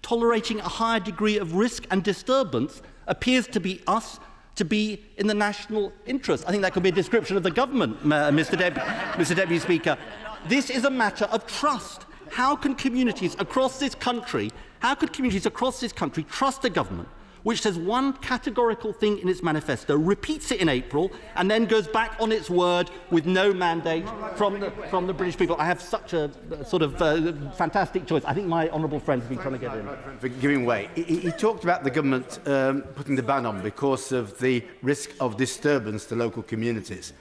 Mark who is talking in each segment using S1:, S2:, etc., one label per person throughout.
S1: tolerating a higher degree of risk and disturbance appears to be in the national interest. I think that could be a description of the government, Mr. Deputy Speaker. This is a matter of trust. How can communities across this country trust a government which says one categorical thing in its manifesto, repeats it in April, and then goes back on its word with no mandate from the British people? I have such a sort of fantastic choice. I think my honourable friend has been trying to get in.
S2: For giving way. He talked about the government putting the ban on because of the risk of disturbance to local communities.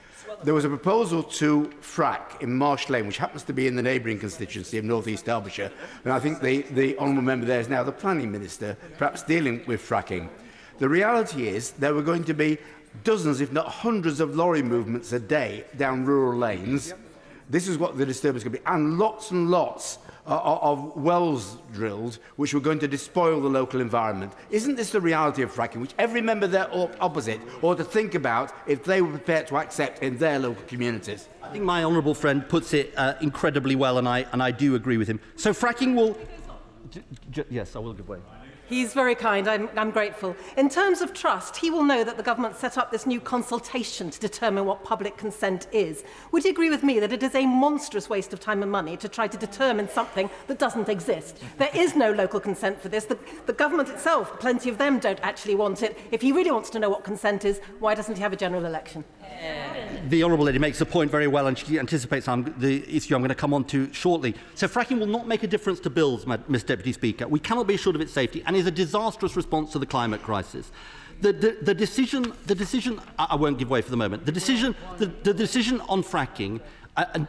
S2: There was a proposal to frack in Marsh Lane, which happens to be in the neighbouring constituency of North East Derbyshire, and I think the honourable member there is now the planning minister, perhaps dealing with fracking. The reality is there were going to be dozens, if not hundreds, of lorry movements a day down rural lanes. This is what the disturbance could be, and lots of wells drilled, which were going to despoil the local environment. Isn't this the reality of fracking, which every member there opposite ought to think about if they were prepared to accept in their local communities?
S1: I think my honourable friend puts it incredibly well, and I do agree with him. So fracking will... Yes, I will give way.
S3: He's very kind. I'm grateful. In terms of trust, he will know that the government set up this new consultation to determine what public consent is. Would he agree with me that it is a monstrous waste of time and money to try to determine something that doesn't exist? There is no local consent for this. The government itself, plenty of them, don't actually want it. If he really wants to know what consent is, why doesn't he have a general election?
S1: The honourable lady makes the point very well, and she anticipates the issue I'm going to come on to shortly. So fracking will not make a difference to bills, Mr. Deputy Speaker. We cannot be assured of its safety, and is a disastrous response to the climate crisis. The decision, I won't give way for the moment. The decision on fracking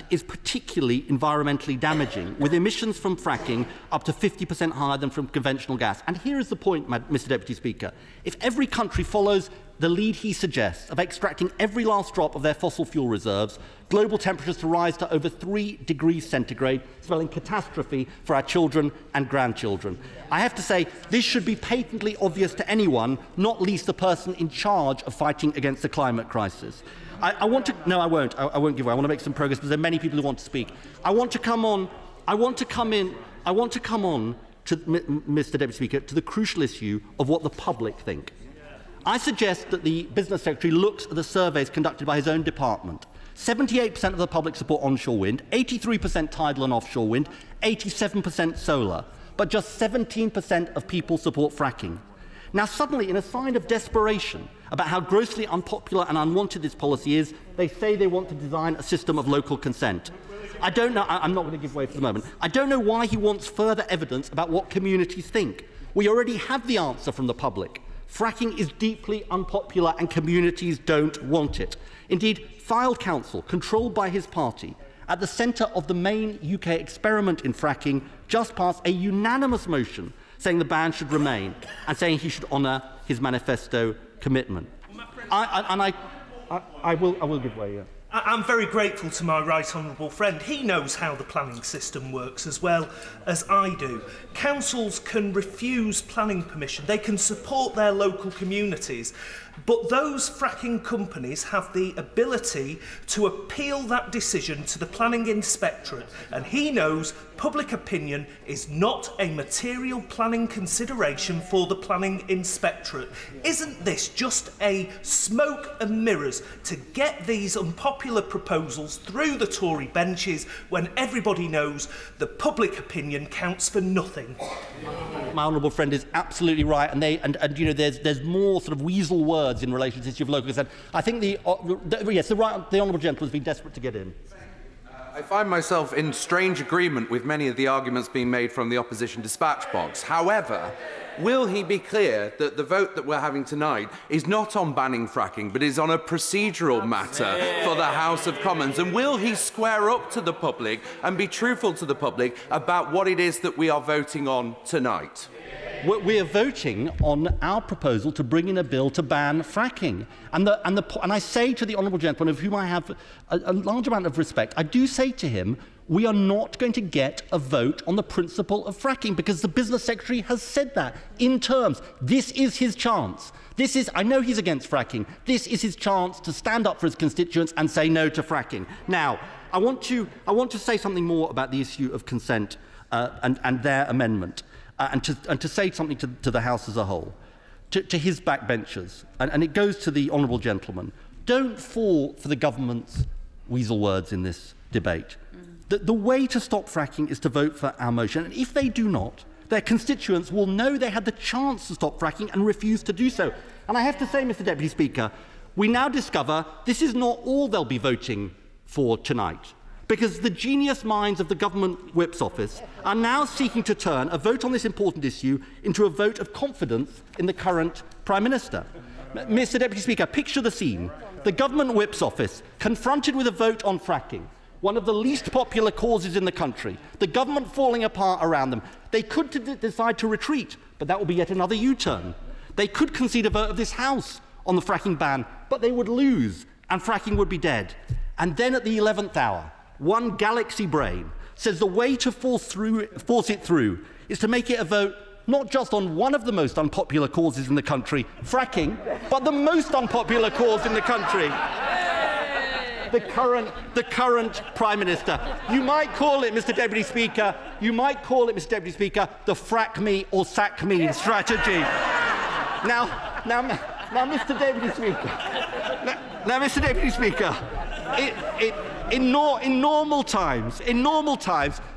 S1: is particularly environmentally damaging, with emissions from fracking up to 50% higher than from conventional gas. And here is the point, Mr. Deputy Speaker. If every country follows the lead he suggests of extracting every last drop of their fossil fuel reserves, global temperatures to rise to over 3 degrees centigrade, spelling catastrophe for our children and grandchildren. I have to say, this should be patently obvious to anyone, not least the person in charge of fighting against the climate crisis. I won't give way. I want to make some progress because there are many people who want to speak. I want to come on to Mr. Deputy Speaker, to the crucial issue of what the public think. I suggest that the Business Secretary looks at the surveys conducted by his own department. 78% of the public support onshore wind, 83% tidal and offshore wind, 87% solar, but just 17% of people support fracking. Now suddenly, in a sign of desperation about how grossly unpopular and unwanted this policy is, they say they want to design a system of local consent. I don't know, I'm not going to give way for the moment. I don't know why he wants further evidence about what communities think. We already have the answer from the public. Fracking is deeply unpopular and communities don't want it. Indeed, Fylde Council, controlled by his party, at the centre of the main UK experiment in fracking, just passed a unanimous motion saying the ban should remain and saying he should honour his manifesto commitment. I will give way, yeah.
S4: I'm very grateful to my right honourable friend. He knows how the planning system works as well as I do. Councils can refuse planning permission. They can support their local communities. But those fracking companies have the ability to appeal that decision to the planning inspectorate. And he knows public opinion is not a material planning consideration for the planning inspectorate. Isn't this just a smoke and mirrors to get these unpopular proposals through the Tory benches when everybody knows the public opinion counts for nothing?
S1: My honourable friend is absolutely right, and you know there's more sort of weasel words in relation to this issue of local consent. I think the honourable gentleman has been desperate to get in.
S5: I find myself in strange agreement with many of the arguments being made from the opposition dispatch box. However, will he be clear that the vote that we're having tonight is not on banning fracking, but is on a procedural matter for the House of Commons? And will he square up to the public and be truthful to the public about what it is that we are voting on tonight?
S1: We are voting on our proposal to bring in a bill to ban fracking. And I say to the honourable gentleman, of whom I have a large amount of respect, I do say to him, we are not going to get a vote on the principle of fracking because the Business Secretary has said that in terms. This is his chance. I know he's against fracking. This is his chance to stand up for his constituents and say no to fracking. Now, I want to say something more about the issue of consent and their amendment. and to say something to the House as a whole, to his backbenchers, and it goes to the honourable gentleman. Don't fall for the government's weasel words in this debate. The way to stop fracking is to vote for our motion, and if they do not, their constituents will know they had the chance to stop fracking and refuse to do so. And I have to say, Mr. Deputy Speaker, we now discover this is not all they'll be voting for tonight, because the genius minds of the government whip's office are now seeking to turn a vote on this important issue into a vote of confidence in the current Prime Minister. Mr. Deputy Speaker, picture the scene. The government whip's office, confronted with a vote on fracking, one of the least popular causes in the country, the government falling apart around them. They could decide to retreat, but that would be yet another U-turn. They could concede a vote of this House on the fracking ban, but they would lose, and fracking would be dead. And then at the 11th hour, one galaxy brain says the way to force it through is to make it a vote not just on one of the most unpopular causes in the country, fracking, but the most unpopular cause in the country. The current Prime Minister. You might call it, Mr. Deputy Speaker, the frack me or sack me strategy. Now, Mr. Deputy Speaker, in normal times,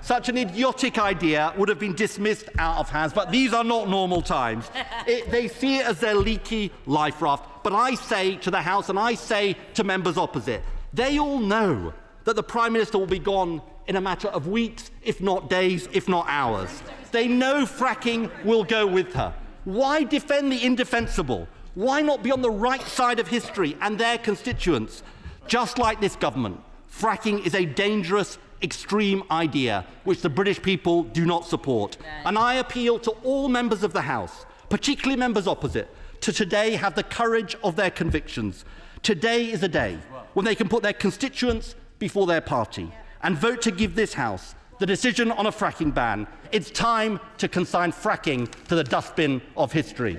S1: such an idiotic idea would have been dismissed out of hands, but these are not normal times. They see it as their leaky life raft. But I say to the House, and I say to members opposite, they all know that the Prime Minister will be gone in a matter of weeks, if not days, if not hours. They know fracking will go with her. Why defend the indefensible? Why not be on the right side of history and their constituents? Just like this government, fracking is a dangerous, extreme idea which the British people do not support. And I appeal to all members of the House, particularly members opposite, to today have the courage of their convictions. Today is a day when they can put their constituents before their party and vote to give this House the decision on a fracking ban. It's time to consign fracking to the dustbin of history.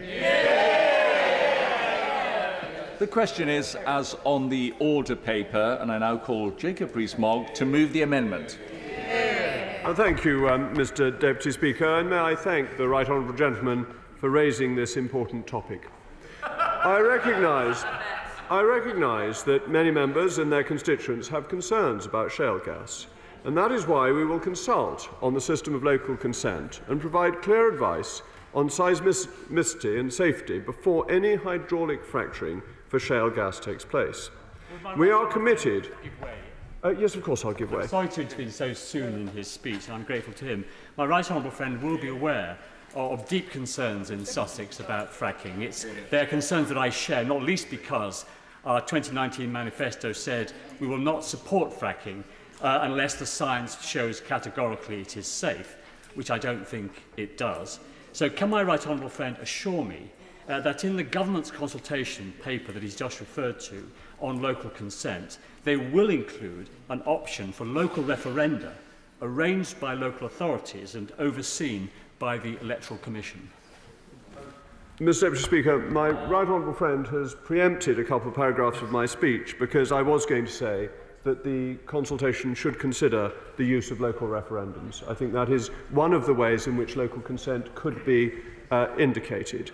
S6: The question is, as on the order paper, and I now call Jacob Rees-Mogg to move the amendment.
S7: Thank you, Mr. Deputy Speaker, and may I thank the right honourable gentleman for raising this important topic. I recognise that many members and their constituents have concerns about shale gas, and that is why we will consult on the system of local consent and provide clear advice on seismicity and safety before any hydraulic fracturing for shale gas takes place. We are committed. Yes, of course I'll give way.
S8: Sorry to intervene so soon in his speech, and I'm grateful to him. My right honourable friend will be aware of deep concerns in Sussex about fracking. They are concerns that I share, not least because our 2019 manifesto said we will not support fracking unless the science shows categorically it is safe, which I don't think it does. So can my right honourable friend assure me that in the government's consultation paper that he's just referred to on local consent, they will include an option for local referenda arranged by local authorities and overseen by the Electoral Commission?
S7: Mr. Deputy Speaker, my right honourable friend has preempted a couple of paragraphs of my speech because I was going to say that the consultation should consider the use of local referendums. I think that is one of the ways in which local consent could be indicated.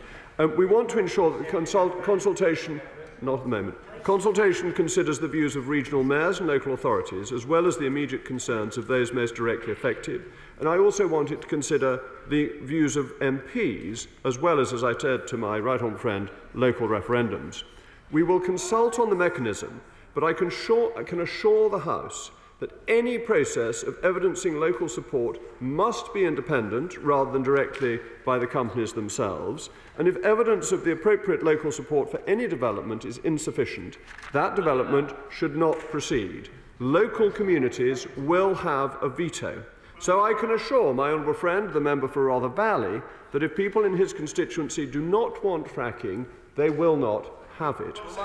S7: We want to ensure that the consultation, not at the moment, consultation considers the views of regional mayors and local authorities, as well as the immediate concerns of those most directly affected. And I also want it to consider the views of MPs, as well as I said to my right honourable friend, local referendums. We will consult on the mechanism, but I can assure the House that any process of evidencing local support must be independent rather than directly by the companies themselves, and if evidence of the appropriate local support for any development is insufficient, that development should not proceed. Local communities will have a veto. So I can assure my honourable friend, the member for Rother Valley, that if people in his constituency do not want fracking, they will not have it. Of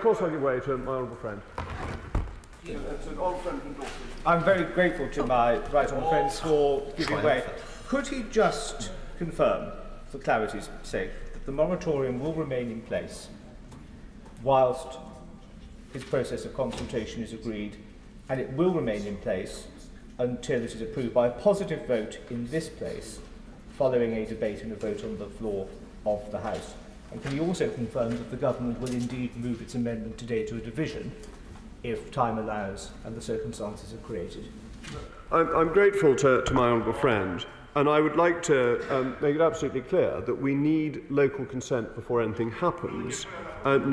S7: course I'll give way to my honourable friend.
S9: I'm very grateful to my right honourable friends for giving way. Could he just confirm, for clarity's sake, that the moratorium will remain in place whilst his process of consultation is agreed, and it will remain in place until it is approved by a positive vote in this place, following a debate and a vote on the floor of the House? And can you also confirm that the Government will indeed move its amendment today to a division, if time allows and the circumstances are created?
S7: I'm grateful to my honourable friend, and I would like to make it absolutely clear that we need local consent before anything happens. Let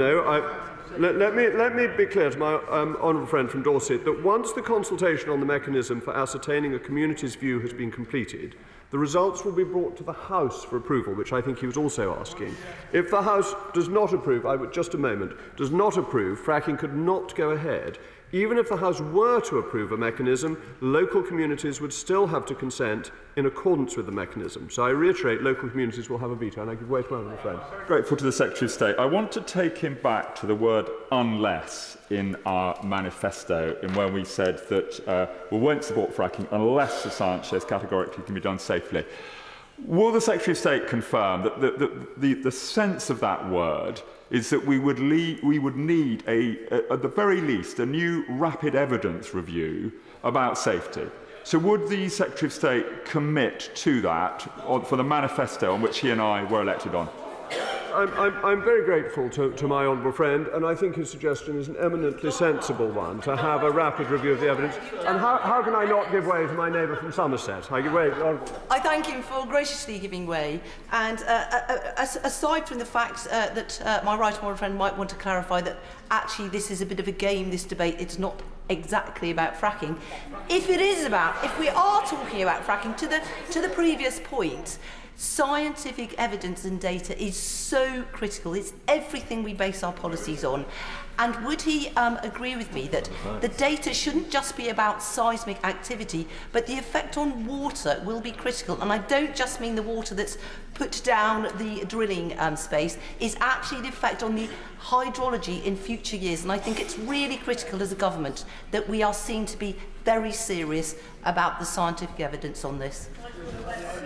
S7: me be clear to my honourable friend from Dorset that once the consultation on the mechanism for ascertaining a community's view has been completed, the results will be brought to the House for approval, which I think he was also asking. If the House does not approve, does not approve, fracking could not go ahead. Even if the House were to approve a mechanism, local communities would still have to consent in accordance with the mechanism. So I reiterate, local communities will have a veto, and I give way to my honourable friend.
S6: Grateful to the Secretary of State. I want to take him back to the word unless in our manifesto, in where we said that we won't support fracking unless the science shows categorically it can be done safely. Will the Secretary of State confirm that the sense of that word is that we would need, at the very least, a new rapid evidence review about safety? So would the Secretary of State commit to that for the manifesto on which he and I were elected on?
S7: I'm very grateful to my honourable friend, and I think his suggestion is an eminently sensible one, to have a rapid review of the evidence. And how can I not give way to my neighbour from Somerset? I give way.
S10: I thank him for graciously giving way. And aside from the fact that my right honourable friend might want to clarify that actually this is a bit of a game, this debate, it's not exactly about fracking. If we are talking about fracking, to the previous point, scientific evidence and data is so critical. It's everything we base our policies on. And would he agree with me that the data shouldn't just be about seismic activity, but the effect on water will be critical? And I don't just mean the water that's put down the drilling space, is actually the effect on the hydrology in future years. And I think it's really critical as a government that we are seen to be very serious about the scientific evidence on this.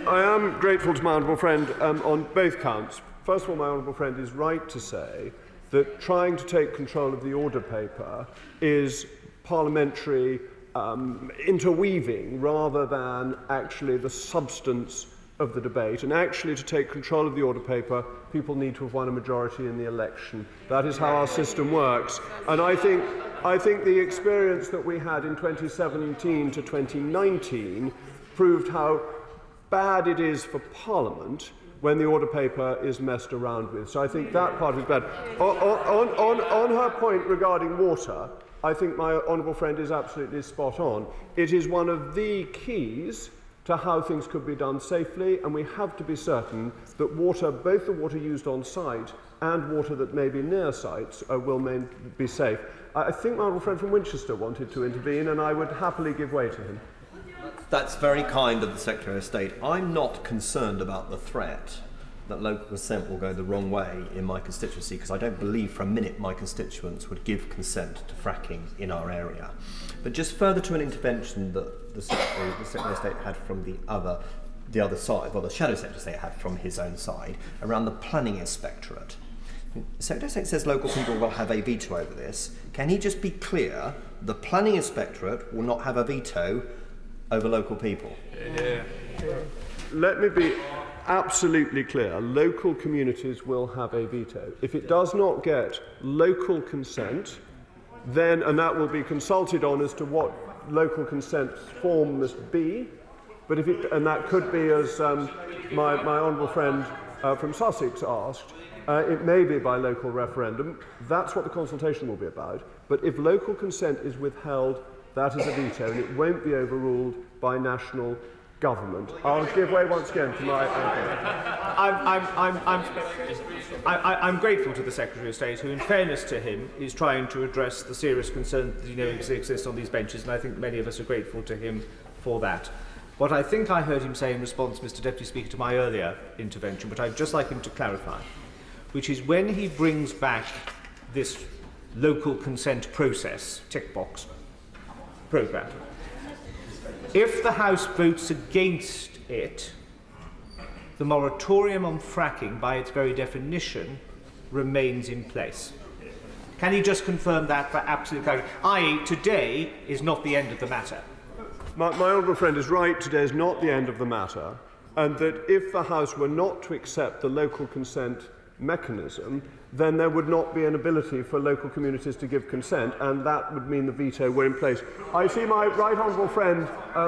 S7: I am grateful to my honourable friend on both counts. First of all, my honourable friend is right to say that trying to take control of the order paper is parliamentary interweaving rather than actually the substance of the debate. And actually, to take control of the order paper, people need to have won a majority in the election. That is how our system works. And I think the experience that we had in 2017 to 2019 proved how bad it is for Parliament when the order paper is messed around with. So I think that part is bad. On her point regarding water, I think my honourable friend is absolutely spot on. It is one of the keys to how things could be done safely, and we have to be certain that water, both the water used on site and water that may be near sites, will be safe. I think my honourable friend from Winchester wanted to intervene, and I would happily give way to him.
S11: That's very kind of the Secretary of State. I'm not concerned about the threat that local consent will go the wrong way in my constituency, because I don't believe for a minute my constituents would give consent to fracking in our area. But just further to an intervention that the Secretary of State had from the other side, well, the Shadow Secretary of State had from his own side, around the planning inspectorate. The Secretary of State says local people will have a veto over this. Can he just be clear, the planning inspectorate will not have a veto over local people?
S7: Yeah. Let me be absolutely clear. Local communities will have a veto. If it does not get local consent, then, and that will be consulted on as to what local consent form must be, but and that could be, as my honourable friend from Sussex asked, it may be by local referendum. That's what the consultation will be about. But if local consent is withheld, that is a veto, and it won't be overruled by national government. I'll give way once again to my...
S9: I'm grateful to the Secretary of State, who, in fairness to him, is trying to address the serious concerns that he knows exist on these benches, and I think many of us are grateful to him for that. What I think I heard him say in response, Mr. Deputy Speaker, to my earlier intervention, but I'd just like him to clarify, which is when he brings back this local consent process, tick box, programme, if the House votes against it, the moratorium on fracking, by its very definition, remains in place. Can you just confirm that for absolute clarity? I.e., today is not the end of the matter.
S7: my honourable friend is right, today is not the end of the matter, and that if the House were not to accept the local consent mechanism, then there would not be an ability for local communities to give consent, and that would mean the veto were in place. I see my right honourable friend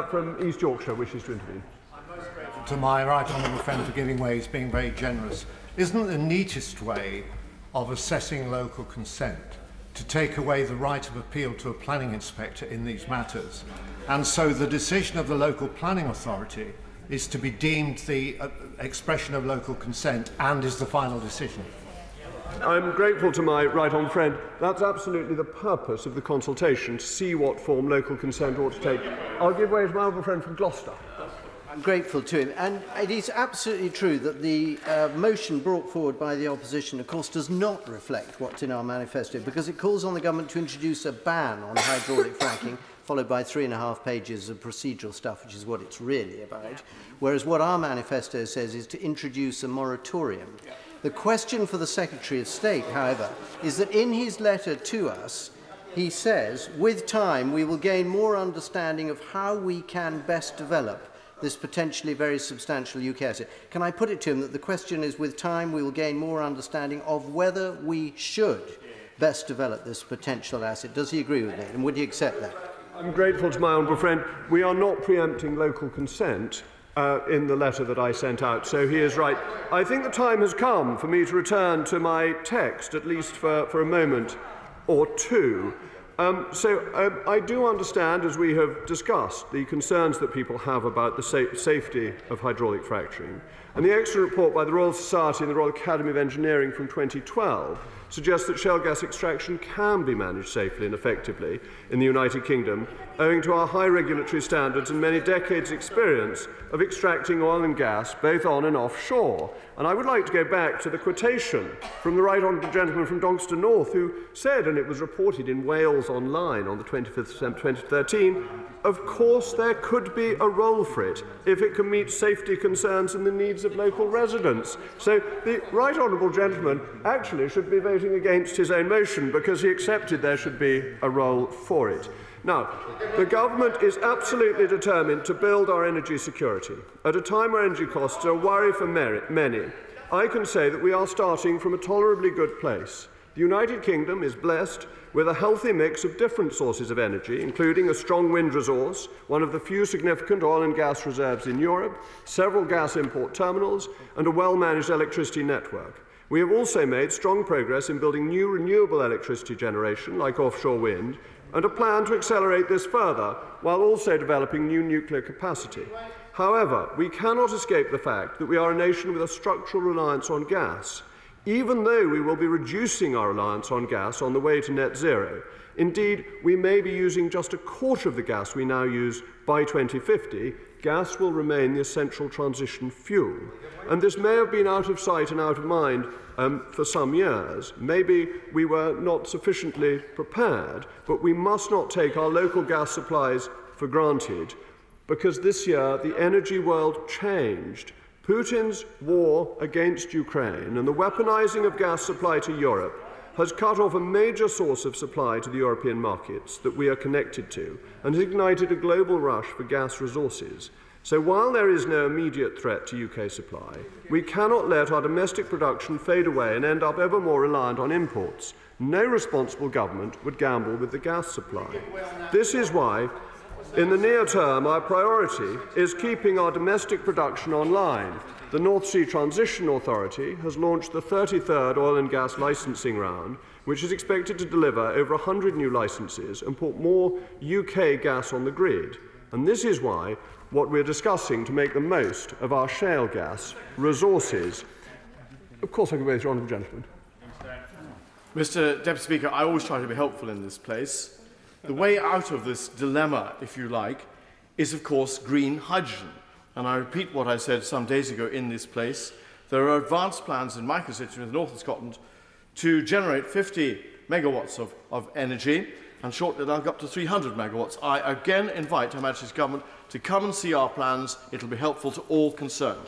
S7: from East Yorkshire wishes to intervene.
S12: I'm most grateful to my right honourable friend for giving way. He's being very generous. Isn't the neatest way of assessing local consent to take away the right of appeal to a planning inspector in these matters? And so the decision of the local planning authority is to be deemed the expression of local consent and is the final decision.
S7: I'm grateful to my right honourable friend. That's absolutely the purpose of the consultation, to see what form local consent ought to take. I'll give way to my honourable friend from Gloucester.
S13: I'm grateful to him. And it is absolutely true that the motion brought forward by the opposition, of course, does not reflect what's in our manifesto, because it calls on the government to introduce a ban on hydraulic fracking, followed by 3.5 pages of procedural stuff, which is what it's really about. Whereas what our manifesto says is to introduce a moratorium. The question for the Secretary of State, however, is that in his letter to us, he says, with time, we will gain more understanding of how we can best develop this potentially very substantial UK asset. Can I put it to him that the question is, with time, we will gain more understanding of whether we should best develop this potential asset? Does he agree with me, and would he accept that?
S7: I'm grateful to my honourable friend. We are not preempting local consent in the letter that I sent out, so he is right. I think the time has come for me to return to my text, at least for a moment or two. I do understand, as we have discussed, the concerns that people have about the safety of hydraulic fracturing. And the excellent report by the Royal Society and the Royal Academy of Engineering from 2012 suggests that shale gas extraction can be managed safely and effectively in the United Kingdom, owing to our high regulatory standards and many decades' experience of extracting oil and gas both on and offshore. And I would like to go back to the quotation from the right honourable gentleman from Doncaster North, who said, and it was reported in Wales Online on the 25th of December 2013, of course there could be a role for it if it can meet safety concerns and the needs of local residents. So the right honourable gentleman actually should be voting against his own motion, because he accepted there should be a role for it. Now, the government is absolutely determined to build our energy security. At a time where energy costs are a worry for many, I can say that we are starting from a tolerably good place. The United Kingdom is blessed with a healthy mix of different sources of energy, including a strong wind resource, one of the few significant oil and gas reserves in Europe, several gas import terminals, and a well-managed electricity network. We have also made strong progress in building new renewable electricity generation, like offshore wind, and a plan to accelerate this further, while also developing new nuclear capacity. However, we cannot escape the fact that we are a nation with a structural reliance on gas, even though we will be reducing our reliance on gas on the way to net zero. Indeed, we may be using just a quarter of the gas we now use by 2050. Gas will remain the essential transition fuel. And this may have been out of sight and out of mind for some years. Maybe we were not sufficiently prepared, but we must not take our local gas supplies for granted, because this year the energy world changed. Putin's war against Ukraine and the weaponizing of gas supply to Europe has cut off a major source of supply to the European markets that we are connected to, and has ignited a global rush for gas resources. So while there is no immediate threat to UK supply, we cannot let our domestic production fade away and end up ever more reliant on imports. No responsible government would gamble with the gas supply. This is why, in the near term, our priority is keeping our domestic production online. The North Sea Transition Authority has launched the 33rd oil and gas licensing round, which is expected to deliver over 100 new licenses and put more UK gas on the grid. And this is why what we're discussing to make the most of our shale gas resources. Of course, I can wait, honourable gentleman.
S14: Mr. Deputy Speaker, I always try to be helpful in this place. The way out of this dilemma, if you like, is of course green hydrogen. And I repeat what I said some days ago in this place. There are advanced plans in my constituency, the north of Scotland, to generate 50 megawatts of energy, and shortly they'll go up to 300 megawatts. I again invite Her Majesty's Government to come and see our plans. It will be helpful to all concerned.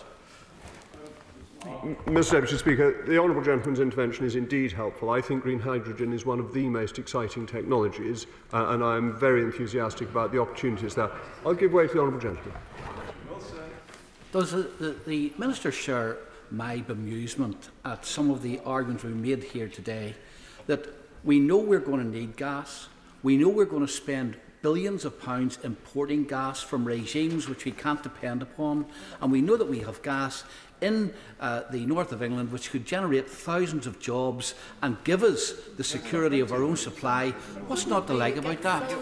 S7: Mr. Deputy Speaker, the honourable gentleman's intervention is indeed helpful. I think green hydrogen is one of the most exciting technologies, and I am very enthusiastic about the opportunities there. I'll give way to the honourable gentleman.
S15: Does the Minister share my bemusement at some of the arguments we made here today, that we know we're going to need gas, we know we're going to spend billions of pounds importing gas from regimes which we can't depend upon, and we know that we have gas in the north of England which could generate thousands of jobs and give us the security of our own supply. What's not to like about that?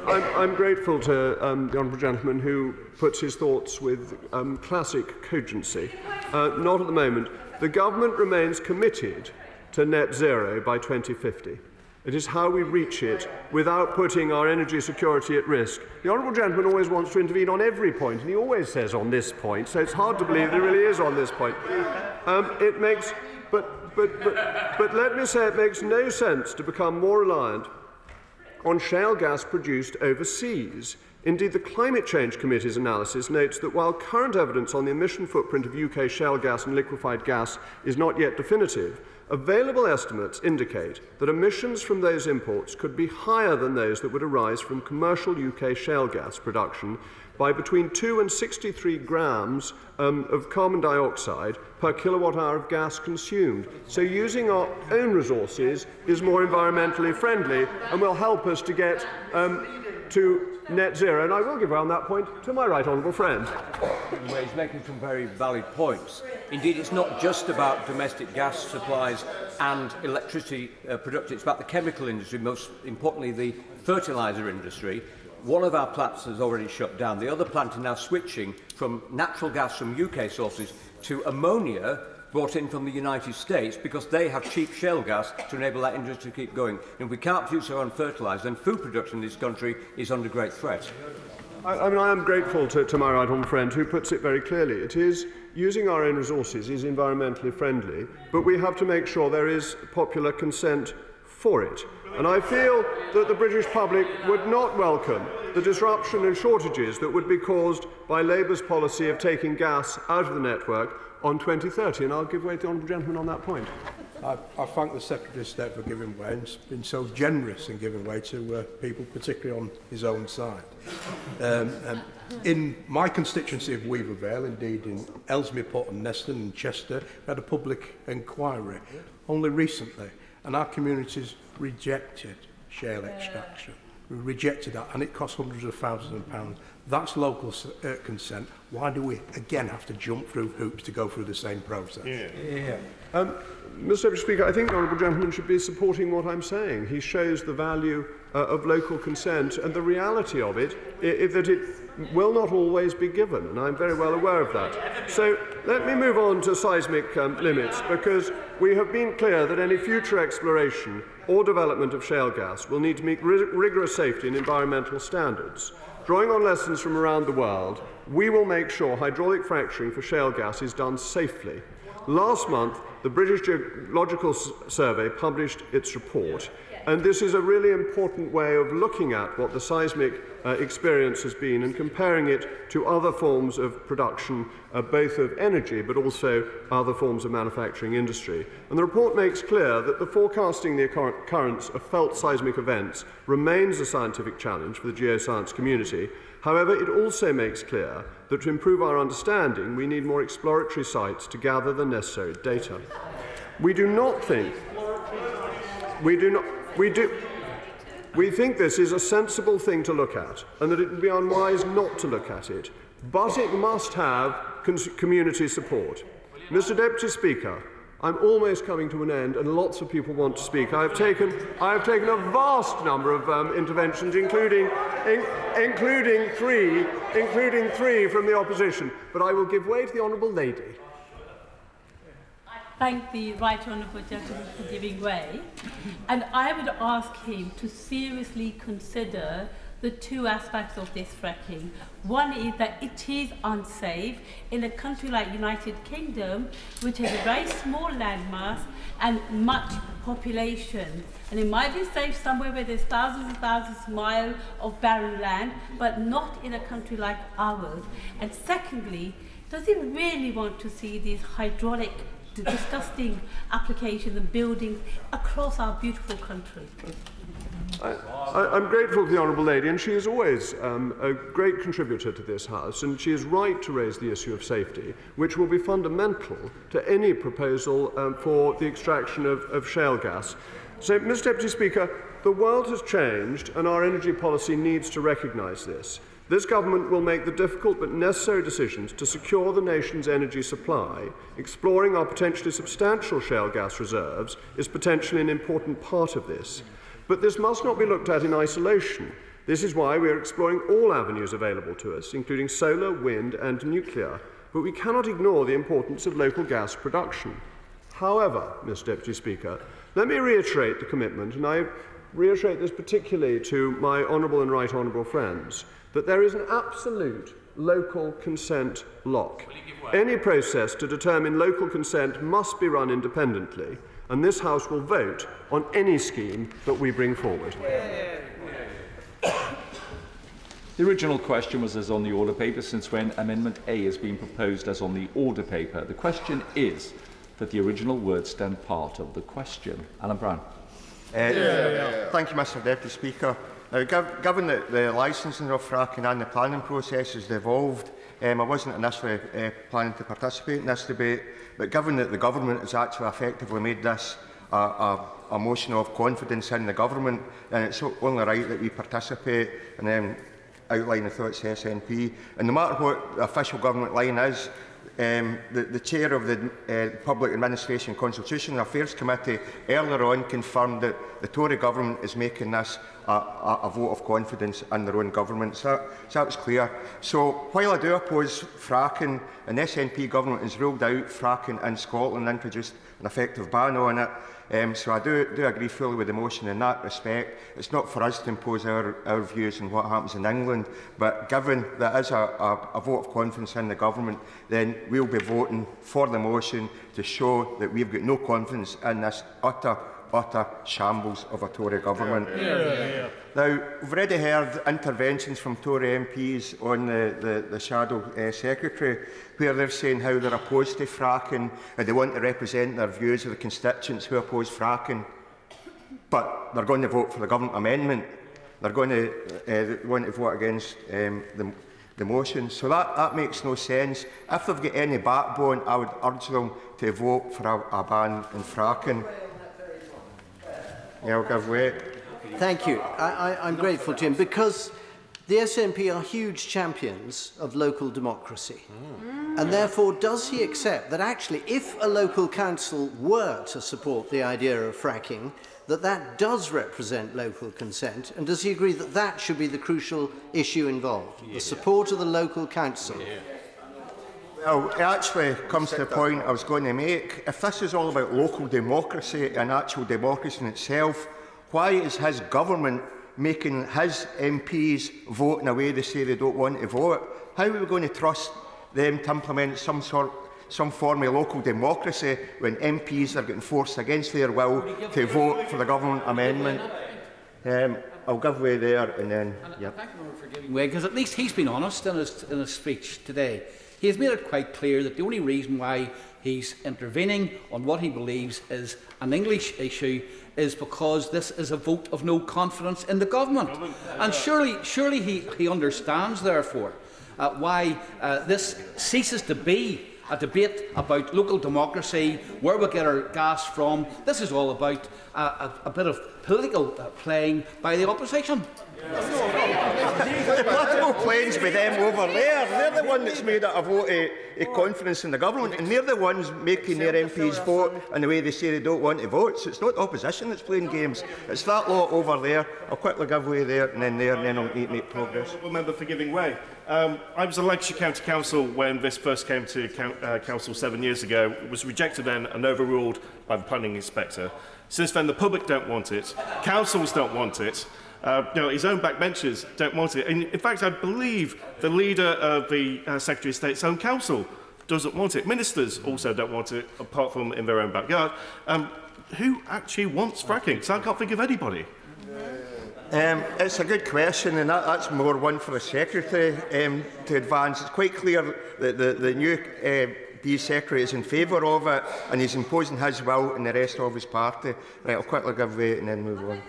S7: I'm grateful to the honourable gentleman who puts his thoughts with classic cogency. Not at the moment. The government remains committed to net zero by 2050. It is how we reach it without putting our energy security at risk. The honourable gentleman always wants to intervene on every point, and he always says on this point, so it's hard to believe that he really is on this point. But let me say it makes no sense to become more reliant on shale gas produced overseas. Indeed, the Climate Change Committee's analysis notes that while current evidence on the emission footprint of UK shale gas and liquefied gas is not yet definitive, available estimates indicate that emissions from those imports could be higher than those that would arise from commercial UK shale gas production by between 2 and 63 grams of carbon dioxide per kilowatt hour of gas consumed. So using our own resources is more environmentally friendly and will help us to get to net zero. And I will give way on that point to my right honourable friend.
S16: Well, he's making some very valid points. Indeed, it's not just about domestic gas supplies and electricity production. It's about the chemical industry, most importantly the fertiliser industry. One of our plants has already shut down. The other plant is now switching from natural gas from UK sources to ammonia brought in from the United States because they have cheap shale gas to enable that industry to keep going. And if we can't produce our own fertiliser, then food production in this country is under great threat.
S7: I am grateful to my right honourable friend who puts it very clearly. It is using our own resources is environmentally friendly, but we have to make sure there is popular consent for it. And I feel that the British public would not welcome the disruption and shortages that would be caused by Labour's policy of taking gas out of the network on 2030. And I'll give way to the honourable gentleman on that point.
S17: I thank the Secretary of State for giving way and been so generous in giving way to people, particularly on his own side. In my constituency of Weaver Vale, indeed in Ellesmere Port and Neston and Chester, we had a public inquiry only recently, and our communities rejected shale extraction. We rejected that, and it cost hundreds of thousands of pounds. That's local consent. Why do we again have to jump through hoops to go through the same process?
S7: Mr. Deputy Speaker, I think the honourable gentleman should be supporting what I'm saying. He shows the value of local consent and the reality of it, that it will not always be given, and I'm very well aware of that. So let me move on to seismic limits, because we have been clear that any future exploration or development of shale gas will need to meet rigorous safety and environmental standards. Drawing on lessons from around the world, we will make sure hydraulic fracturing for shale gas is done safely. Last month, the British Geological Survey published its report, and this is a really important way of looking at what the seismic experience has been and comparing it to other forms of production, both of energy but also other forms of manufacturing industry. And the report makes clear that the forecasting the occurrence of felt seismic events remains a scientific challenge for the geoscience community. However, it also makes clear that to improve our understanding, we need more exploratory sites to gather the necessary data. We think this is a sensible thing to look at, and that it would be unwise not to look at it, but it must have community support. Mr. Deputy Speaker, I'm almost coming to an end, and lots of people want to speak. I have taken a vast number of interventions, including three from the opposition. But I will give way to the honourable lady.
S18: Thank the right honourable gentleman for giving way, and I would ask him to seriously consider the two aspects of this fracking. One is that it is unsafe in a country like United Kingdom, which has a very small landmass and much population. And it might be safe somewhere where there's thousands and thousands of miles of barren land, but not in a country like ours. And secondly, does he really want to see these hydraulic, disgusting applications and buildings across our beautiful country?
S7: I'm grateful to the Honourable Lady, and she is always a great contributor to this House, and she is right to raise the issue of safety, which will be fundamental to any proposal for the extraction of shale gas. So, Mr. Deputy Speaker, the world has changed, and our energy policy needs to recognise this. This government will make the difficult but necessary decisions to secure the nation's energy supply. Exploring our potentially substantial shale gas reserves is potentially an important part of this. But this must not be looked at in isolation. This is why we are exploring all avenues available to us, including solar, wind and nuclear. But we cannot ignore the importance of local gas production. However, Mr. Deputy Speaker, let me reiterate the commitment, and I reiterate this particularly to my honourable and right honourable friends, that there is an absolute local consent lock. Any process to determine local consent must be run independently, and this House will vote on any scheme that we bring forward.
S6: The original question was as on the order paper, since when Amendment A is being proposed as on the order paper. The question is that the original words stand part of the question. Alan Brown.
S19: Thank you, Mr Deputy Speaker. Now, given that the licensing of fracking and the planning process has evolved, I wasn't initially planning to participate in this debate, but given that the government has actually effectively made this a motion of confidence in the government, then it's only right that we participate and then outline the thoughts of the SNP. And no matter what the official government line is, the chair of the Public Administration Constitutional Affairs Committee earlier on confirmed that the Tory government is making this a vote of confidence in their own government. So that was clear. So while I do oppose fracking, and the SNP government has ruled out fracking in Scotland and introduced an effective ban on it, so I do agree fully with the motion in that respect. It's not for us to impose our views on what happens in England, but given that is a vote of confidence in the government, then we'll be voting for the motion to show that we've got no confidence in this utter shambles of a Tory government. Now, we've already heard interventions from Tory MPs on the Shadow Secretary, where they're saying how they're opposed to fracking and they want to represent their views of the constituents who oppose fracking. But they're going to vote for the government amendment. They're going to want to vote against the motion. So that makes no sense. If they've got any backbone, I would urge them to vote for a ban on fracking. Yeah, I'll give way.
S13: Thank you. I'm grateful to him because the SNP are huge champions of local democracy. And therefore, does he accept that actually, if a local council were to support the idea of fracking, that does represent local consent? And does he agree that that should be the crucial issue involved, the support of the local council?
S19: Well, it actually comes to the point I was going to make. If this is all about local democracy and actual democracy in itself, why is his government making his MPs vote in a way they say they don't want to vote? How are we going to trust them to implement some form of local democracy when MPs are getting forced against their will to vote for the government amendment? I'll give way there and then... Yep.
S15: Thank you for giving way, because at least he's been honest in his speech today. He has made it quite clear that the only reason why he's intervening on what he believes is an English issue is because this is a vote of no confidence in the government. And surely he understands, therefore, why this ceases to be a debate about local democracy, where we get our gas from. This is all about a bit of political playing by the opposition.
S19: The political playing's with them over there. They're the one that's made it a vote of confidence in the government, and they're the ones making their MPs vote in the way they say they don't want to vote. So it's not the opposition that's playing games. It's that lot over there. I'll quickly give way there, and then I'll make progress.
S20: Member for giving way. I was a Lancashire County Council when this first came to Council 7 years ago. It was rejected then and overruled by the planning inspector. Since then, the public don't want it. Councils don't want it. His own backbenchers don't want it. In fact, I believe the leader of the Secretary of State's own council doesn't want it. Ministers also don't want it, apart from in their own backyard. Who actually wants fracking? So I can't think of anybody.
S19: It's a good question, and that's more one for the Secretary to advance. It's quite clear that the new DE Secretary is in favour of it, and he's imposing his will on the rest of his party. Right, I'll quickly give way and then move on.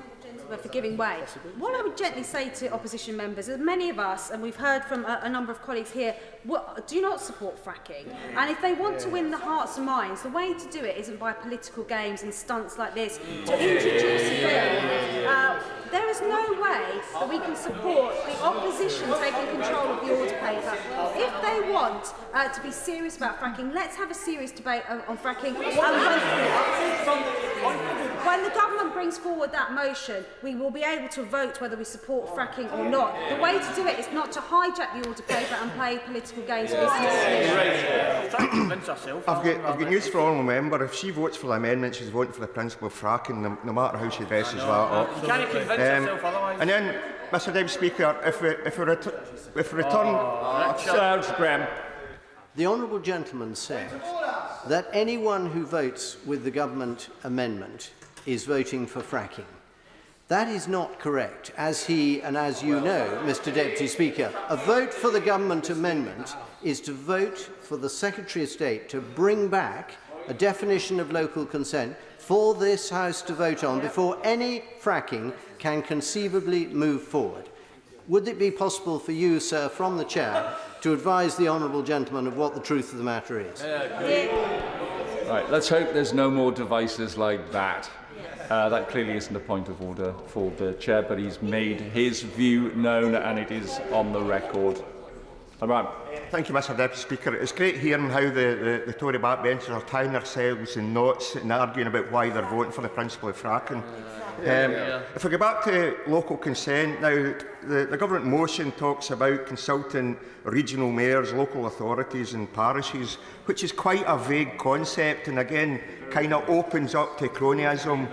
S21: For giving way. What I would gently say to opposition members is many of us, and we've heard from a number of colleagues here, do not support fracking. And if they want to win the hearts and minds, the way to do it isn't by political games and stunts like this. To introduce a bill, there is no way that we can support the opposition taking control of the order paper. If they want to be serious about fracking, let's have a serious debate on fracking. When the government brings forward that motion, we will be able to vote whether we support fracking or not. The way to do it is not to hijack the order paper and play political games with this.
S19: I've got news for all member. If she votes for the amendment, she's voting for the principle of fracking, no matter how she dresses that up.
S16: You can't convince yourself otherwise.
S19: And then, Mr Deputy Speaker, if we return...
S13: The honourable gentleman said that anyone who votes with the government amendment is voting for fracking. That is not correct. As he and as you know, Mr Deputy Speaker, a vote for the government amendment is to vote for the Secretary of State to bring back a definition of local consent for this House to vote on before any fracking can conceivably move forward. Would it be possible for you, sir, from the Chair, to advise the honourable gentleman of what the truth of the matter is?
S22: Right, let's hope there's no more devices like that. That clearly isn't a point of order for the Chair, but he's made his view known and it is on the record.
S19: Thank you, Mr Deputy Speaker. It's great hearing how the Tory backbenchers are tying themselves in knots and arguing about why they're voting for the principle of fracking. If we go back to local consent now, the government motion talks about consulting regional mayors, local authorities and parishes, which is quite a vague concept and again kind of opens up to cronyism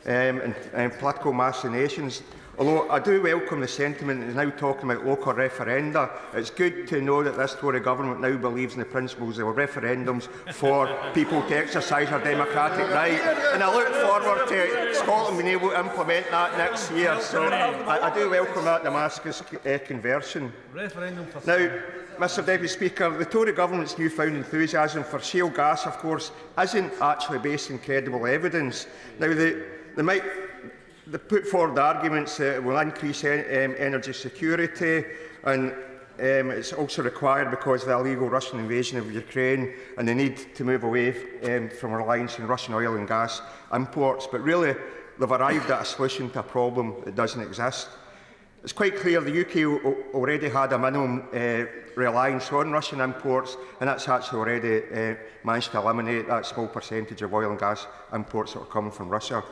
S19: and political machinations. Although I do welcome the sentiment that is now talking about local referenda, it's good to know that this Tory government now believes in the principles of referendums for people to exercise their democratic right. And I look forward to Scotland being able to implement that next year. So I do welcome that Damascus conversion. Now, Mr Deputy Speaker, the Tory government's newfound enthusiasm for shale gas, of course, isn't actually based on credible evidence. Now, they put forward arguments that it will increase energy security and it's also required because of the illegal Russian invasion of Ukraine and the need to move away from reliance on Russian oil and gas imports. But really, they've arrived at a solution to a problem that doesn't exist. It's quite clear the UK already had a minimum reliance on Russian imports, and that's actually already managed to eliminate that small percentage of oil and gas imports that are coming from Russia.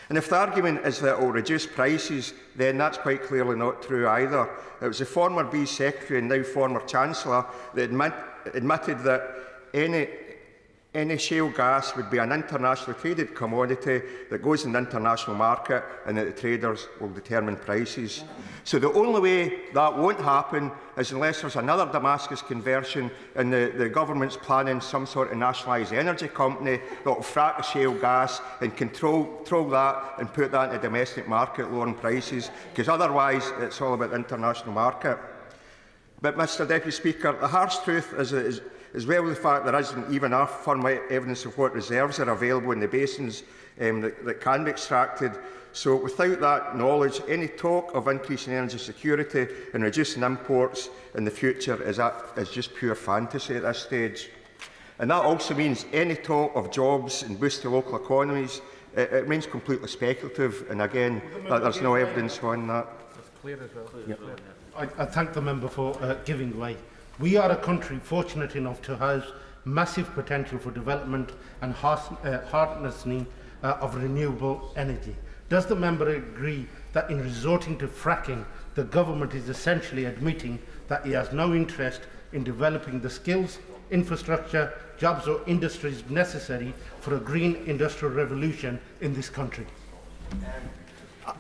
S19: And if the argument is that it will reduce prices, then that's quite clearly not true either. It was the former B Secretary and now former Chancellor that admitted that any shale gas would be an internationally traded commodity that goes in the international market and that the traders will determine prices. So the only way that won't happen is unless there's another Damascus conversion and the government's planning some sort of nationalised energy company that will frack the shale gas and control that and put that in the domestic market, lowering prices, because otherwise it's all about the international market. But, Mr Deputy Speaker, the harsh truth is well the fact there isn't even enough firm evidence of what reserves are available in the basins that can be extracted. So without that knowledge, any talk of increasing energy security and reducing imports in the future is just pure fantasy at this stage. And that also means any talk of jobs and boosting local economies, it remains completely speculative. And again, there's no evidence on that.
S23: Clear as well. I thank the member for giving way. We are a country fortunate enough to house massive potential for development and harnessing of renewable energy. Does the member agree that in resorting to fracking, the government is essentially admitting that he has no interest in developing the skills, infrastructure, jobs or industries necessary for a green industrial revolution in this country?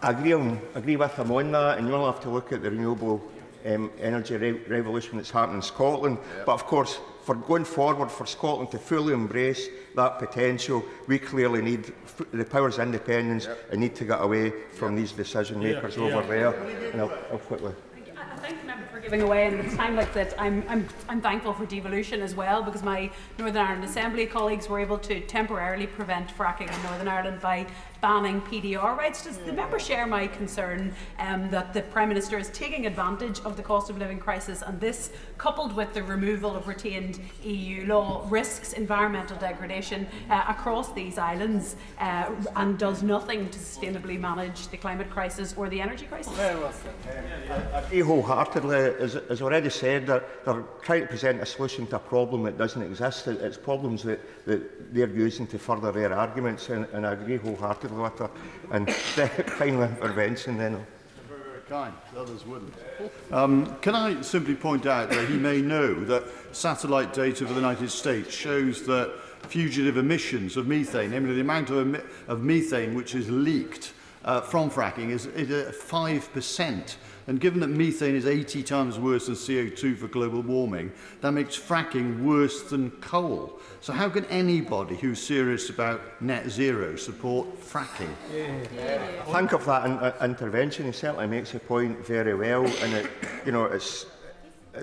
S19: I agree with him on that, and you'll have to look at the renewable energy revolution that's happening in Scotland. But of course, for going forward for Scotland to fully embrace that potential, we clearly need the powers of independence and need to get away from these decision makers over there. And I'll quickly.
S2: I thank the member for giving away, and at a time like that, I'm thankful for devolution as well, because my Northern Ireland Assembly colleagues were able to temporarily prevent fracking in Northern Ireland by banning PDR rights. Does the member share my concern that the Prime Minister is taking advantage of the cost of living crisis, and this, coupled with the removal of retained EU law, risks environmental degradation across these islands and does nothing to sustainably manage the climate crisis or the energy crisis?
S19: I agree wholeheartedly. As already said, they're trying to present a solution to a problem that doesn't exist. It's problems that they're using to further their arguments, and I agree wholeheartedly with her. And final intervention then.
S3: Very, very kind. The others wouldn't. Can I simply point out that he may know that satellite data for the United States shows that fugitive emissions of methane, namely the amount of methane which is leaked from fracking, is at 5%. And given that methane is 80 times worse than CO2 for global warming, that makes fracking worse than coal. So how can anybody who's serious about net zero support fracking?
S19: Think of that intervention. He certainly makes the point very well, and it's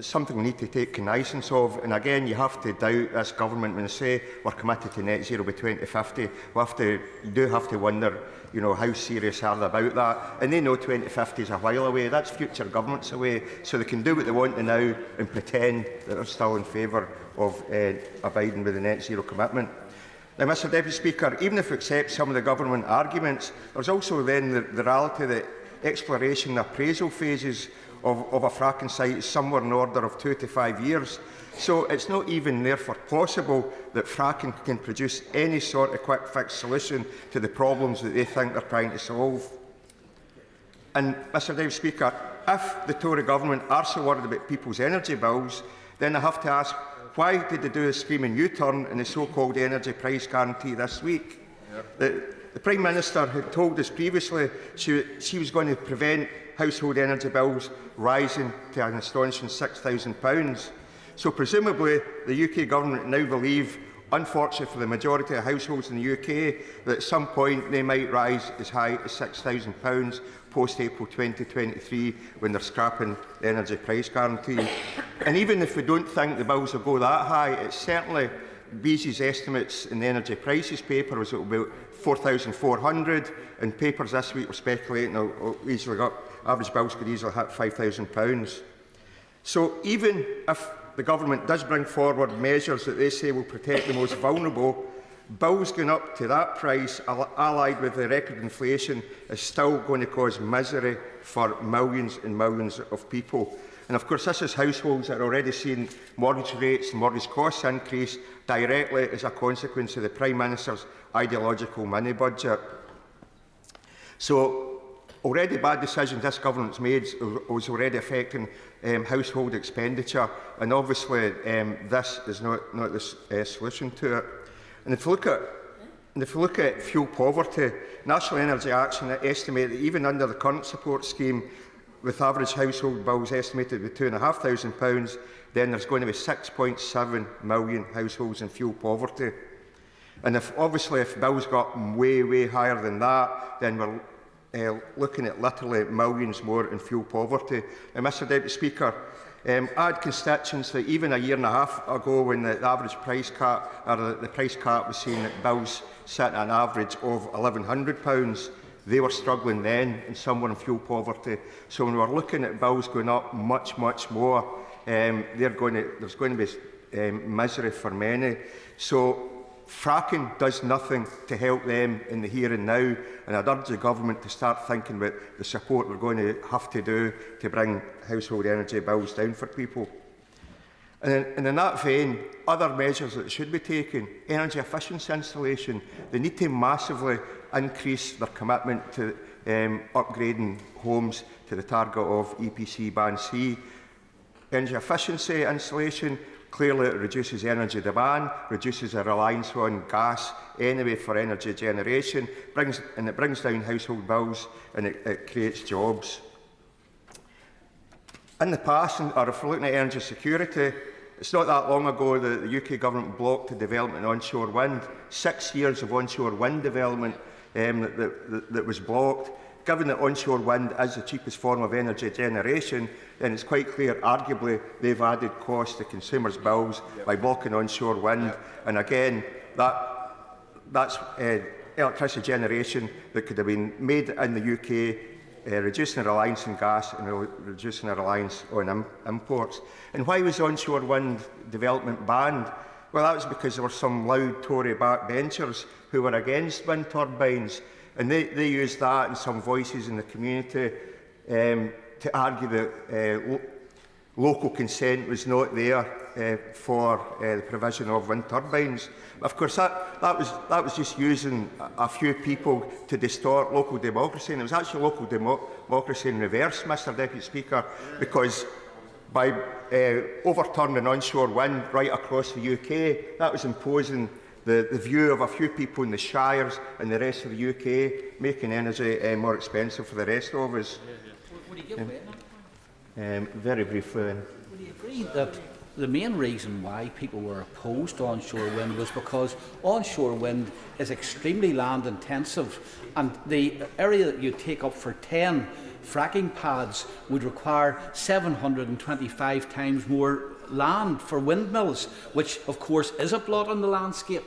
S19: something we need to take cognizance of. And again, you have to doubt this government when they say we're committed to net zero by 2050. You do have to wonder, how serious are they about that? And they know 2050 is a while away. That's future governments away. So they can do what they want to now and pretend that they're still in favour of abiding with the net zero commitment. Now, Mr Deputy Speaker, even if we accept some of the government arguments, there's also then the reality that exploration and appraisal phases of a fracking site is somewhere in the order of 2 to 5 years. So it's not even therefore possible that fracking can produce any sort of quick fix solution to the problems that they think they're trying to solve. And, Mr Deputy Speaker, if the Tory government are so worried about people's energy bills, then I have to ask, why did they do a screaming U-turn in the so-called energy price guarantee this week? The Prime Minister had told us previously she was going to prevent household energy bills rising to an astonishing £6,000. So presumably the UK government now believe, unfortunately for the majority of households in the UK, that at some point they might rise as high as £6,000 post-April 2023 when they're scrapping the energy price guarantee. And even if we don't think the bills will go that high, it's certainly Beezy's estimates in the energy prices paper was about 4,400, and papers this week were speculating average bills could easily hit £5,000. So even if the government does bring forward measures that they say will protect the most vulnerable, bills going up to that price, allied with the record inflation, is still going to cause misery for millions and millions of people. And of course, this is households that are already seeing mortgage rates and mortgage costs increase directly as a consequence of the Prime Minister's ideological money budget. So, already bad decisions this government's made was already affecting household expenditure, and obviously this is not the solution to it. And if you look at fuel poverty, National Energy Action estimate that even under the current support scheme, with average household bills estimated at £2,500, then there's going to be 6.7 million households in fuel poverty. And if bills got way higher than that, then we're looking at literally millions more in fuel poverty. And Mr Deputy Speaker, I had constituents that even a year and a half ago, when the average price cap, or the price cap was seen that bills sat at an average of £1,100, they were struggling then, and some were in fuel poverty. So when we're looking at bills going up much more, there's going to be misery for many. So fracking does nothing to help them in the here and now, and I'd urge the government to start thinking about the support we're going to have to do to bring household energy bills down for people. And in that vein, other measures that should be taken, energy efficiency installation, they need to massively increase their commitment to upgrading homes to the target of EPC Band C. Energy efficiency installation, clearly it reduces energy demand, reduces a reliance on gas anyway for energy generation, it brings down household bills, and it creates jobs. In the past, or if we're looking at energy security, it's not that long ago that the UK government blocked the development of onshore wind. 6 years of onshore wind development that was blocked. Given that onshore wind is the cheapest form of energy generation, then it's quite clear, arguably, they've added cost to consumers' bills by blocking onshore wind. And again, that's electricity generation that could have been made in the UK, reducing our reliance on gas and reducing our reliance on imports. And why was onshore wind development banned? Well, that was because there were some loud Tory backbenchers who were against wind turbines, and they used that and some voices in the community to argue that local consent was not there for the provision of wind turbines. Of course, that was just using a few people to distort local democracy, and it was actually local democracy in reverse, Mr Deputy Speaker, because by overturning onshore wind right across the UK, that was imposing the view of a few people in the shires and the rest of the UK, making energy more expensive for the rest of us.
S15: Would you give way?
S19: Very briefly.
S15: Would you agree that the main reason why people were opposed to onshore wind was because onshore wind is extremely land intensive, and the area that you take up for 10 fracking pads would require 725 times more land for windmills, which of course is a blot on the landscape.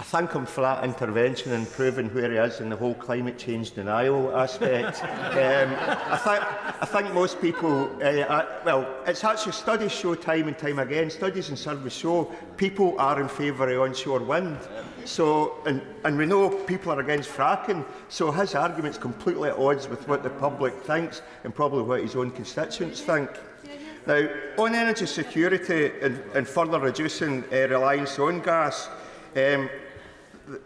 S19: I thank him for that intervention and proving where he is in the whole climate change denial aspect. I think most people, well, it's actually studies show time and time again, studies and surveys show people are in favour of onshore wind. So, and we know people are against fracking, so his argument's completely at odds with what the public thinks and probably what his own constituents think. Now, on energy security and further reducing reliance on gas,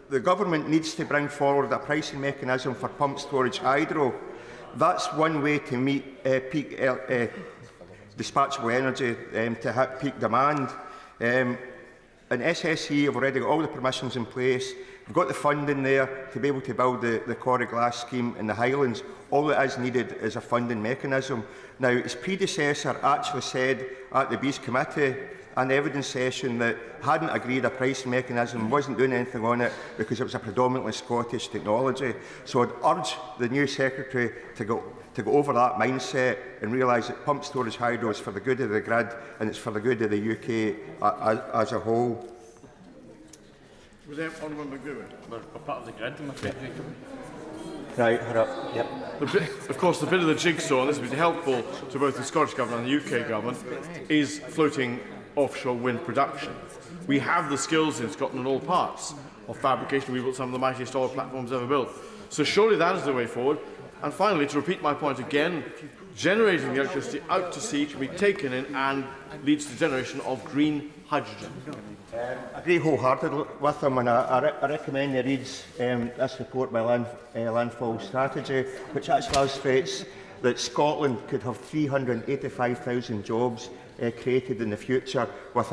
S19: the government needs to bring forward a pricing mechanism for pump storage hydro. That's one way to meet peak dispatchable energy to hit peak demand. And SSE have already got all the permissions in place. We've got the funding there to be able to build the Corrie Glass scheme in the Highlands. All that is needed is a funding mechanism. Now, his predecessor actually said at the Bees Committee an evidence session that hadn't agreed a pricing mechanism, wasn't doing anything on it because it was a predominantly Scottish technology. So I'd urge the new Secretary to go over that mindset and realise that pump storage hydro is for the good of the grid and it's for the good of the UK as a whole.
S14: Was that Honourable McGowan?
S8: We're part of the grid, I'm afraid.
S11: Right, hurry up. Yep.
S14: Of course, the bit of the jigsaw, and this has been helpful to both the Scottish Government and the UK Government, is floating offshore wind production. We have the skills in Scotland in all parts of fabrication. We built some of the mightiest oil platforms ever built. So surely that is the way forward. And finally, to repeat my point again, generating the electricity out to sea can be taken in and leads to generation of green hydrogen.
S19: I agree wholeheartedly with him, and I recommend he reads this report by Landfall Strategy, which actually illustrates that Scotland could have 385,000 jobs created in the future with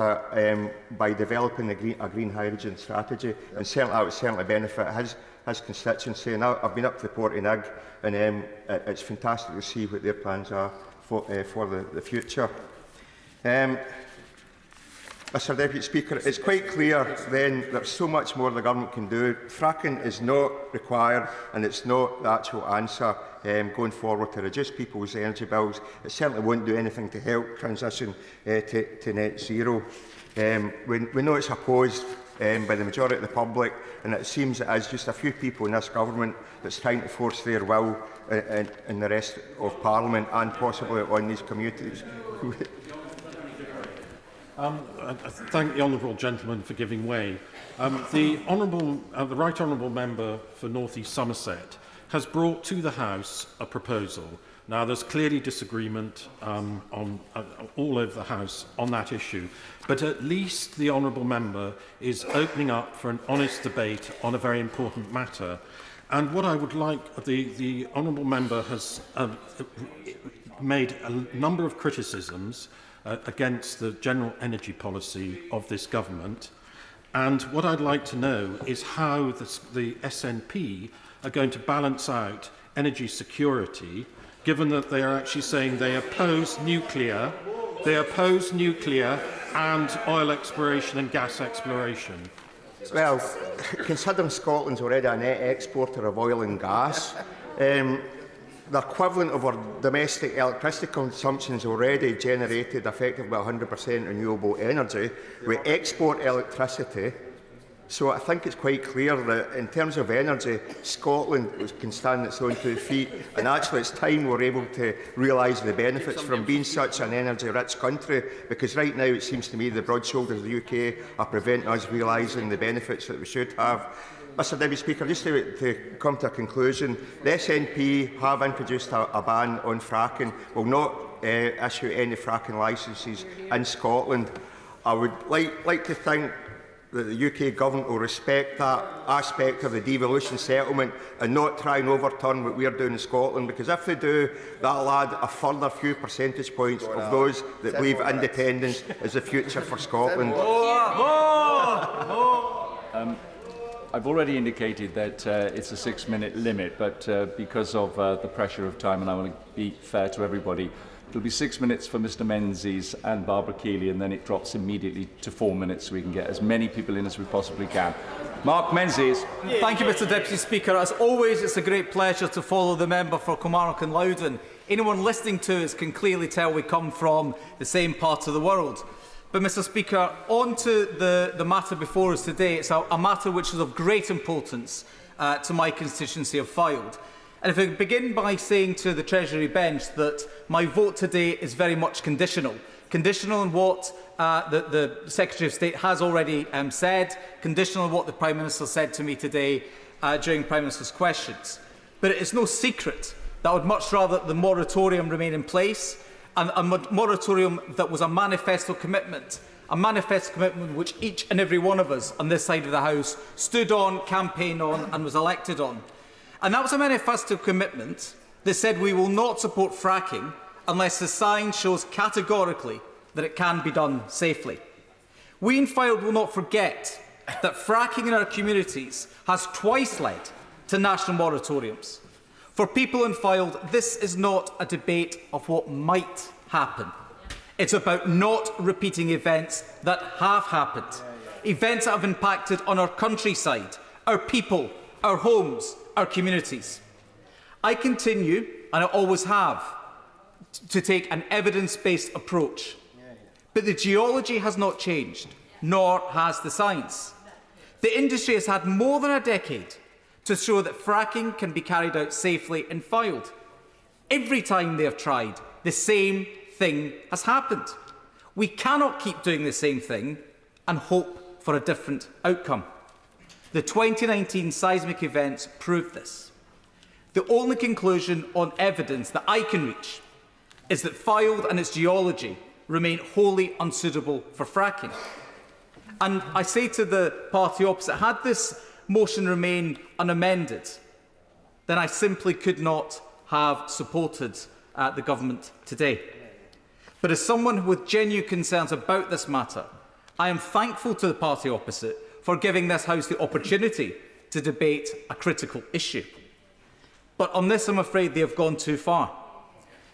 S19: by developing a green hydrogen strategy, and certainly that would certainly benefit his constituency. And I've been up to the Porteenig, and it's fantastic to see what their plans are for the future. Mr Deputy Speaker, it's quite clear then there's so much more the government can do. Fracking is not required and it's not the actual answer going forward to reduce people's energy bills. It certainly won't do anything to help transition to net zero. We know it's opposed by the majority of the public, and it seems it is just a few people in this government that's trying to force their will in the rest of Parliament and possibly on these communities.
S1: I thank the honourable gentleman for giving way. The right honourable member for North East Somerset has brought to the House a proposal. Now, there's clearly disagreement on all over the House on that issue, but at least the honourable member is opening up for an honest debate on a very important matter. And what I would like, the honourable member has made a number of criticisms against the general energy policy of this government. And what I'd like to know is how the SNP are going to balance out energy security, given that they are actually saying they oppose nuclear They oppose nuclear and oil exploration and gas exploration.
S19: Well, considering Scotland's already a net exporter of oil and gas, the equivalent of our domestic electricity consumption is already generated effectively 100% renewable energy. We export electricity. So I think it's quite clear that in terms of energy, Scotland can stand its own 2 feet, and actually it's time we're able to realise the benefits from being such an energy-rich country, because right now it seems to me the broad shoulders of the UK are preventing us realising the benefits that we should have. Mr Deputy Speaker, just to come to a conclusion, the SNP have introduced a ban on fracking, will not issue any fracking licences in Scotland. I would like to think that the UK Government will respect that aspect of the devolution settlement and not try and overturn what we are doing in Scotland, because if they do, that will add a further few percentage points of those that believe independence is the future for Scotland.
S22: I've already indicated that it's a 6-minute limit, but because of the pressure of time, and I want to be fair to everybody, it'll be 6 minutes for Mr Menzies and Barbara Keeley, and then it drops immediately to 4 minutes so we can get as many people in as we possibly can. Mark Menzies.
S4: Thank you, Mr Deputy Speaker. As always, it's a great pleasure to follow the member for Kilmarnock and Loudon. Anyone listening to us can clearly tell we come from the same part of the world. But, Mr Speaker, on to the matter before us today. It's a matter which is of great importance to my constituency of Fylde. And if I begin by saying to the Treasury bench that my vote today is very much conditional. Conditional on what the Secretary of State has already said, conditional on what the Prime Minister said to me today during Prime Minister's questions. But it is no secret that I would much rather the moratorium remain in place, and a moratorium that was a manifesto commitment which each and every one of us on this side of the House stood on, campaigned on and was elected on. And that was a manifesto commitment that said we will not support fracking unless the science shows categorically that it can be done safely. We in Fylde will not forget that fracking in our communities has twice led to national moratoriums. For people in Fylde, this is not a debate of what might happen. It's about not repeating events that have happened, events that have impacted on our countryside, our people, our homes, our communities. I continue, and I always have, to take an evidence-based approach. But the geology has not changed, nor has the science. The industry has had more than a decade to show that fracking can be carried out safely in Fylde. Every time they have tried, the same thing has happened. We cannot keep doing the same thing and hope for a different outcome. The 2019 seismic events proved this. The only conclusion on evidence that I can reach is that Fylde and its geology remain wholly unsuitable for fracking. And I say to the party opposite, had this motion remained unamended, then I simply could not have supported the government today. But as someone with genuine concerns about this matter, I am thankful to the party opposite for giving this House the opportunity to debate a critical issue. But on this, I'm afraid they have gone too far,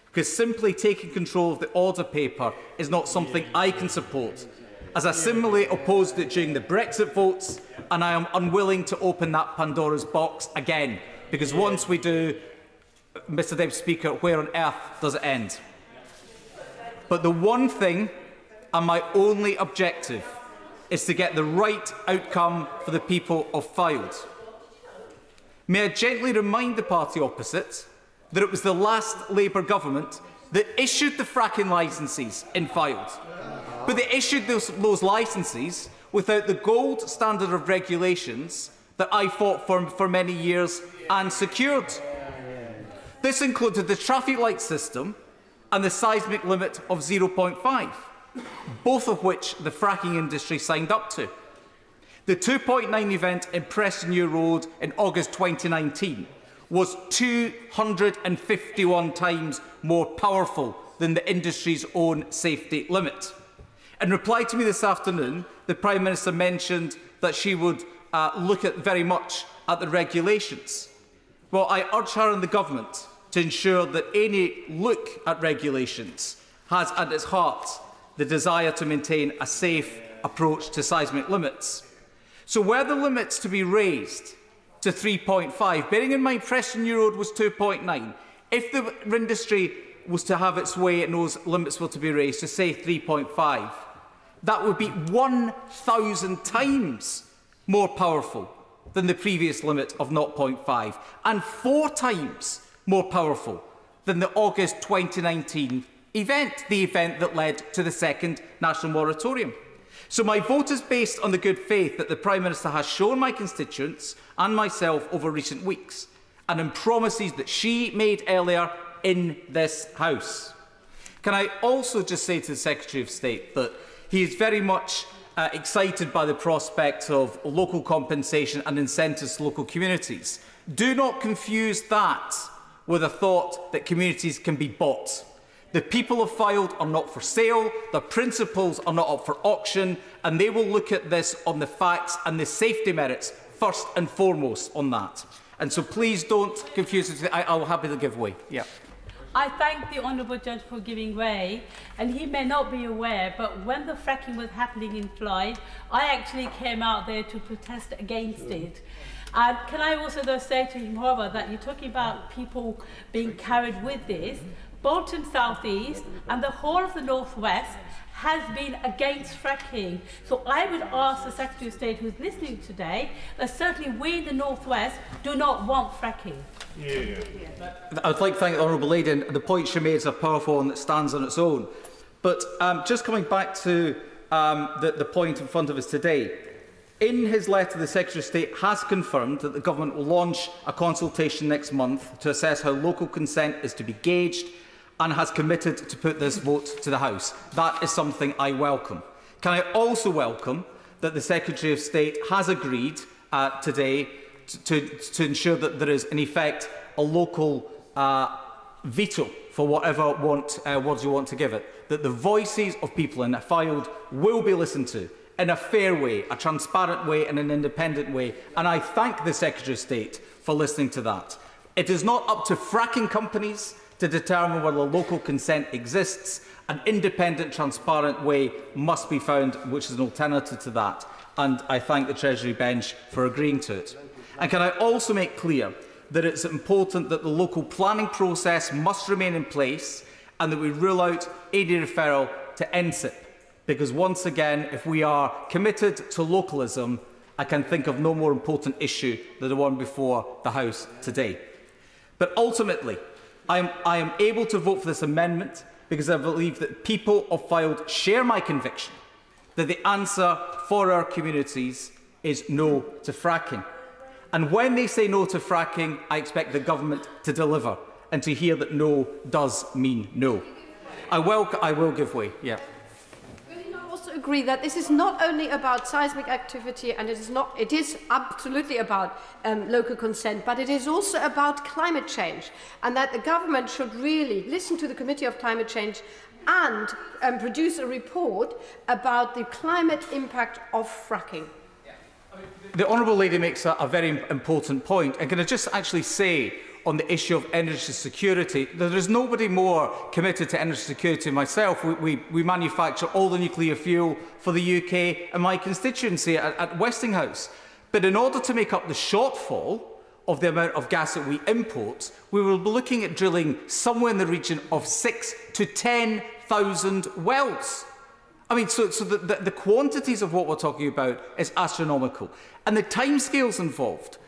S4: because simply taking control of the order paper is not something I can support, as I similarly opposed it during the Brexit votes, and I am unwilling to open that Pandora's box again, because once we do, Mr Deputy Speaker, where on earth does it end? But the one thing, and my only objective, is to get the right outcome for the people of Fylde. May I gently remind the party opposite that it was the last Labour government that issued the fracking licences in Fylde. But they issued those licences without the gold standard of regulations that I fought for many years and secured. This included the traffic light system and the seismic limit of 0.5, both of which the fracking industry signed up to. The 2.9 event in Preston New Road in August 2019 was 251 times more powerful than the industry's own safety limit. In reply to me this afternoon, the Prime Minister mentioned that she would look very much at the regulations. Well, I urge her and the government to ensure that any look at regulations has at its heart the desire to maintain a safe approach to seismic limits. So were the limits to be raised to 3.5, bearing in mind Preston New Road was 2.9, if the industry was to have its way and those limits were to be raised to, say, 3.5, that would be 1,000 times more powerful than the previous limit of 0.5 and 4 times more powerful than the August 2019 event, the event that led to the second national moratorium. So my vote is based on the good faith that the Prime Minister has shown my constituents and myself over recent weeks, and in promises that she made earlier in this House. Can I also just say to the Secretary of State that he is very much excited by the prospect of local compensation and incentives to local communities. Do not confuse that with a thought that communities can be bought. The people of Fylde are not for sale, their principles are not up for auction, and they will look at this on the facts and the safety merits first and foremost on that. And so please don't confuse it. I'll happily give way. Yeah.
S18: I thank the Honourable Judge for giving way, and he may not be aware, but when the fracking was happening in Clyde, I actually came out there to protest against it. And can I also though say to him, however, that you're talking about people being carried with this. Bolton South East and the whole of the North West has been against fracking. So I would ask the Secretary of State who's listening today that certainly we in the North West do not want fracking.
S4: I would like to thank the Honourable Lady, and the point she made is a powerful one that stands on its own. But just coming back to the point in front of us today, in his letter, the Secretary of State has confirmed that the Government will launch a consultation next month to assess how local consent is to be gauged, and has committed to put this vote to the House. That is something I welcome. Can I also welcome that the Secretary of State has agreed today to ensure that there is, in effect, a local veto for whatever words you want to give it, that the voices of people in Fylde will be listened to in a fair way, a transparent way and an independent way, and I thank the Secretary of State for listening to that. It is not up to fracking companies to determine whether local consent exists. An independent, transparent way must be found, which is an alternative to that, and I thank the Treasury bench for agreeing to it. And can I also make clear that it's important that the local planning process must remain in place and that we rule out any referral to NSIP, because once again, if we are committed to localism, I can think of no more important issue than the one before the House today. But ultimately, I am able to vote for this amendment because I believe that people of Fylde share my conviction that the answer for our communities is no to fracking. And when they say no to fracking, I expect the Government to deliver and to hear that no does mean no. I will give way. Yeah.
S5: Agree that this is not only about seismic activity, and it is absolutely about local consent, but it is also about climate change, and that the government should really listen to the Committee of Climate Change and produce a report about the climate impact of fracking.
S4: The Honourable Lady makes a very important point, and can I just actually say on the issue of energy security, there is nobody more committed to energy security than myself. We manufacture all the nuclear fuel for the UK and my constituency at Westinghouse. But in order to make up the shortfall of the amount of gas that we import, we will be looking at drilling somewhere in the region of 6,000 to 10,000 wells. I mean, so the quantities of what we're talking about is astronomical. And the timescales involved.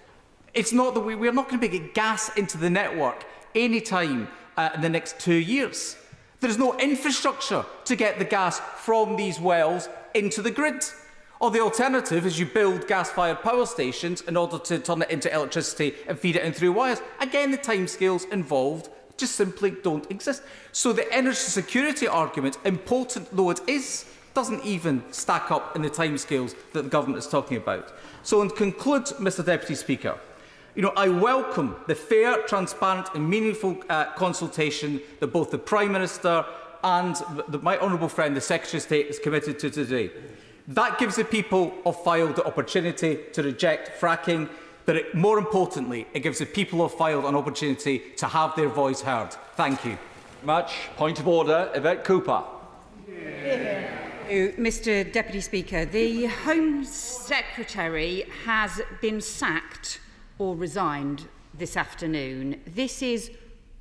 S4: It's not that we're not going to get gas into the network any time in the next 2 years. There is no infrastructure to get the gas from these wells into the grid. Or the alternative is you build gas-fired power stations in order to turn it into electricity and feed it in through wires. Again, the timescales involved just simply don't exist. So the energy security argument, important though it is, doesn't even stack up in the timescales that the Government is talking about. So to conclude, Mr Deputy Speaker, I welcome the fair, transparent and meaningful consultation that both the Prime Minister and my honourable friend, the Secretary of State, is committed to today. That gives the people of Fylde the opportunity to reject fracking, but more importantly, it gives the people of Fylde an opportunity to have their voice heard. Thank you.
S22: Much. Point of order, Yvette Cooper.
S9: Mr Deputy Speaker, the Home Secretary has been sacked or resigned this afternoon. This is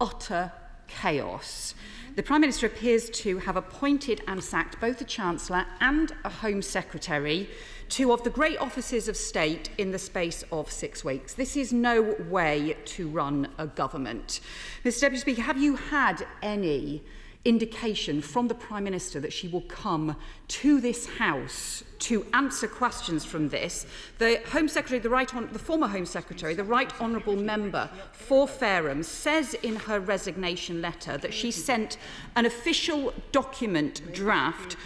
S9: utter chaos. The Prime Minister appears to have appointed and sacked both the Chancellor and a Home Secretary, two of the great offices of state, in the space of 6 weeks. This is no way to run a government. Mr Deputy Speaker, have you had any indication from the Prime Minister that she will come to this House to answer questions from this? The Home Secretary, the former Home Secretary, the Right Honourable Member for Fareham, says in her resignation letter that she sent an official document draft,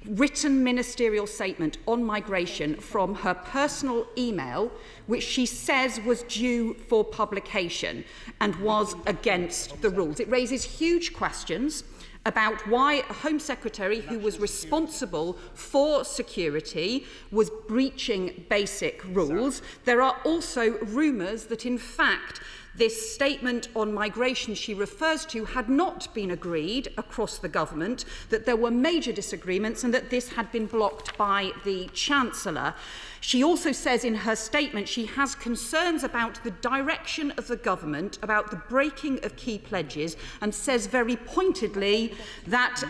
S9: written ministerial statement on migration from her personal email, which she says was due for publication and was against the rules. It raises huge questions about why a Home Secretary who was responsible for security was breaching basic rules. There are also rumours that, in fact, this statement on migration she refers to had not been agreed across the government, that there were major disagreements and that this had been blocked by the Chancellor. She also says in her statement she has concerns about the direction of the government, about the breaking of key pledges, and says very pointedly that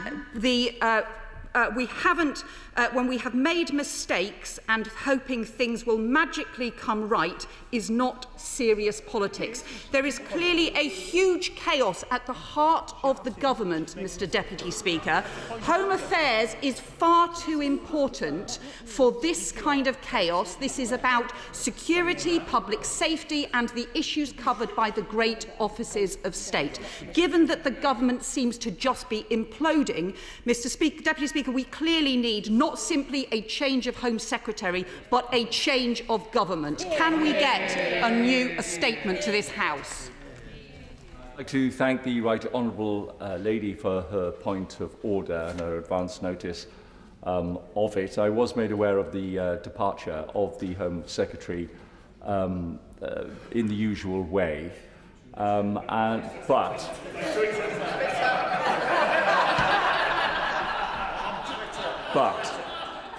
S9: when we have made mistakes and hoping things will magically come right is not serious politics. There is clearly a huge chaos at the heart of the government, Mr Deputy Speaker. Home Affairs is far too important for this kind of chaos. This is about security, public safety and the issues covered by the great offices of state. Given that the government seems to just be imploding, Deputy Speaker, we clearly need not simply a change of Home Secretary, but a change of government. Can we get a statement to this House?
S22: I'd like to thank the Right Honourable Lady for her point of order and her advance notice of it. I was made aware of the departure of the Home Secretary in the usual way, but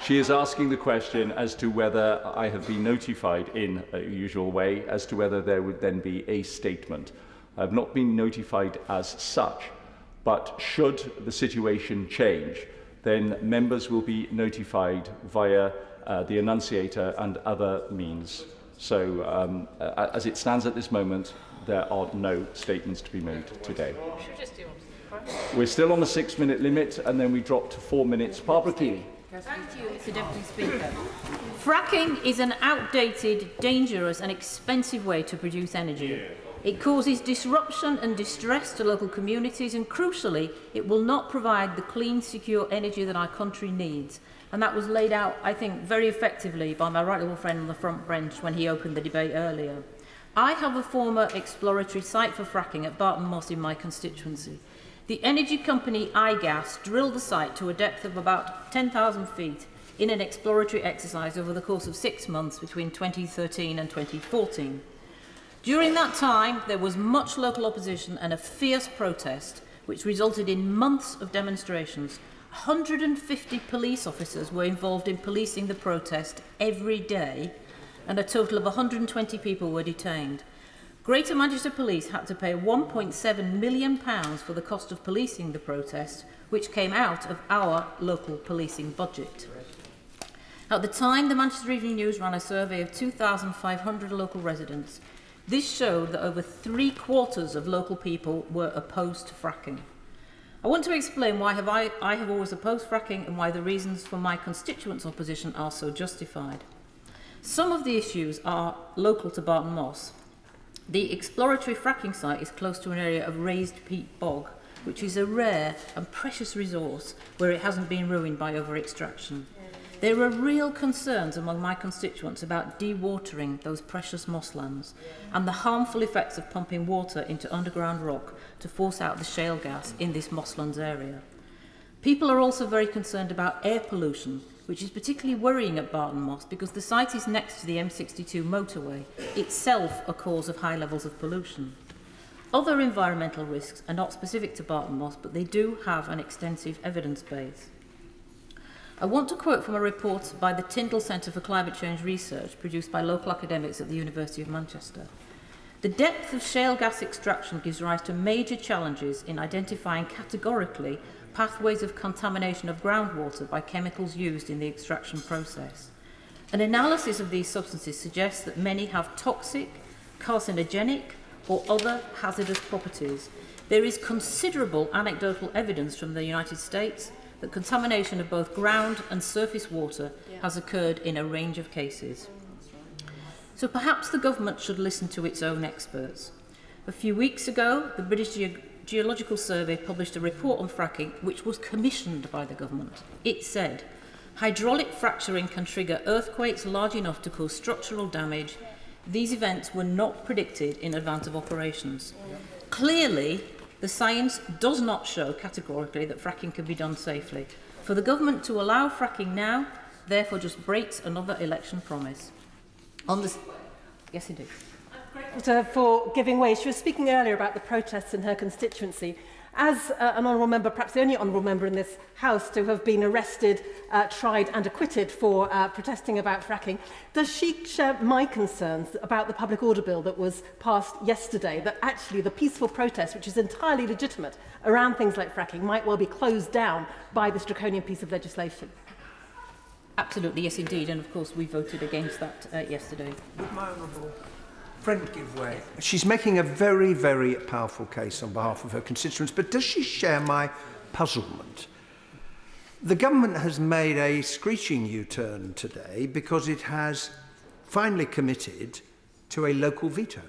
S22: she is asking the question as to whether I have been notified in a usual way as to whether there would then be a statement. I have not been notified as such, but should the situation change, then members will be notified via the Annunciator and other means. So, as it stands at this moment, there are no statements to be made today. We're still on the 6-minute limit, and then we drop to 4 minutes. Barbara Keeley.
S10: Thank you, Mr Deputy Speaker. Fracking is an outdated, dangerous and expensive way to produce energy. It causes disruption and distress to local communities, and crucially, it will not provide the clean, secure energy that our country needs. And that was laid out, I think, very effectively by my right little friend on the front bench when he opened the debate earlier. I have a former exploratory site for fracking at Barton Moss in my constituency. The energy company iGas drilled the site to a depth of about 10,000 feet in an exploratory exercise over the course of 6 months between 2013 and 2014. During that time, there was much local opposition and a fierce protest, which resulted in months of demonstrations. 150 police officers were involved in policing the protest every day, and a total of 120 people were detained. Greater Manchester Police had to pay £1.7 million for the cost of policing the protest, which came out of our local policing budget. At the time, the Manchester Evening News ran a survey of 2,500 local residents. This showed that over 3/4 of local people were opposed to fracking. I want to explain why I have always opposed fracking and why the reasons for my constituents' opposition are so justified. Some of the issues are local to Barton Moss. The exploratory fracking site is close to an area of raised peat bog, which is a rare and precious resource where it hasn't been ruined by over-extraction. There are real concerns among my constituents about dewatering those precious mosslands and the harmful effects of pumping water into underground rock to force out the shale gas in this mosslands area. People are also very concerned about air pollution, which is particularly worrying at Barton Moss because the site is next to the M62 motorway, itself a cause of high levels of pollution. Other environmental risks are not specific to Barton Moss, but they do have an extensive evidence base. I want to quote from a report by the Tyndall Centre for Climate Change Research produced by local academics at the University of Manchester. The depth of shale gas extraction gives rise to major challenges in identifying categorically pathways of contamination of groundwater by chemicals used in the extraction process. An analysis of these substances suggests that many have toxic, carcinogenic, or other hazardous properties. There is considerable anecdotal evidence from the United States that contamination of both ground and surface water has occurred in a range of cases. So perhaps the government should listen to its own experts. A few weeks ago, the British Geological Survey published a report on fracking which was commissioned by the government. It said, hydraulic fracturing can trigger earthquakes large enough to cause structural damage. These events were not predicted in advance of operations. Clearly, the science does not show categorically that fracking can be done safely. For the government to allow fracking now, therefore just breaks another election promise. On this, yes, indeed.
S7: For giving way. She was speaking earlier about the protests in her constituency. As an honourable member, perhaps the only honourable member in this House to have been arrested, tried and acquitted for protesting about fracking, does she share my concerns about the public order bill that was passed yesterday, that actually the peaceful protest, which is entirely legitimate around things like fracking, might well be closed down by this draconian piece of legislation?
S10: Absolutely, yes indeed, and of course we voted against that yesterday.
S12: Would my honourable friend give way? She's making a very, very powerful case on behalf of her constituents, but does she share my puzzlement? The government has made a screeching U-turn today because it has finally committed to a local veto.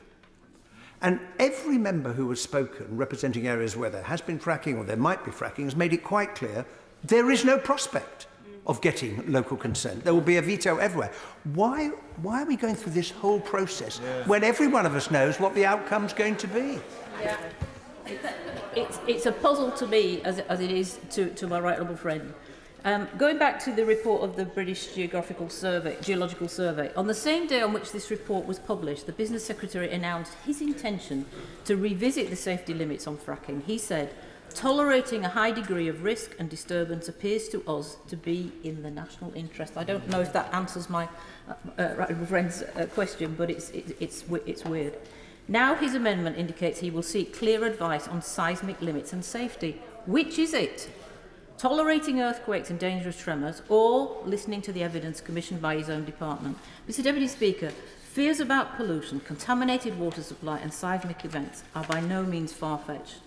S12: And every member who has spoken, representing areas where there has been fracking or there might be fracking, has made it quite clear there is no prospect of getting local consent. There will be a veto everywhere. Why are we going through this whole process when every one of us knows what the outcome's going to be?
S10: Yeah. It's a puzzle to me, as it is to my right honourable friend. Going back to the report of the British Geological Survey, on the same day on which this report was published, the Business Secretary announced his intention to revisit the safety limits on fracking. He said, tolerating a high degree of risk and disturbance appears to us to be in the national interest. I don't know if that answers my friend's question, but it's weird. Now his amendment indicates he will seek clear advice on seismic limits and safety. Which is it? Tolerating earthquakes and dangerous tremors, or listening to the evidence commissioned by his own department? Mr Deputy Speaker, fears about pollution, contaminated water supply and seismic events are by no means far-fetched.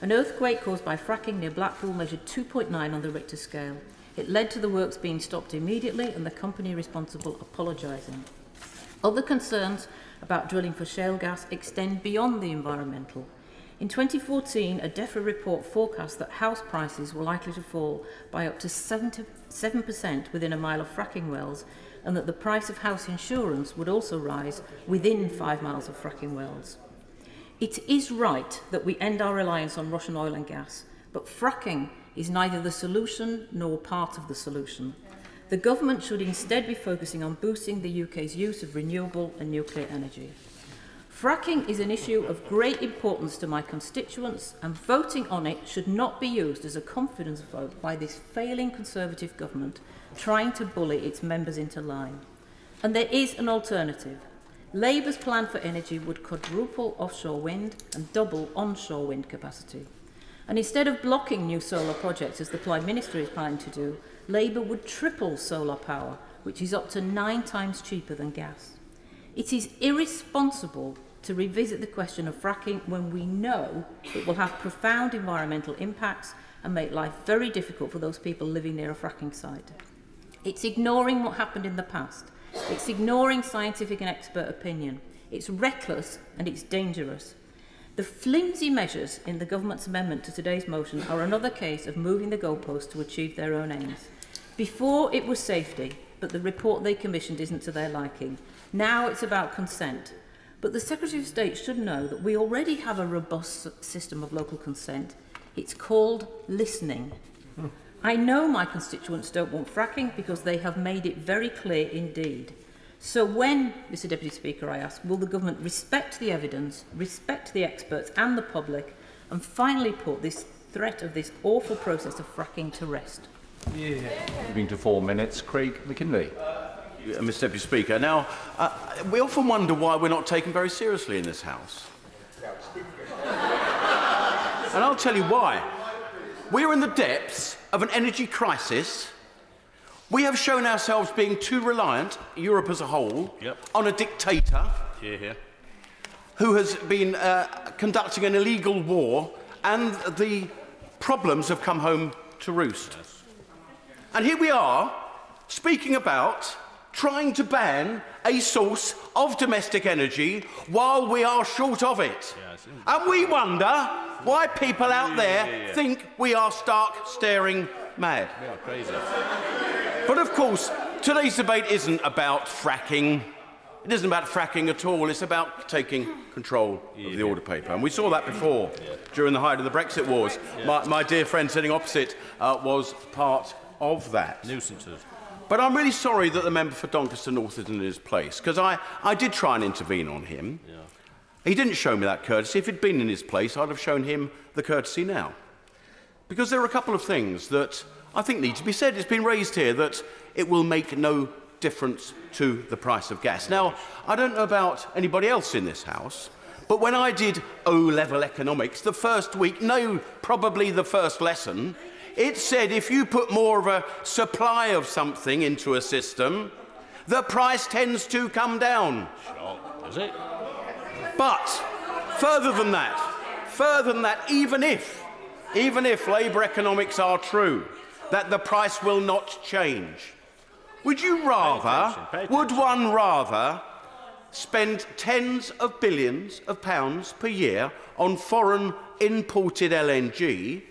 S10: An earthquake caused by fracking near Blackpool measured 2.9 on the Richter scale. It led to the works being stopped immediately and the company responsible apologising. Other concerns about drilling for shale gas extend beyond the environmental. In 2014, a DEFRA report forecast that house prices were likely to fall by up to 7% within a mile of fracking wells, and that the price of house insurance would also rise within 5 miles of fracking wells. It is right that we end our reliance on Russian oil and gas, but fracking is neither the solution nor part of the solution. The government should instead be focusing on boosting the UK's use of renewable and nuclear energy. Fracking is an issue of great importance to my constituents, and voting on it should not be used as a confidence vote by this failing Conservative government trying to bully its members into line. And there is an alternative. Labour's plan for energy would quadruple offshore wind and double onshore wind capacity. And instead of blocking new solar projects, as the Prime Minister is planning to do, Labour would triple solar power, which is up to 9 times cheaper than gas. It is irresponsible to revisit the question of fracking when we know it will have profound environmental impacts and make life very difficult for those people living near a fracking site. It's ignoring what happened in the past. It's ignoring scientific and expert opinion. It's reckless and it's dangerous. The flimsy measures in the government's amendment to today's motion are another case of moving the goalposts to achieve their own aims. Before it was safety, but the report they commissioned isn't to their liking. Now it's about consent. But the Secretary of State should know that we already have a robust system of local consent. It's called listening. I know my constituents don't want fracking because they have made it very clear indeed. So when, Mr Deputy Speaker, I ask, will the Government respect the evidence, respect the experts and the public, and finally put this threat of this awful process of fracking to rest?
S22: Moving to 4 minutes, Craig McKinley.
S6: Mr Deputy Speaker, now, we often wonder why we're not taken very seriously in this House. And I'll tell you why. We're in the depths of an energy crisis. We have shown ourselves being too reliant, Europe as a whole, on a dictator who has been conducting an illegal war, and the problems have come home to roost. And here we are, speaking about trying to ban a source of domestic energy while we are short of it. And we wonder why people out there think we are stark staring mad.
S17: We are crazy.
S6: But of course, today's debate isn't about fracking. It isn't about fracking at all. It's about taking control of the order paper. And we saw that before, during the height of the Brexit wars. My dear friend sitting opposite was part of that.
S17: Nuisances.
S6: But I'm really sorry that the member for Doncaster North isn't in his place, because I did try and intervene on him. He didn't show me that courtesy. If he'd been in his place, I'd have shown him the courtesy now. Because there are a couple of things that I think need to be said. It's been raised here that it will make no difference to the price of gas. Now, I don't know about anybody else in this House, but when I did O-level economics, the first week, no, probably the first lesson, it said if you put more of a supply of something into a system, the price tends to come down.
S17: Sure. Does it?
S6: But further than that, even if Labour economics are true, that the price will not change, would one rather spend tens of billions of pounds per year on foreign imported LNG,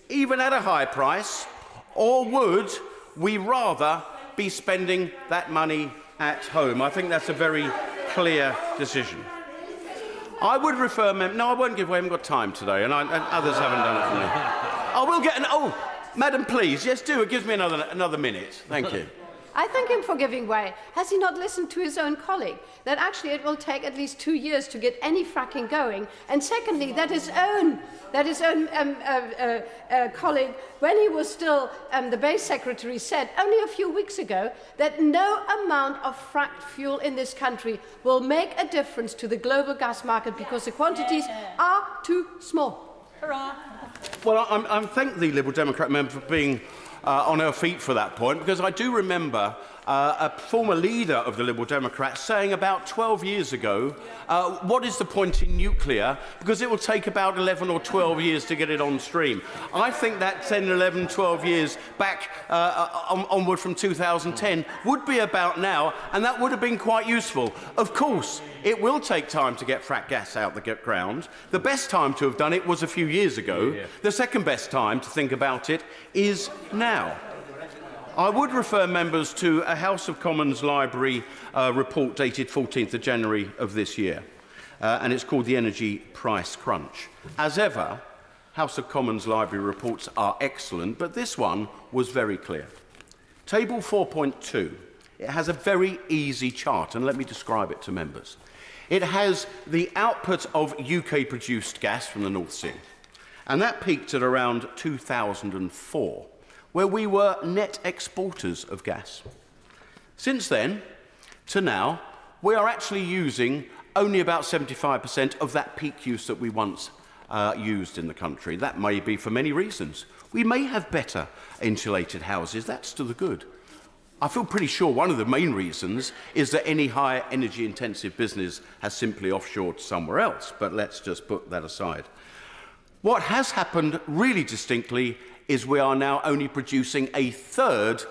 S6: even at a high price, or would we rather be spending that money at home? I think that's a very clear decision. I would refer no, I won't give away. I haven't got time today, and others haven't done it for me. I will get Madam, please, yes, do. It gives me another minute. Thank you.
S5: I thank him for giving way. Has he not listened to his own colleague? That actually it will take at least 2 years to get any fracking going. And secondly, that his own colleague, when he was still the base secretary, said only a few weeks ago that no amount of fracked fuel in this country will make a difference to the global gas market because the quantities are too small.
S10: Hurrah!
S6: Well, I thank the Liberal Democrat member for being on her feet for that point, because I do remember a former leader of the Liberal Democrats saying about 12 years ago, what is the point in nuclear, because it will take about 11 or 12 years to get it on stream. I think that 10, 11, 12 years back onward from 2010 would be about now, and that would have been quite useful. Of course, it will take time to get frack gas out the ground. The best time to have done it was a few years ago. The second best time to think about it is now. I would refer members to a House of Commons Library report dated 14th of January of this year, and it's called the Energy Price Crunch. As ever, House of Commons Library reports are excellent, but this one was very clear. Table 4.2, it has a very easy chart, and let me describe it to members. It has the output of UK-produced gas from the North Sea, and that peaked at around 2004. Where we were net exporters of gas. Since then to now, we are actually using only about 75% of that peak use that we once used in the country. That may be for many reasons. We may have better insulated houses. That's to the good. I feel pretty sure one of the main reasons is that any high energy intensive business has simply offshored somewhere else, but let's just put that aside. What has happened really distinctly is we are now only producing a third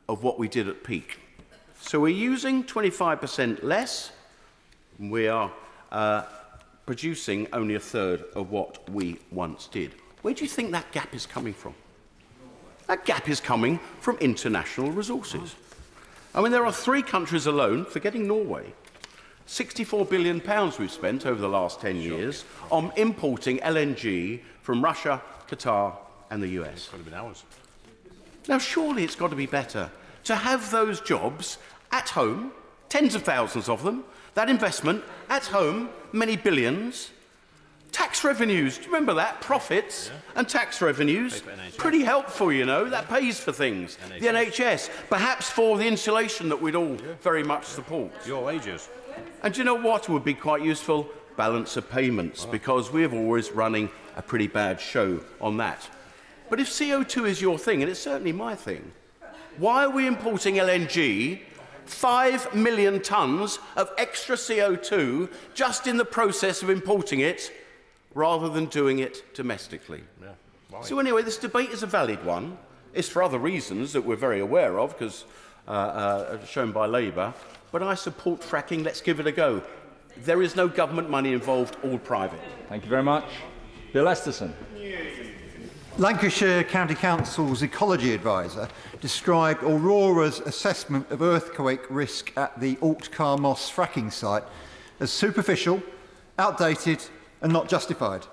S6: of what we did at peak. So we're using 25% less, and we are producing only a third of what we once did. Where do you think that gap is coming from? That gap is coming from international resources. I mean, there are 3 countries alone, forgetting Norway, £64 billion we've spent over the last 10 years on importing LNG from Russia, Qatar, and the US.
S17: Could have been ours.
S6: Now, surely it's got to be better to have those jobs at home, tens of thousands of them. That investment, at home, many billions. Tax revenues, do you remember that? Profits and tax revenues. Pretty helpful, you know. That pays for things. The NHS, perhaps for the insulation that we'd all very much support.
S17: Your wages.
S6: And do you know what would be quite useful? Balance of payments, because we're always running a pretty bad show on that. But if CO2 is your thing, and it's certainly my thing, why are we importing LNG, 5 million tonnes of extra CO2 just in the process of importing it, rather than doing it domestically? So anyway, this debate is a valid one. It's for other reasons that we're very aware of, because shown by Labour. But I support fracking. Let's give it a go. There is no government money involved, all private.
S22: Thank you very much. Bill Esterson.
S20: Lancashire County Council's ecology advisor described Aurora's assessment of earthquake risk at the Altcar Moss fracking site as superficial, outdated and not justified.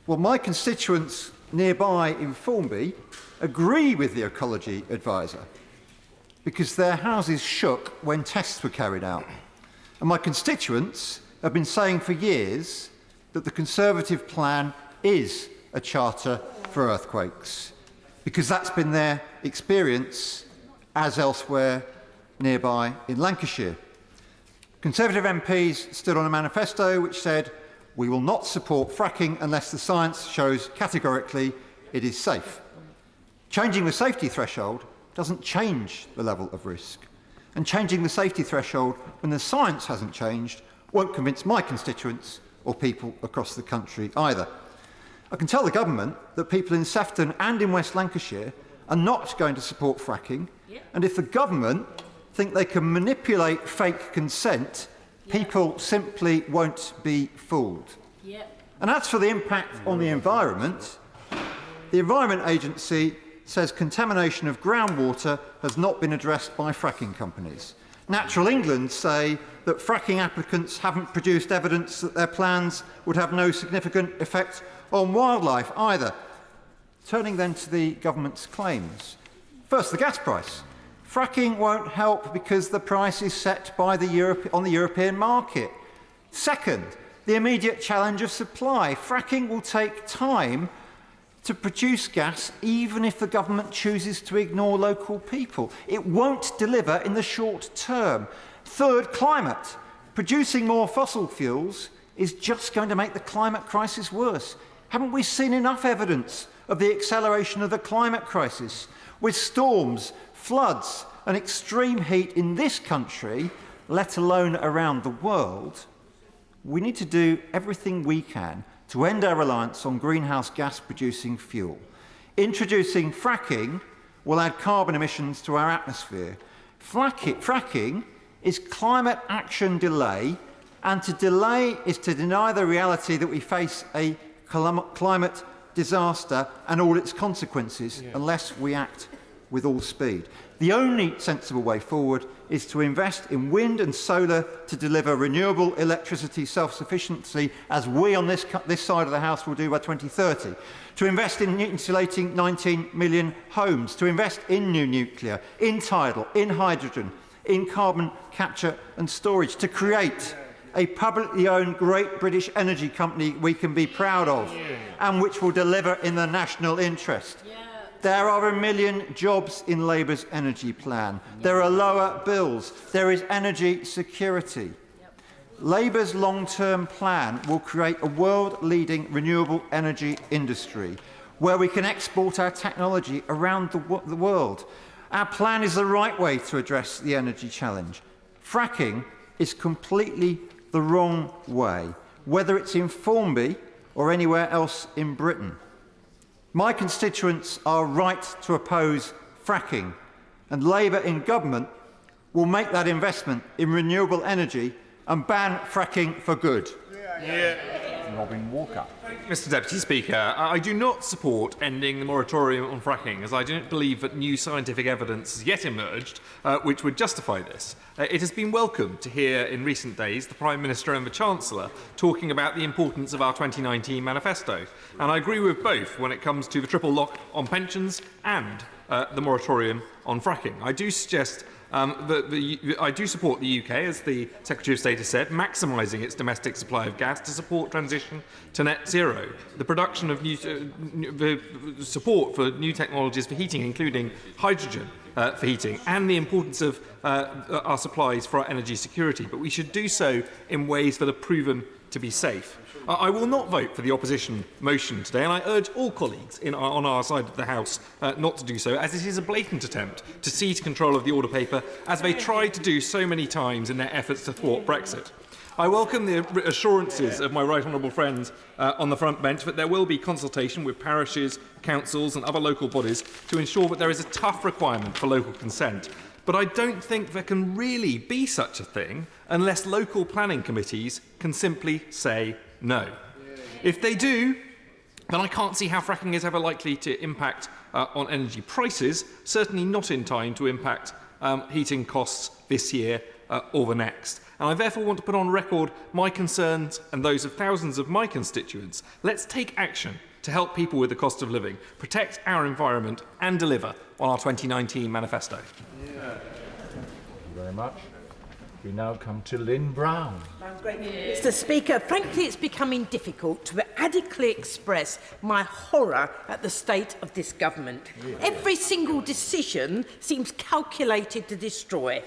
S20: Well, my constituents nearby in Formby agree with the ecology advisor because their houses shook when tests were carried out. And my constituents have been saying for years that the Conservative plan is a charter for earthquakes, because that's been their experience as elsewhere nearby in Lancashire. Conservative MPs stood on a manifesto which said, "We will not support fracking unless the science shows categorically it is safe." Changing the safety threshold doesn't change the level of risk. And changing the safety threshold when the science hasn't changed won't convince my constituents or people across the country either. I can tell the government that people in Sefton and in West Lancashire are not going to support fracking, and if the government think they can manipulate fake consent, people simply won't be fooled. And as for the impact on the environment, the Environment Agency says contamination of groundwater has not been addressed by fracking companies. Natural England say that fracking applicants haven't produced evidence that their plans would have no significant effect on wildlife either. Turning then to the government's claims. First, the gas price. Fracking won't help because the price is set by on the European market. Second, the immediate challenge of supply. Fracking will take time to produce gas, even if the government chooses to ignore local people. It won't deliver in the short term. Third, climate. Producing more fossil fuels is just going to make the climate crisis worse. Haven't we seen enough evidence of the acceleration of the climate crisis, with storms, floods and extreme heat in this country, let alone around the world? We need to do everything we can to end our reliance on greenhouse gas-producing fuel. Introducing fracking will add carbon emissions to our atmosphere. Fracking is climate action delay, and to delay is to deny the reality that we face a climate disaster and all its consequences unless we act with all speed. The only sensible way forward is to invest in wind and solar to deliver renewable electricity self-sufficiency, as we on this side of the House will do by 2030, to invest in insulating 19 million homes, to invest in new nuclear, in tidal, in hydrogen, in carbon capture and storage, to create a publicly owned great British energy company we can be proud of and which will deliver in the national interest. There are 1 million jobs in Labour's energy plan. There are lower bills. There is energy security. Labour's long-term plan will create a world-leading renewable energy industry where we can export our technology around the world. Our plan is the right way to address the energy challenge. Fracking is completely the wrong way, whether it's in Formby or anywhere else in Britain. My constituents are right to oppose fracking, and Labour in government will make that investment in renewable energy and ban fracking for good.
S22: Robin Walker.
S21: Mr Deputy Speaker, I do not support ending the moratorium on fracking, as I don't believe that new scientific evidence has yet emerged which would justify this. It has been welcome to hear in recent days the Prime Minister and the Chancellor talking about the importance of our 2019 manifesto, and I agree with both when it comes to the triple lock on pensions and the moratorium on fracking. I do suggest I do support the UK, as the Secretary of State has said, maximising its domestic supply of gas to support transition to net zero. The production of support for new technologies for heating, including hydrogen for heating, and the importance of our supplies for our energy security. But we should do so in ways that are proven to be safe. I will not vote for the opposition motion today, and I urge all colleagues on our side of the House not to do so, as it is a blatant attempt to seize control of the order paper, as they tried to do so many times in their efforts to thwart Brexit. I welcome the assurances of my right honourable friends on the front bench that there will be consultation with parishes, councils and other local bodies to ensure that there is a tough requirement for local consent. But I don't think there can really be such a thing unless local planning committees can simply say no. If they do, then I can't see how fracking is ever likely to impact on energy prices, certainly not in time to impact heating costs this year or the next. And I therefore want to put on record my concerns and those of thousands of my constituents. Let's take action to help people with the cost of living, protect our environment and deliver on our 2019 manifesto.
S13: Thank you very much. We now come to Lynn Brown.
S16: Mr. Speaker, frankly it's becoming difficult to adequately express my horror at the state of this government. Every single decision seems calculated to destroy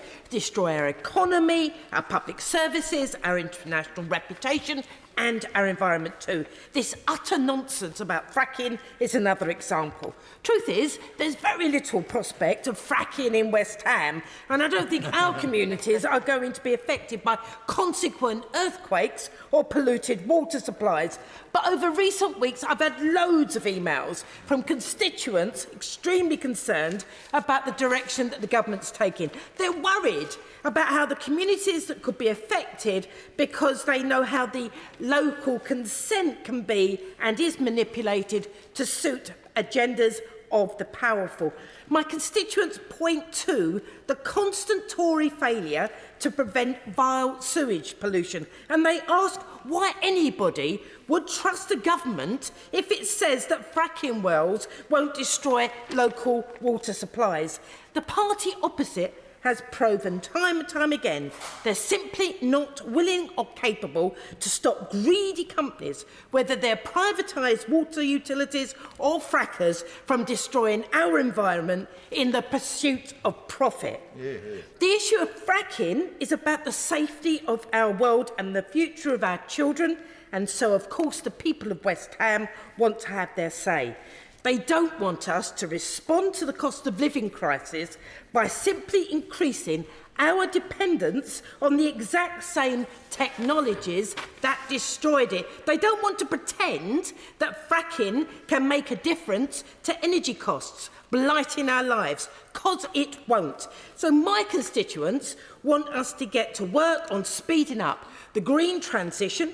S16: our economy, our public services, our international reputation and our environment too. This utter nonsense about fracking is another example. Truth is, there's very little prospect of fracking in West Ham, and I don't think our communities are going to be affected by consequent earthquakes or polluted water supplies. But over recent weeks, I've had loads of emails from constituents extremely concerned about the direction that the government's taking. They're worried about how the communities that could be affected, because they know how the local consent can be and is manipulated to suit agendas of the powerful. My constituents point to the constant Tory failure to prevent vile sewage pollution, and they ask why anybody would trust a government if it says that fracking wells won't destroy local water supplies. The party opposite has proven time and time again they're simply not willing or capable to stop greedy companies, whether they're privatised water utilities or frackers, from destroying our environment in the pursuit of profit. The issue of fracking is about the safety of our world and the future of our children, and so of course the people of West Ham want to have their say. They don't want us to respond to the cost of living crisis by simply increasing our dependence on the exact same technologies that destroyed it. They don't want to pretend that fracking can make a difference to energy costs, blighting our lives, because it won't. So my constituents want us to get to work on speeding up the green transition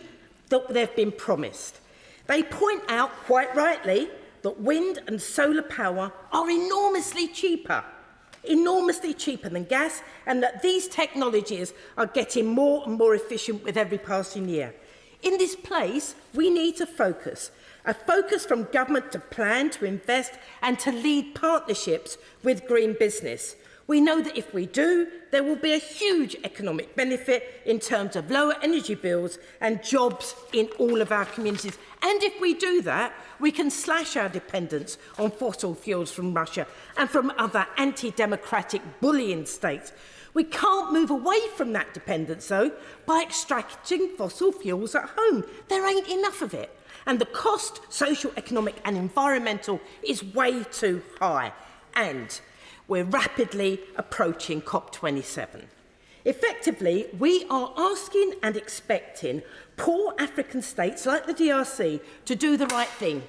S16: that they've been promised. They point out, quite rightly, that wind and solar power are enormously cheaper than gas, and that these technologies are getting more and more efficient with every passing year. In this place, we need a focus from government to plan, to invest and to lead partnerships with green business. We know that if we do, there will be a huge economic benefit in terms of lower energy bills and jobs in all of our communities. And if we do that, we can slash our dependence on fossil fuels from Russia and from other anti-democratic bullying states. We can't move away from that dependence, though, by extracting fossil fuels at home. There ain't enough of it. And the cost, social, economic and environmental, is way too high. And we're rapidly approaching COP27. Effectively, we are asking and expecting poor African states like the DRC to do the right thing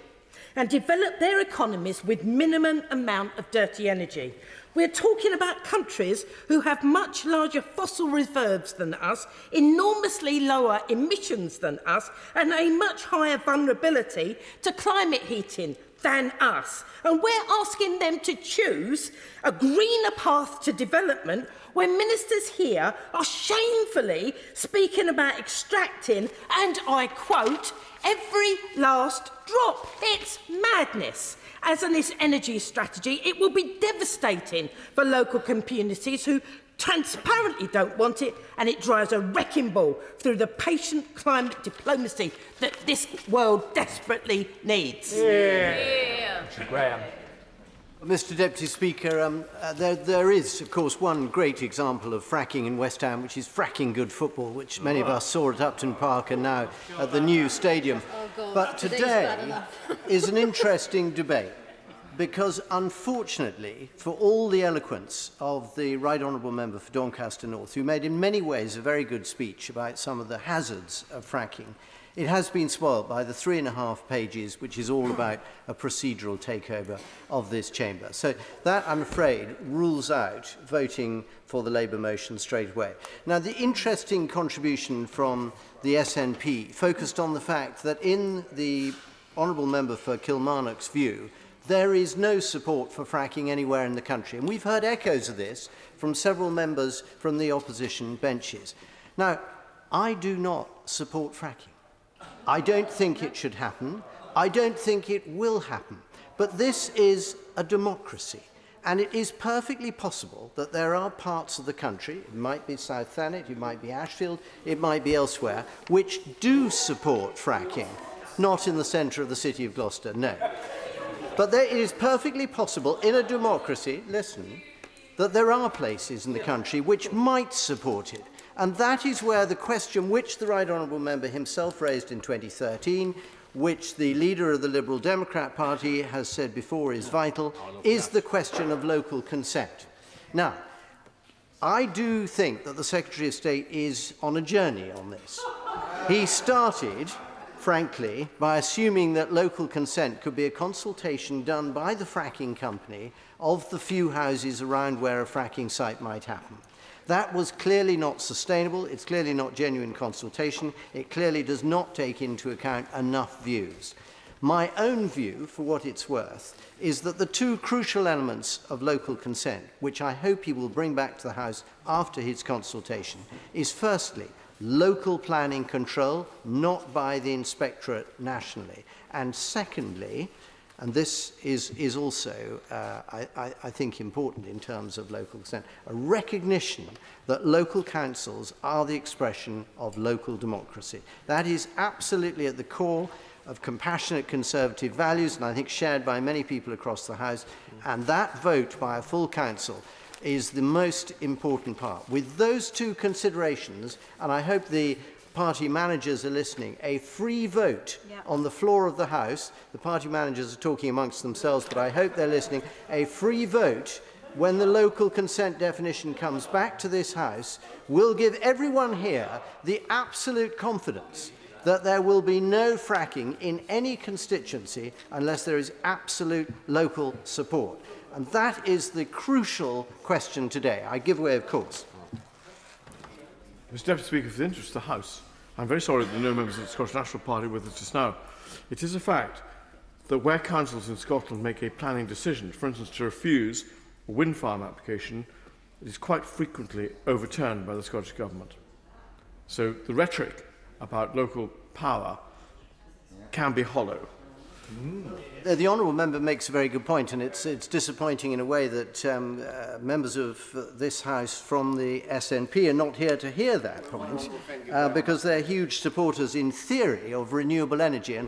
S16: and develop their economies with minimum amount of dirty energy. We're talking about countries who have much larger fossil reserves than us, enormously lower emissions than us, and a much higher vulnerability to climate heating than us. And we're asking them to choose a greener path to development when ministers here are shamefully speaking about extracting, and I quote, every last drop. It's madness. As an energy strategy, it will be devastating for local communities who transparently don't want it, and it drives a wrecking ball through the patient climate diplomacy that this world desperately needs.
S2: Graham. Mr Deputy Speaker, there is, of course, one great example of fracking in West Ham, which is fracking good football, which many of us saw at Upton Park and now at the new stadium. But today is an interesting debate because, unfortunately, for all the eloquence of the Right Honourable Member for Doncaster North, who made in many ways a very good speech about some of the hazards of fracking, it has been spoilt by the 3.5 pages, which is all about a procedural takeover of this chamber. So that, I'm afraid, rules out voting for the Labour motion straight away. Now, the interesting contribution from the SNP focused on the fact that in the Honourable Member for Kilmarnock's view, there is no support for fracking anywhere in the country. And we've heard echoes of this from several members from the opposition benches. Now, I do not support fracking. I don't think it should happen. I don't think it will happen. But this is a democracy. And it is perfectly possible that there are parts of the country, it might be South Thanet, it might be Ashfield, it might be elsewhere, which do support fracking. Not in the centre of the city of Gloucester, no. But it is perfectly possible in a democracy, listen, that there are places in the country which might support it. And that is where the question which the Right Honourable Member himself raised in 2013, which the leader of the Liberal Democrat Party has said before is vital, is the question of local consent. Now, I do think that the Secretary of State is on a journey on this. He started, frankly, by assuming that local consent could be a consultation done by the fracking company of the few houses around where a fracking site might happen. That was clearly not sustainable. It's clearly not genuine consultation. It clearly does not take into account enough views. My own view, for what it's worth, is that the two crucial elements of local consent, which I hope he will bring back to the House after his consultation, is firstly, local planning control, not by the Inspectorate nationally, and secondly, and this is also, I think, important in terms of local consent, a recognition that local councils are the expression of local democracy. That is absolutely at the core of compassionate conservative values, and I think shared by many people across the House, and that vote by a full council is the most important part. With those two considerations, and I hope the party managers are listening, a free vote on the floor of the House, the party managers are talking amongst themselves, but I hope they're listening, a free vote when the local consent definition comes back to this House will give everyone here the absolute confidence that there will be no fracking in any constituency unless there is absolute local support. And that is the crucial question today. I give way, of course.
S14: Mr Deputy Speaker, for the interest of the House, I'm very sorry that there are no members of the Scottish National Party with us just now. It is a fact that where councils in Scotland make a planning decision, for instance to refuse a wind farm application, it is quite frequently overturned by the Scottish Government. So the rhetoric about local power can be hollow.
S2: The Honourable Member makes a very good point, and it's disappointing in a way that members of this House from the SNP are not here to hear that point, because they're huge supporters, in theory, of renewable energy. And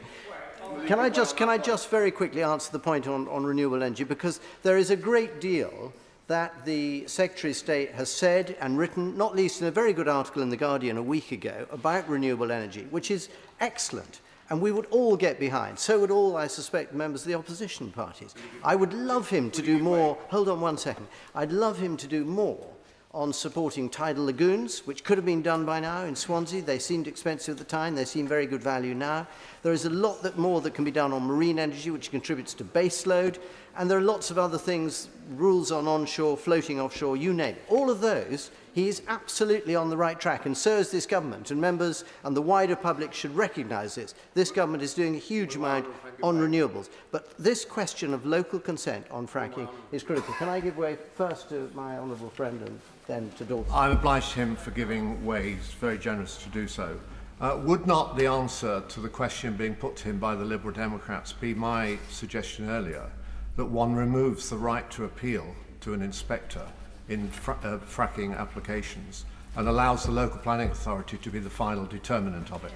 S2: can I just very quickly answer the point on renewable energy, because there is a great deal that the Secretary of State has said and written, not least in a very good article in The Guardian a week ago, about renewable energy, which is excellent. And we would all get behind. So would all, I suspect, members of the opposition parties. I would love him to do more. Hold on one second. I'd love him to do more on supporting tidal lagoons, which could have been done by now in Swansea. They seemed expensive at the time. They seem very good value now. There is a lot more that can be done on marine energy, which contributes to base load. And there are lots of other things, rules on onshore, floating offshore, you name it. All of those, he is absolutely on the right track, and so is this government. And members and the wider public should recognise this. This government is doing a huge amount on renewables. But this question of local consent on fracking is critical. Can I give way first to my honourable friend and then to Dalton?
S17: I'm obliged to him for giving way. He's very generous to do so. Would not the answer to the question being put to him by the Liberal Democrats be my suggestion earlier, that one removes the right to appeal to an inspector in fracking applications and allows the local planning authority to be the final determinant of it.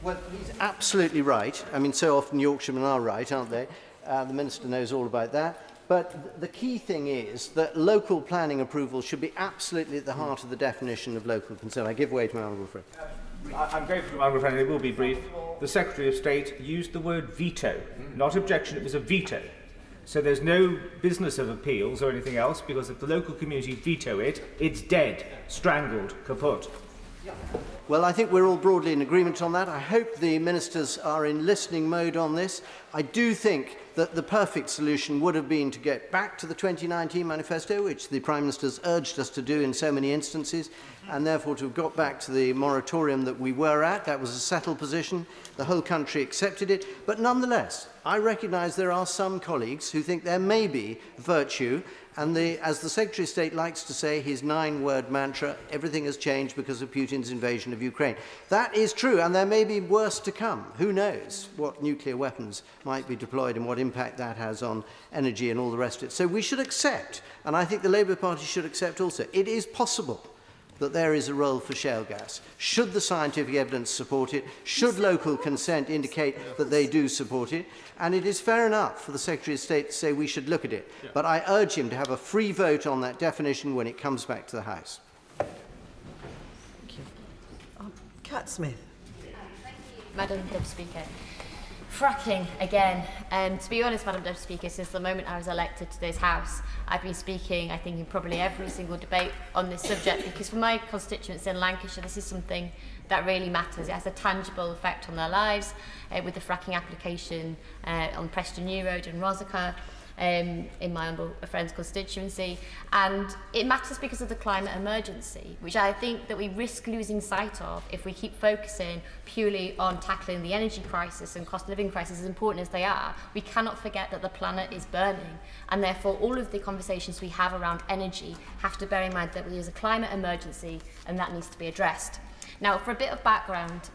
S2: Well, he's absolutely right. I mean, so often Yorkshiremen are right, aren't they? The Minister knows all about that. But the key thing is that local planning approval should be absolutely at the heart of the definition of local concern. I give way to my honourable friend.
S3: I'm grateful to my honourable friend, and it will be brief. The Secretary of State used the word veto, not objection, it was a veto. So there's no business of appeals or anything else, because if the local community veto it, it's dead, strangled, kaput.
S2: Well, I think we're all broadly in agreement on that. I hope the ministers are in listening mode on this. I do think that the perfect solution would have been to get back to the 2019 manifesto, which the Prime Minister's urged us to do in so many instances, and therefore to have got back to the moratorium that we were at. That was a settled position. The whole country accepted it. But nonetheless, I recognise there are some colleagues who think there may be virtue, and as the Secretary of State likes to say, his 9-word mantra, everything has changed because of Putin's invasion of Ukraine. That is true, and there may be worse to come. Who knows what nuclear weapons might be deployed and what impact that has on energy and all the rest of it. So we should accept, and I think the Labour Party should accept also, it is possible that there is a role for shale gas. Should the scientific evidence support it? Should local consent indicate that they do support it? And it is fair enough for the Secretary of State to say we should look at it. Yeah. But I urge him to have a free vote on that definition when it comes back to the House.
S16: Thank you. Cat Smith.
S15: Madam Deputy Speaker. Fracking, again. To be honest, Madam Deputy Speaker, since the moment I was elected to this House, I've been speaking, I think, in probably every single debate on this subject, because for my constituents in Lancashire, this is something that really matters. It has a tangible effect on their lives, with the fracking application on Preston New Road and Rosica, in my honourable friend's constituency. And it matters because of the climate emergency, which I think that we risk losing sight of if we keep focusing purely on tackling the energy crisis and cost of living crisis, as important as they are. We cannot forget that the planet is burning, and therefore all of the conversations we have around energy have to bear in mind that there is a climate emergency and that needs to be addressed. Now, for a bit of background,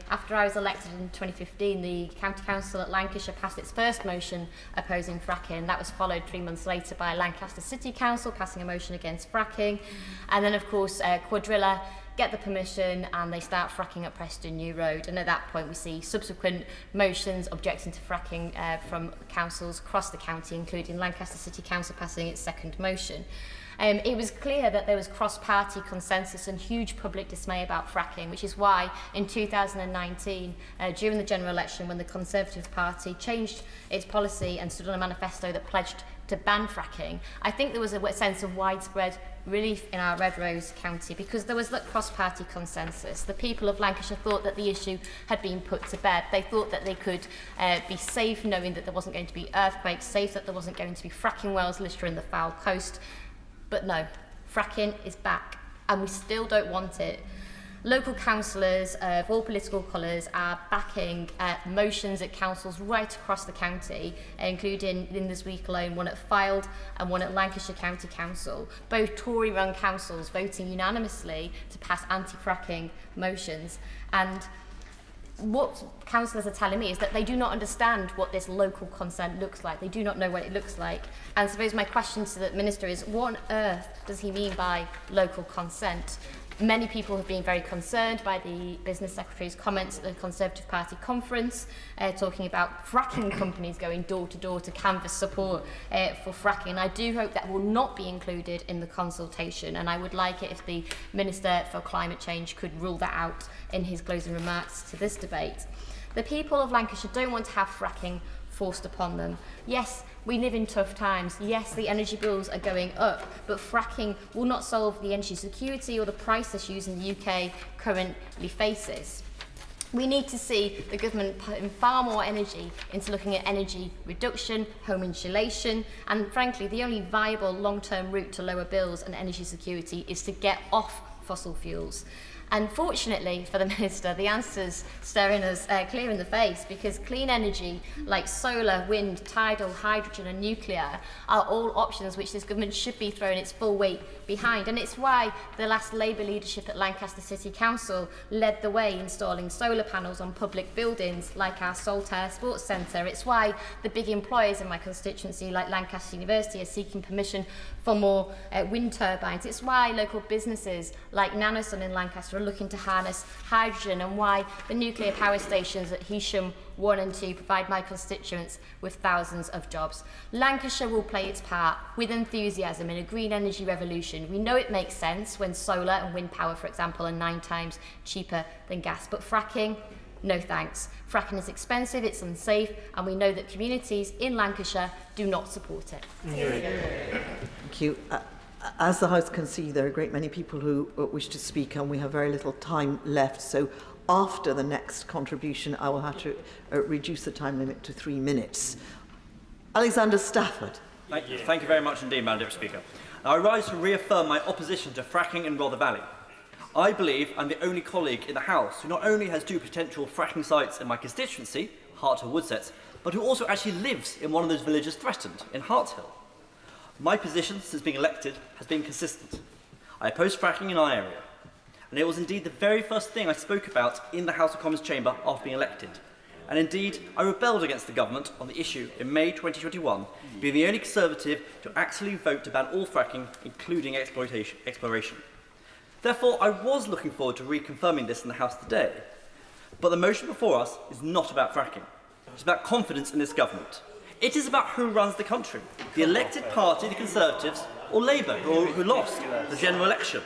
S15: after I was elected in 2015, the County Council at Lancashire passed its first motion opposing fracking. That was followed 3 months later by Lancaster City Council passing a motion against fracking. And then, of course, Quadrilla get the permission and they start fracking at Preston New Road. And at that point, we see subsequent motions objecting to fracking from councils across the county, including Lancaster City Council passing its second motion. It was clear that there was cross-party consensus and huge public dismay about fracking, which is why in 2019, during the general election, when the Conservative Party changed its policy and stood on a manifesto that pledged to ban fracking, I think there was a sense of widespread relief in our Red Rose County, because there was that cross-party consensus. The people of Lancashire thought that the issue had been put to bed. They thought that they could be safe knowing that there wasn't going to be earthquakes, safe that there wasn't going to be fracking wells littering the foul coast. But no, fracking is back, and we still don't want it. Local councillors of all political colours are backing motions at councils right across the county, including in this week alone one at Fylde and one at Lancashire County Council, both Tory-run councils voting unanimously to pass anti-fracking motions. And what councillors are telling me is that they do not understand what this local consent looks like. They do not know what it looks like. And I suppose my question to the Minister is, what on earth does he mean by local consent? Many people have been very concerned by the Business Secretary's comments at the Conservative Party conference, talking about fracking companies going door to door to canvass support for fracking. And I do hope that will not be included in the consultation, and I would like it if the Minister for Climate Change could rule that out in his closing remarks to this debate. The people of Lancashire don't want to have fracking forced upon them. Yes, we live in tough times. Yes, the energy bills are going up, but fracking will not solve the energy security or the price issues in the UK currently faces. We need to see the government putting far more energy into looking at energy reduction, home insulation, and frankly, the only viable long-term route to lower bills and energy security is to get off fossil fuels. And fortunately for the Minister, the answer's staring us clear in the face, because clean energy like solar, wind, tidal, hydrogen and nuclear are all options which this government should be throwing its full weight behind. And it's why the last Labour leadership at Lancaster City Council led the way installing solar panels on public buildings like our Saltaire Sports Centre. It's why the big employers in my constituency like Lancaster University are seeking permission for more wind turbines. It's why local businesses like Nanosun in Lancaster are looking to harness hydrogen, and why the nuclear power stations at Heysham 1 and 2 provide my constituents with thousands of jobs. Lancashire will play its part with enthusiasm in a green energy revolution. We know it makes sense when solar and wind power, for example, are 9 times cheaper than gas. But fracking, no thanks. Fracking is expensive, it's unsafe, and we know that communities in Lancashire do not support it.
S8: Thank you. As the House can see, there are a great many people who wish to speak, and we have very little time left. So after the next contribution, I will have to reduce the time limit to 3 minutes. Alexander Stafford.
S11: Thank you very much indeed, Madam Deputy Speaker. I rise to reaffirm my opposition to fracking in Rother Valley. I believe I'm the only colleague in the House who not only has 2 potential fracking sites in my constituency, Hart Hill Woodsets, but who also actually lives in one of those villages threatened, in Hart Hill. My position since being elected has been consistent. I oppose fracking in our area, and it was indeed the very first thing I spoke about in the House of Commons chamber after being elected. And indeed, I rebelled against the government on the issue in May 2021, being the only Conservative to actually vote to ban all fracking, including exploration. Therefore, I was looking forward to reconfirming this in the House today. But the motion before us is not about fracking. It's about confidence in this government. It is about who runs the country, the elected party, the Conservatives, or Labour, who lost the general election.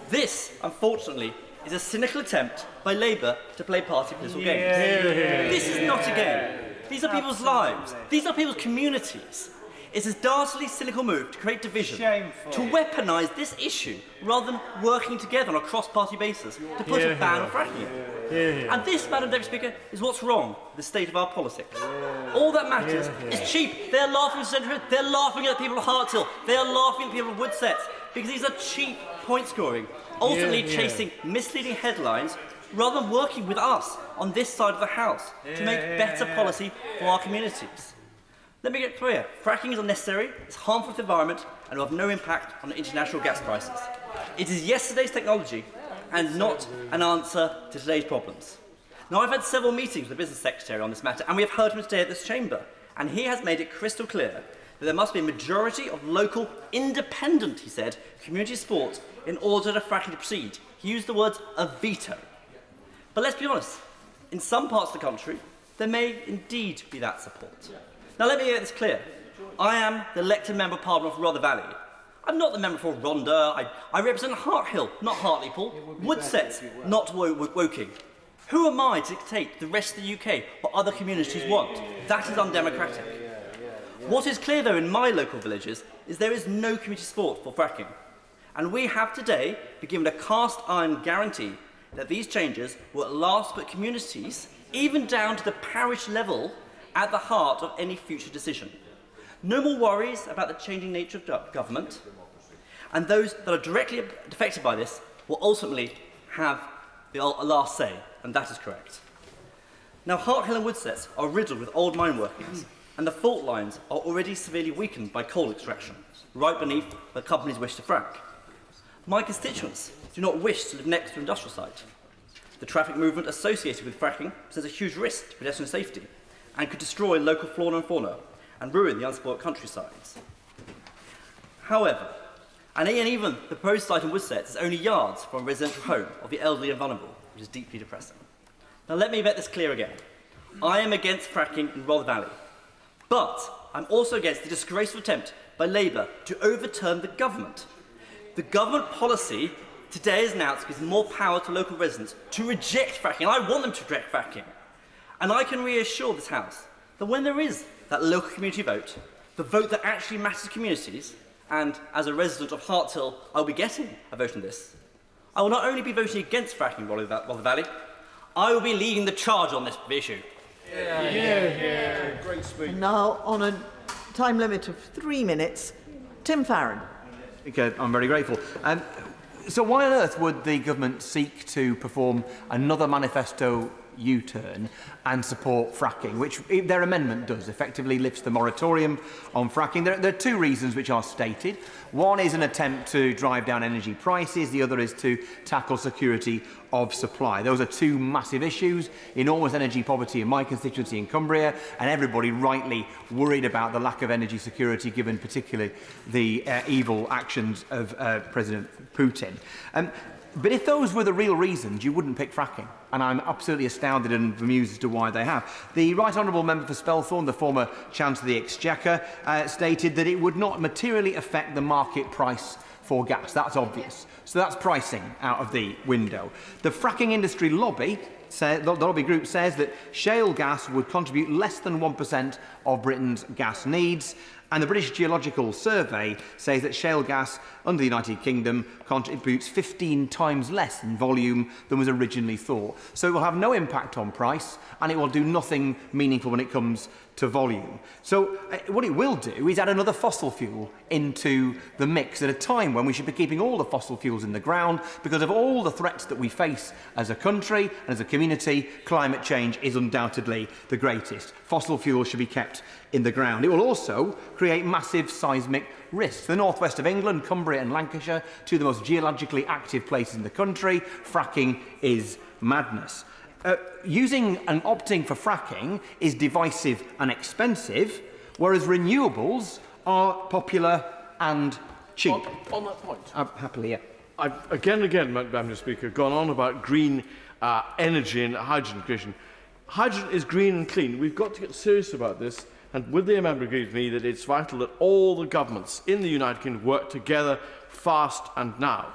S11: This, unfortunately, is a cynical attempt by Labour to play party political games. This is not a game. These are people's lives. These are people's communities. It's a dastardly, cynical move to create division, to weaponise this issue, rather than working together on a cross-party basis to put a ban on fracking. And this, Madam Deputy Speaker, is what's wrong with the state of our politics. All that matters is cheap. They're laughing at Centre, they're laughing at the people of Hart Hill, they're laughing at the people of Woodsets, because these are cheap point scoring, ultimately chasing misleading headlines, rather than working with us on this side of the House to make better policy for our communities. Let me get clear, fracking is unnecessary, it's harmful to the environment, and will have no impact on international gas prices. It is yesterday's technology and not an answer to today's problems. Now, I've had several meetings with the Business Secretary on this matter, and we have heard him today at this chamber, and he has made it crystal clear that there must be a majority of local, independent, he said, community support in order for fracking to proceed. He used the words a veto. But let's be honest, in some parts of the country, there may indeed be that support. Now, let me get this clear. I am the elected Member of Parliament for Rother Valley. I'm not the member for Rhondda. I represent Hart Hill, not Hartlepool. Woodsets, not Woking. Who am I to dictate the rest of the UK what other communities want? That is undemocratic. What is clear, though, in my local villages is there is no community support for fracking. And we have today been given a cast-iron guarantee that these changes will at last put communities, even down to the parish level, at the heart of any future decision. No more worries about the changing nature of government, and those that are directly affected by this will ultimately have the last say, and that is correct. Now, Hart Hill and Woodsets are riddled with old mine workings, and the fault lines are already severely weakened by coal extraction, right beneath where companies wish to frack. My constituents do not wish to live next to an industrial site. The traffic movement associated with fracking presents a huge risk to pedestrian safety, and could destroy local flora and fauna and ruin the unspoilt countrysides. However, and even the proposed site in Woodsets is only yards from a residential home of the elderly and vulnerable, which is deeply depressing. Now, let me make this clear again. I am against fracking in Rother Valley, but I'm also against the disgraceful attempt by Labour to overturn the government. The government policy today is announced gives more power to local residents to reject fracking, and I want them to reject fracking. And I can reassure this House that when there is that local community vote, the vote that actually matters to communities, and as a resident of Hart Hill, I'll be getting a vote on this, I will not only be voting against fracking in Rother Valley, I will be leading the charge on this issue.
S8: Great speech. And now, on a time limit of 3 minutes, Tim Farron.
S23: Okay, I'm very grateful. So why on earth would the government seek to perform another manifesto
S1: U-turn and support fracking, which their amendment does, effectively lifts the moratorium on fracking. There are two reasons which are stated. One is an attempt to drive down energy prices, the other is to tackle security of supply. Those are two massive issues, enormous energy poverty in my constituency in Cumbria, and everybody rightly worried about the lack of energy security given particularly the evil actions of President Putin. But if those were the real reasons, you wouldn't pick fracking. And I'm absolutely astounded and bemused as to why they have. The Right Honourable Member for Spelthorne, the former Chancellor of the Exchequer, stated that it would not materially affect the market price for gas. That's obvious. So that's pricing out of the window. The fracking industry lobby, the lobby group, says that shale gas would contribute less than 1% of Britain's gas needs. And the British Geological Survey says that shale gas under the United Kingdom contributes 15 times less in volume than was originally thought. So it will have no impact on price, and it will do nothing meaningful when it comes to volume. So what it will do is add another fossil fuel into the mix at a time when we should be keeping all the fossil fuels in the ground because of all the threats that we face as a country and as a community. Climate change is undoubtedly the greatest. Fossil fuels should be kept in the ground. It will also create massive seismic risks. The northwest of England, Cumbria and Lancashire, two of the most geologically active places in the country, fracking is madness. Using and opting for fracking is divisive and expensive, whereas renewables are popular and cheap.
S14: On that point,
S1: happily, yeah.
S14: I've again and again, Madam Speaker, gone on about green energy and hydrogen creation. Hydrogen is green and clean. We've got to get serious about this. And would the member agree with me that it's vital that all the governments in the United Kingdom work together fast and now?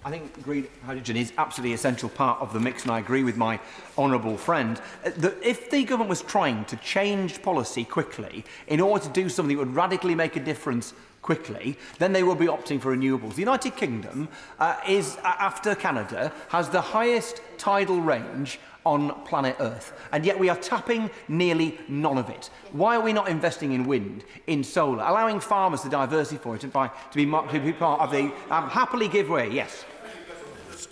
S1: I think green hydrogen is absolutely an essential part of the mix, and I agree with my honourable friend that if the government was trying to change policy quickly in order to do something that would radically make a difference quickly, then they will be opting for renewables. The United Kingdom after Canada, has the highest tidal range on planet Earth, and yet we are tapping nearly none of it. Why are we not investing in wind, in solar, allowing farmers to diversify it and to be part of the happily give way? Yes.
S18: Just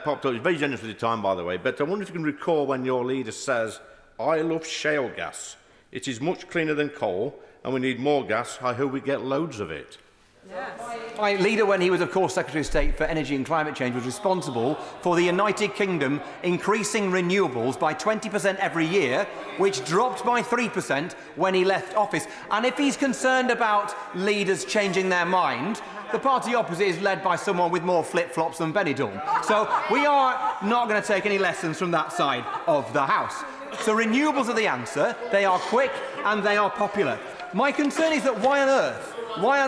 S18: popped up. It's very generous with your time, by the way, but I wonder if you can recall when your leader says, "I love shale gas. It is much cleaner than coal, and we need more gas. I hope we get loads of it."
S1: My leader, when he was, of course, Secretary of State for Energy and Climate Change, was responsible for the United Kingdom increasing renewables by 20% every year, which dropped by 3% when he left office. And if he's concerned about leaders changing their mind, the party opposite is led by someone with more flip-flops than Benidorm. So we are not going to take any lessons from that side of the House. So renewables are the answer. They are quick and they are popular. My concern is that why on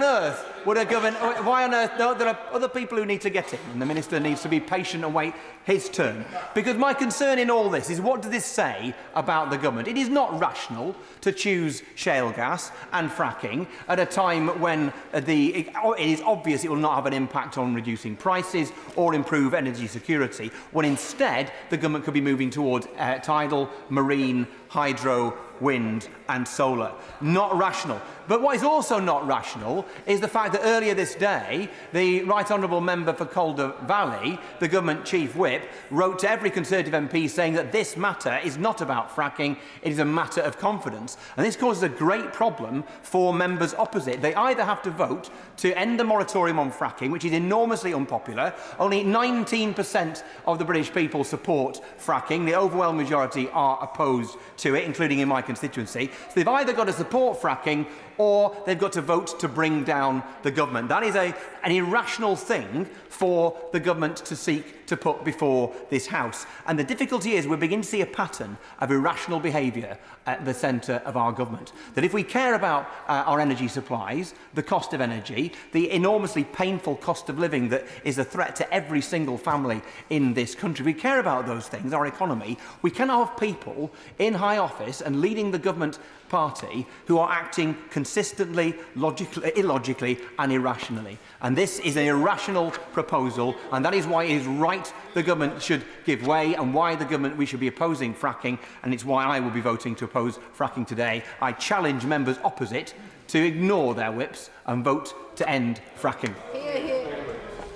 S1: earth would a government, why on earth, no, there are other people who need to get it, and the Minister needs to be patient and wait his turn. Because my concern in all this is, what does this say about the government? It is not rational to choose shale gas and fracking at a time when it is obvious it will not have an impact on reducing prices or improve energy security, when instead the government could be moving towards tidal, marine, hydro, wind and solar. Not rational. But what is also not rational is the fact that earlier this day, the Right Honourable Member for Calder Valley, the Government Chief Whip, wrote to every Conservative MP saying that this matter is not about fracking, it is a matter of confidence. And this causes a great problem for members opposite. They either have to vote to end the moratorium on fracking, which is enormously unpopular. Only 19% of the British people support fracking. The overwhelming majority are opposed to it, including in my constituency. So they've either got to support fracking or they've got to vote to bring down the government. That is an irrational thing for the government to seek to put before this House. And the difficulty is we're beginning to see a pattern of irrational behaviour at the centre of our government. That if we care about our energy supplies, the cost of energy, the enormously painful cost of living that is a threat to every single family in this country, we care about those things, our economy, we cannot have people in high office and leading the government party who are acting consistently, illogically and irrationally. And this is an irrational proposal, and that is why it is right the government should give way and why we should be opposing fracking, and it's why I will be voting to oppose fracking today. I challenge members opposite to ignore their whips and vote to end fracking.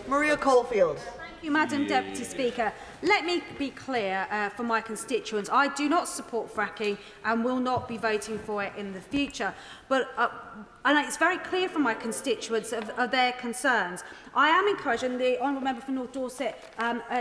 S8: Maria Caulfield.
S19: Thank you, Madam Deputy Speaker.
S4: let me be clear for my constituents. I do not support fracking and will not be voting for it in the future. But and it's very clear from my constituents of their concerns. I am encouraged, and the Honourable Member for North Dorset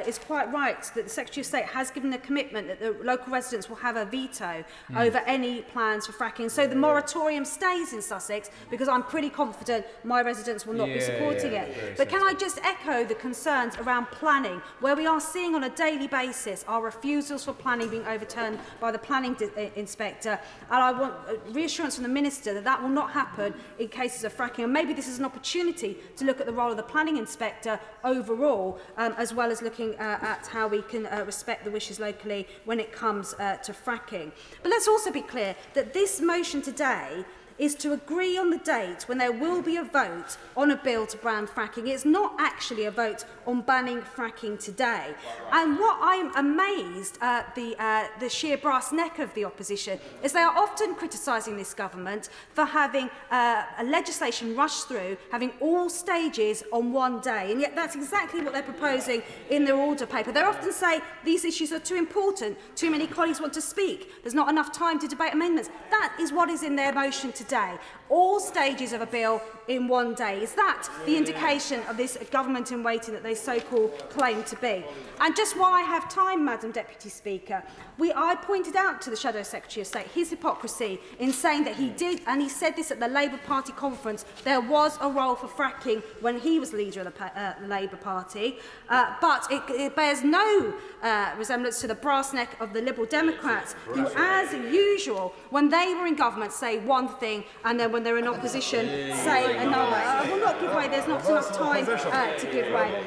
S4: is quite right, that the Secretary of State has given a commitment that the local residents will have a veto over any plans for fracking. So the moratorium stays in Sussex, because I'm pretty confident my residents will not be supporting it. But can I just echo the concerns around planning, where we are seeing on a daily basis our refusals for planning being overturned by the planning inspector. And I want reassurance from the Minister that that will not happen in cases of fracking. And maybe this is an opportunity to look at the role of the planning inspector overall, as well as looking at how we can respect the wishes locally when it comes to fracking. But let's also be clear that this motion today is to agree on the date when there will be a vote on a bill to ban fracking. It's not actually a vote on banning fracking today. And what I'm amazed at the sheer brass neck of the opposition is they are often criticising this government for having a legislation rushed through, having all stages on one day. And yet that's exactly what they're proposing in their order paper. They often say these issues are too important, too many colleagues want to speak, there's not enough time to debate amendments. That is what is in their motion today. All stages of a bill in one day. Is that the indication of this government in waiting that they so-called claim to be? And just while I have time, Madam Deputy Speaker, I pointed out to the Shadow Secretary of State his hypocrisy in saying that he did, and he said this at the Labour Party conference, there was a role for fracking when he was leader of the Labour Party, but it bears no resemblance to the brass neck of the Liberal Democrats, who, as usual, when they were in government, say one thing, and then when they're in opposition, say another. I will not give way. There's not enough time to give way.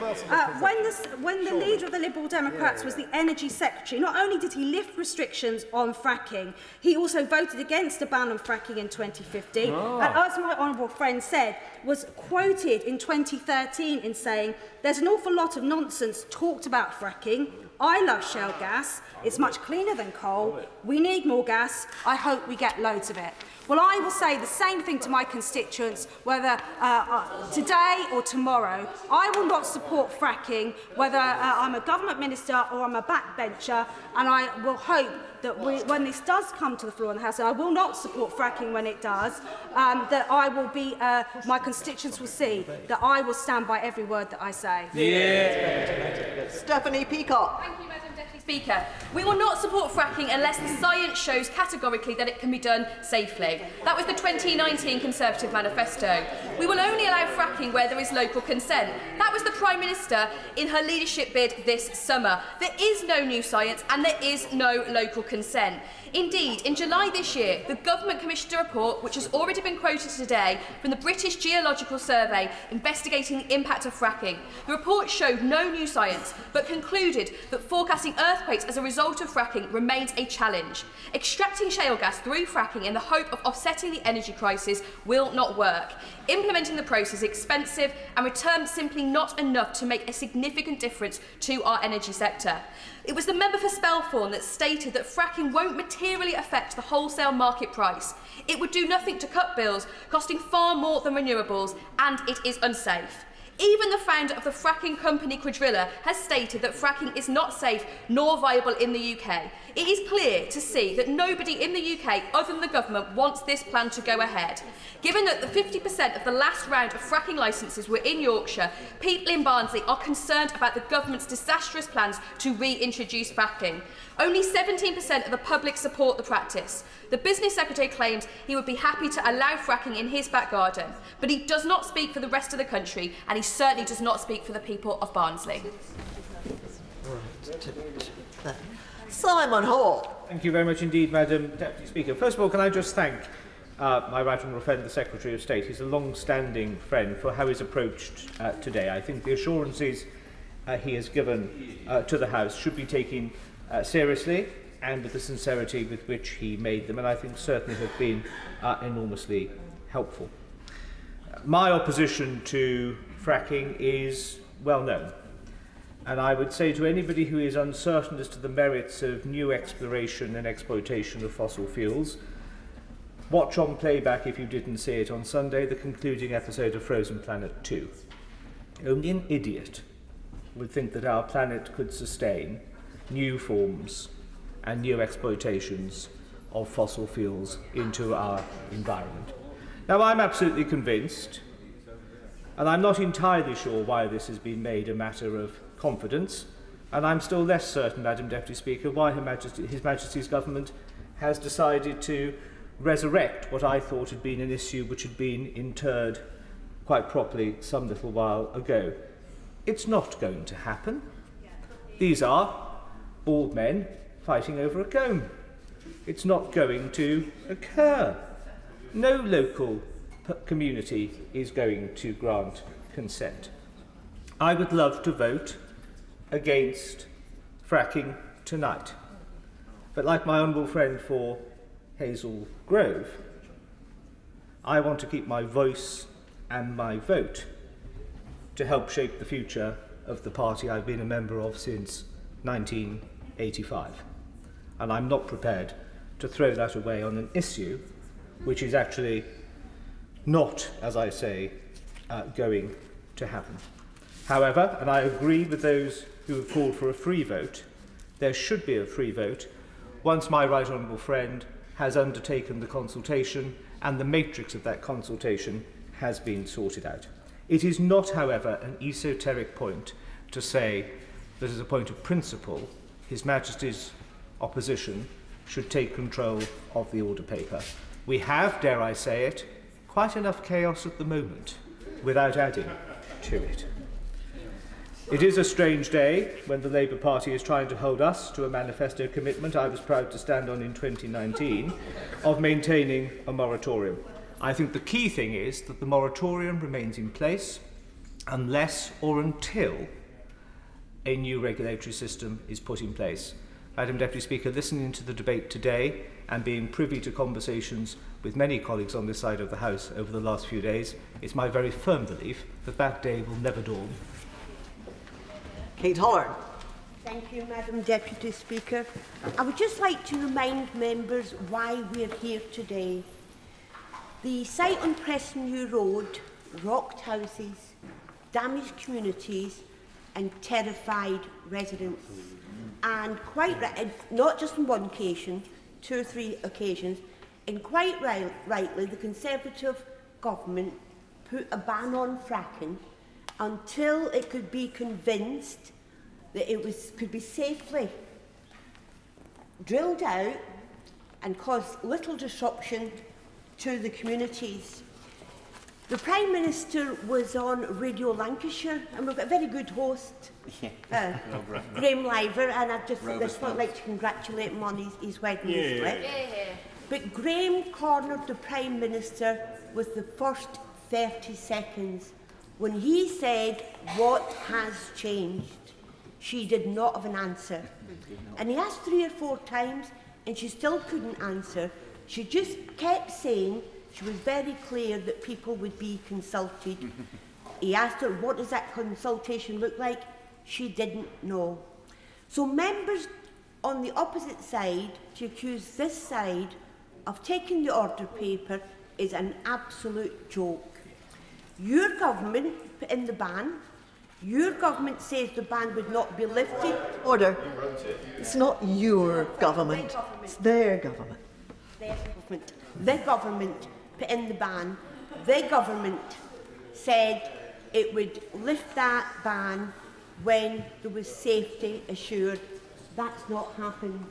S4: When the leader of the Liberal Democrats was the Energy Secretary, not only did he lift restrictions on fracking, he also voted against a ban on fracking in 2015. And as my honourable friend said, was quoted in 2013 in saying, "There's an awful lot of nonsense talked about fracking. I love shale gas. It's much cleaner than coal. We need more gas. I hope we get loads of it." Well, I will say the same thing to my constituents, whether today or tomorrow. I will not support fracking, whether I'm a government minister or I'm a backbencher, and I will hope that when this does come to the floor in the House, and I will not support fracking when it does, that I will be, my constituents will see that I will stand by every word that I say.
S8: Stephanie Peacock.
S9: Thank you, Madam Deputy Speaker. We will not support fracking unless the science shows categorically that it can be done safely. That was the 2019 Conservative manifesto. We will only allow fracking where there is local consent. That was the Prime Minister in her leadership bid this summer. There is no new science and there is no local consent. Indeed, in July this year, the government commissioned a report, which has already been quoted today, from the British Geological Survey investigating the impact of fracking. The report showed no new science, but concluded that forecasting earthquakes as a result of fracking remains a challenge. Extracting shale gas through fracking in the hope of offsetting the energy crisis will not work. Implementing the process is expensive and returns simply not enough to make a significant difference to our energy sector. It was the member for Spelthorne that stated that fracking won't materially affect the wholesale market price. It would do nothing to cut bills, costing far more than renewables, and it is unsafe. Even the founder of the fracking company Quadrilla has stated that fracking is not safe nor viable in the UK. It is clear to see that nobody in the UK other than the government wants this plan to go ahead. Given that the 50% of the last round of fracking licences were in Yorkshire, people in Barnsley are concerned about the government's disastrous plans to reintroduce fracking. Only 17% of the public support the practice. The Business Secretary claims he would be happy to allow fracking in his back garden, but he does not speak for the rest of the country, and he certainly does not speak for the people of Barnsley.
S8: Simon Hall.
S3: Thank you very much indeed, Madam Deputy Speaker. First of all, can I just thank my right honourable friend, the Secretary of State. He's a long-standing friend for how he's approached today. I think the assurances he has given to the House should be taken seriously and with the sincerity with which he made them, and I think certainly have been enormously helpful. My opposition to fracking is well known, and I would say to anybody who is uncertain as to the merits of new exploration and exploitation of fossil fuels, watch on playback, if you didn't see it on Sunday, the concluding episode of Frozen Planet 2. Only an idiot would think that our planet could sustain new forms and new exploitations of fossil fuels into our environment. Now, I'm absolutely convinced, and I'm not entirely sure why this has been made a matter of confidence, and I'm still less certain, Madam Deputy Speaker, why His Majesty's Government has decided to resurrect what I thought had been an issue which had been interred quite properly some little while ago. It's not going to happen. These are bald men fighting over a comb. It's not going to occur. No local community is going to grant consent. I would love to vote against fracking tonight, but like my honourable friend for Hazel Grove, I want to keep my voice and my vote to help shape the future of the party I've been a member of since 1985. And I'm not prepared to throw that away on an issue which is actually not, as I say, going to happen. However, and I agree with those who have called for a free vote, there should be a free vote once my right honourable friend has undertaken the consultation and the matrix of that consultation has been sorted out. It is not, however, an esoteric point to say that as a point of principle, His Majesty's opposition should take control of the order paper. We have, dare I say it, quite enough chaos at the moment without adding to it. It is a strange day when the Labour Party is trying to hold us to a manifesto commitment I was proud to stand on in 2019 of maintaining a moratorium. I think the key thing is that the moratorium remains in place unless or until a new regulatory system is put in place. Madam Deputy Speaker, listening to the debate today and being privy to conversations with many colleagues on this side of the House over the last few days, it's my very firm belief that that day will never dawn.
S7: Kate Holler. Thank you, Madam Deputy Speaker. I would just like to remind members why we're here today. The site on Prestonview Road rocked houses, damaged communities and terrified residents. And quite right, not just on one occasion, 2 or 3 occasions, and quite rightly, the Conservative government put a ban on fracking until it could be convinced that it could be safely drilled out and cause little disruption to the communities. The Prime Minister was on Radio Lancashire, and we've got a very good host, Graham Liver, and I'd just like to congratulate him on his wedding slip. But Graham cornered the Prime Minister with the first 30 seconds when he said, "What has changed?" She did not have an answer. And he asked 3 or 4 times, and she still couldn't answer. She just kept saying she was very clear that people would be consulted. He asked her, what does that consultation look like? She didn't know. So members on the opposite side to accuse this side of taking the order paper is an absolute joke. Your government put in the ban. Your government says the ban would not be lifted.
S8: Order. It's not your government. It's their government.
S7: Their government. The government put in the ban. The government said it would lift that ban when there was safety assured. That's not happened.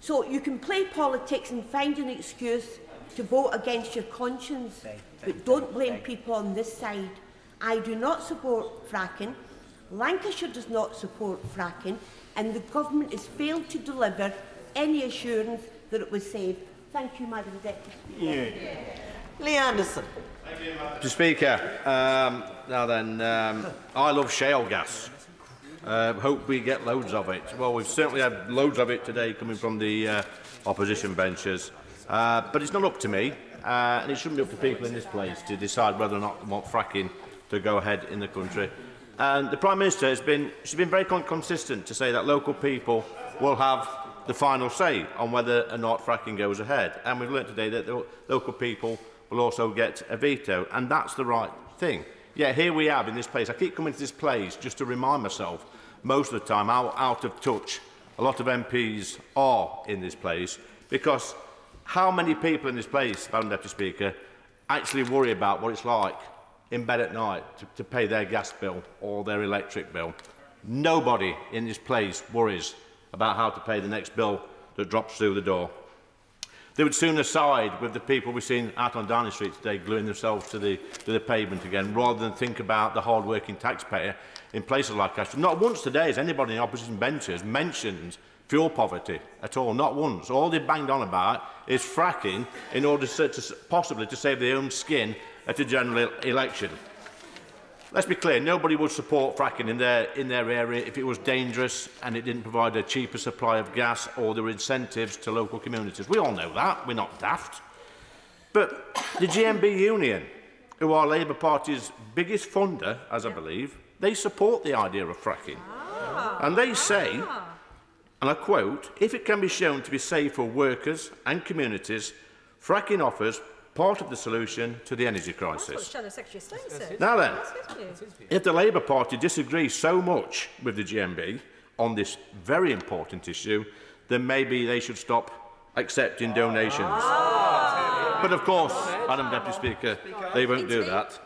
S7: So you can play politics and find an excuse to vote against your conscience, but don't blame people on this side. I do not support fracking. Lancashire does not support fracking, and the government has failed to deliver any assurance that it was safe. Thank you, Madam Deputy Speaker.
S8: Lee Anderson.
S18: Mr. Speaker, now then, I love shale gas. Hope we get loads of it. Well, we've certainly had loads of it today coming from the opposition benches. But it's not up to me, and it shouldn't be up to people in this place to decide whether or not they want fracking to go ahead in the country. And the Prime Minister she's been very consistent to say that local people will have the final say on whether or not fracking goes ahead. And we've learnt today that the local people will also get a veto, and that's the right thing. Yet here we have in this place. I keep coming to this place just to remind myself most of the time how out of touch a lot of MPs are in this place, because how many people in this place, Madam Deputy Speaker, actually worry about what it's like in bed at night to pay their gas bill or their electric bill? Nobody in this place worries about how to pay the next bill that drops through the door. They would sooner side with the people we've seen out on Downing Street today gluing themselves to the pavement again, rather than think about the hard-working taxpayer in places like Ashford. Not once today has anybody in the opposition benches mentioned fuel poverty at all, not once. All they've banged on about is fracking in order to possibly to save their own skin at a general election. Let's be clear, nobody would support fracking in their area if it was dangerous and it didn't provide a cheaper supply of gas or there were incentives to local communities. We all know that, we're not daft. But the GMB Union, who are Labour Party's biggest funder, as I believe, they support the idea of fracking. And they say, and I quote, "If it can be shown to be safe for workers and communities, fracking offers part of the solution to the energy crisis." Now then, if the Labour Party disagrees so much with the GMB on this very important issue, then maybe they should stop accepting donations. But of course, Madam Deputy Speaker, they won't do that.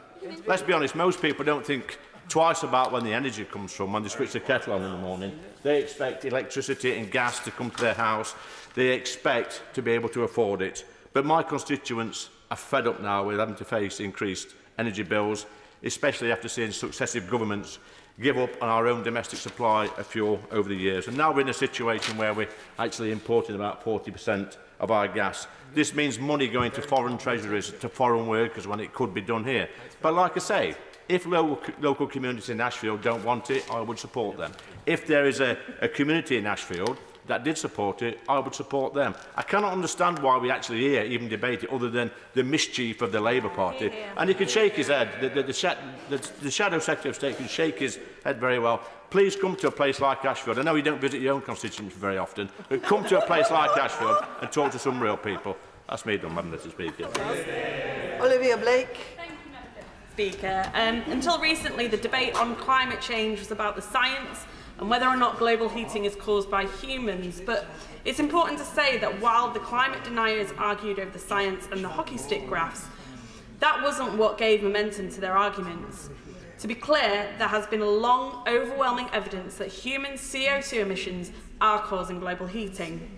S18: Let's be honest, most people don't think twice about when the energy comes from, when they switch the kettle on in the morning. They expect electricity and gas to come to their house. They expect to be able to afford it. But my constituents are fed up now with having to face increased energy bills, especially after seeing successive governments give up on our own domestic supply of fuel over the years. And now we're in a situation where we're actually importing about 40% of our gas. This means money going to foreign treasuries, to foreign workers, when it could be done here. But like I say, if local communities in Ashfield don't want it, I would support them. If there is a community in Ashfield that did support it, I would support them. I cannot understand why we actually here even debate it, other than the mischief of the Labour Party. And he can shake his head. The Shadow Secretary of State can shake his head very well. Please come to a place like Ashfield. I know you don't visit your own constituents very often, but come to a place like Ashfield and talk to some real people. That's me done, Madam Deputy Speaker.
S5: Olivia Blake.
S12: Speaker. Until recently, the debate on climate change was about the science and whether or not global heating is caused by humans. But it's important to say that while the climate deniers argued over the science and the hockey stick graphs, that wasn't what gave momentum to their arguments. To be clear, there has been long, overwhelming evidence that human CO2 emissions are causing global heating.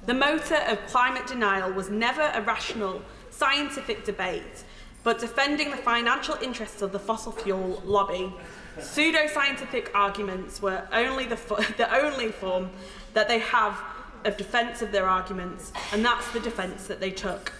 S12: The motor of climate denial was never a rational, scientific debate, but defending the financial interests of the fossil fuel lobby. Pseudo-scientific arguments were the only form that they have of defence of their arguments, and that's the defence that they took.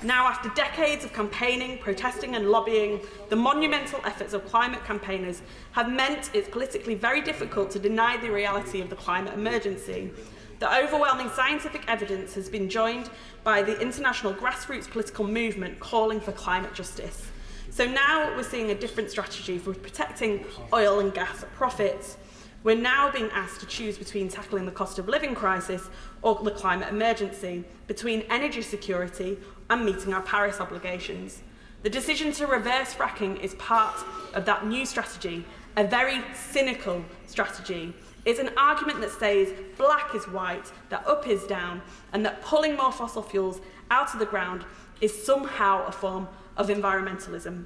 S12: Now, after decades of campaigning, protesting and lobbying, the monumental efforts of climate campaigners have meant it's politically very difficult to deny the reality of the climate emergency. The overwhelming scientific evidence has been joined by the international grassroots political movement calling for climate justice. So now we're seeing a different strategy for protecting oil and gas profits. We're now being asked to choose between tackling the cost of living crisis or the climate emergency, between energy security and meeting our Paris obligations. The decision to reverse fracking is part of that new strategy, a very cynical strategy. It's an argument that says black is white, that up is down, and that pulling more fossil fuels out of the ground is somehow a form of environmentalism.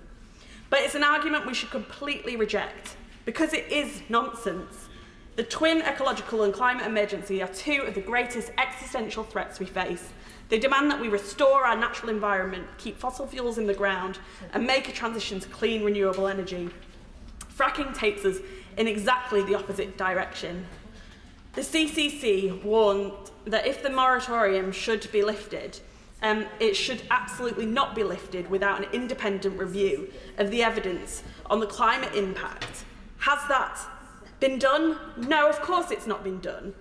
S12: But it's an argument we should completely reject, because it is nonsense. The twin ecological and climate emergency are two of the greatest existential threats we face. They demand that we restore our natural environment, keep fossil fuels in the ground, and make a transition to clean, renewable energy. Fracking takes us in exactly the opposite direction. The CCC warned that if the moratorium should be lifted, it should absolutely not be lifted without an independent review of the evidence on the climate impact. Has that been done? No, of course it's not been done.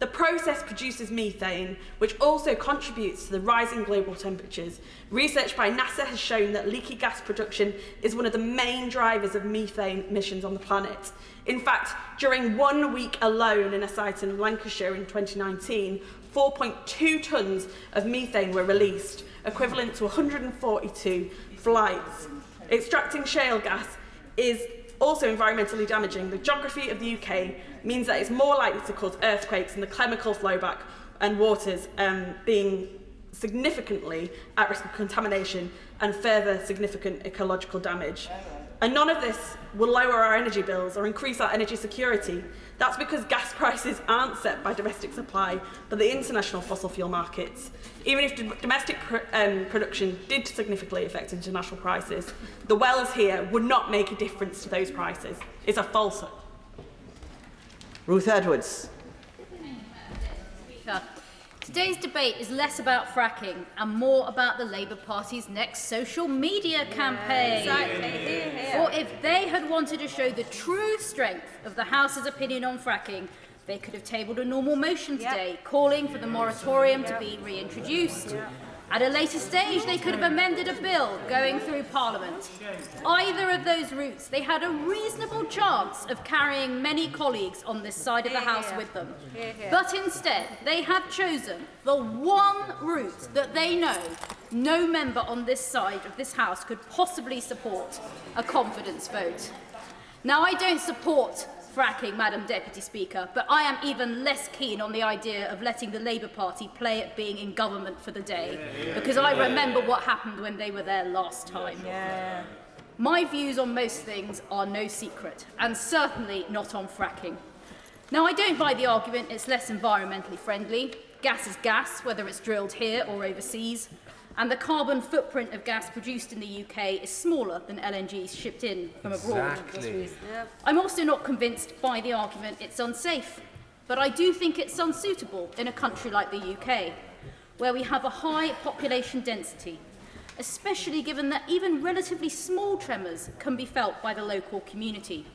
S12: The process produces methane, which also contributes to the rising global temperatures. Research by NASA has shown that leaky gas production is one of the main drivers of methane emissions on the planet. In fact, during 1 week alone in a site in Lancashire in 2019, 4.2 tonnes of methane were released, equivalent to 142 flights. Extracting shale gas is also environmentally damaging. The geography of the UK means that it's more likely to cause earthquakes and the chemical flowback and waters being significantly at risk of contamination and further significant ecological damage. And none of this will lower our energy bills or increase our energy security. That's because gas prices aren't set by domestic supply, but the international fossil fuel markets. Even if domestic production did significantly affect international prices, the wells here would not make a difference to those prices. It's a falsehood.
S8: Ruth Edwards.
S6: Today's debate is less about fracking and more about the Labour Party's next social media campaign.
S4: Exactly.
S6: For if they had wanted to show the true strength of the House's opinion on fracking, they could have tabled a normal motion today calling for the moratorium to be reintroduced. At a later stage, they could have amended a bill going through Parliament. Either of those routes, they had a reasonable chance of carrying many colleagues on this side of the House with them. But instead, they have chosen the one route that they know no member on this side of this House could possibly support: a confidence vote. Now, I don't support fracking, Madam Deputy Speaker, but I am even less keen on the idea of letting the Labour Party play at being in government for the day, because I remember what happened when they were there last time. My views on most things are no secret, and certainly not on fracking. Now, I don't buy the argument it's less environmentally friendly. Gas is gas, whether it's drilled here or overseas, and the carbon footprint of gas produced in the UK is smaller than LNG shipped in from abroad. I'm also not convinced by the argument it's unsafe, but I do think it's unsuitable in a country like the UK, where we have a high population density, especially given that even relatively small tremors can be felt by the local community.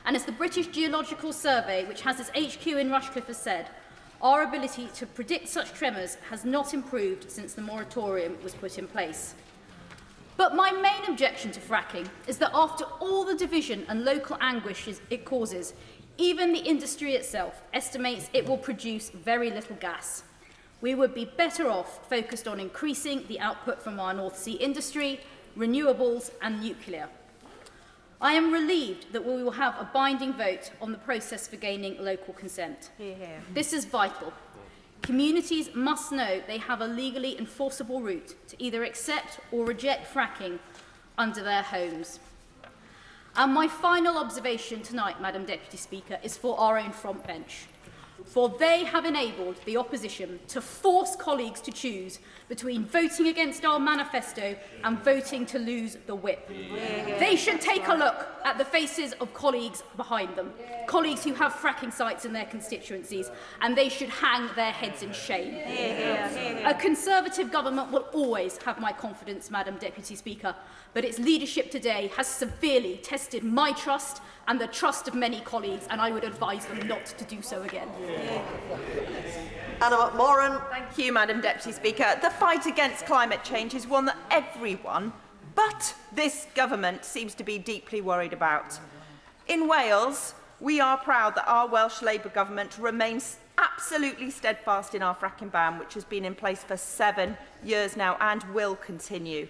S6: And as the British Geological Survey, which has its HQ in Rushcliffe, has said, our ability to predict such tremors has not improved since the moratorium was put in place. But my main objection to fracking is that after all the division and local anguish it causes, even the industry itself estimates it will produce very little gas. We would be better off focused on increasing the output from our North Sea industry, renewables and nuclear. I am relieved that we will have a binding vote on the process for gaining local consent. This is vital. Communities must know they have a legally enforceable route to either accept or reject fracking under their homes. And my final observation tonight, Madam Deputy Speaker, is for our own front bench. For they have enabled the opposition to force colleagues to choose between voting against our manifesto and voting to lose the whip. They should take a look at the faces of colleagues behind them, colleagues who have fracking sites in their constituencies, and they should hang their heads in shame. A Conservative government will always have my confidence, Madam Deputy Speaker, but its leadership today has severely tested my trust and the trust of many colleagues, and I would advise them not to do so again.
S5: Anna McMorran.
S10: Thank you, Madam Deputy Speaker. The fight against climate change is one that everyone but this government seems to be deeply worried about. In Wales, we are proud that our Welsh Labour government remains absolutely steadfast in our fracking ban, which has been in place for 7 years now and will continue.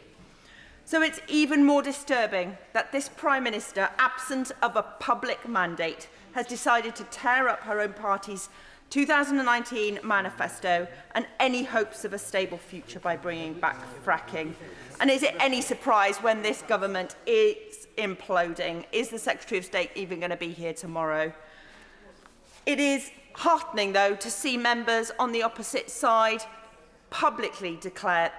S10: So it's even more disturbing that this Prime Minister, absent of a public mandate, has decided to tear up her own party's 2019 manifesto and any hopes of a stable future by bringing back fracking. And is it any surprise when this government is imploding? Is the Secretary of State even going to be here tomorrow? It is heartening, though, to see members on the opposite side publicly declare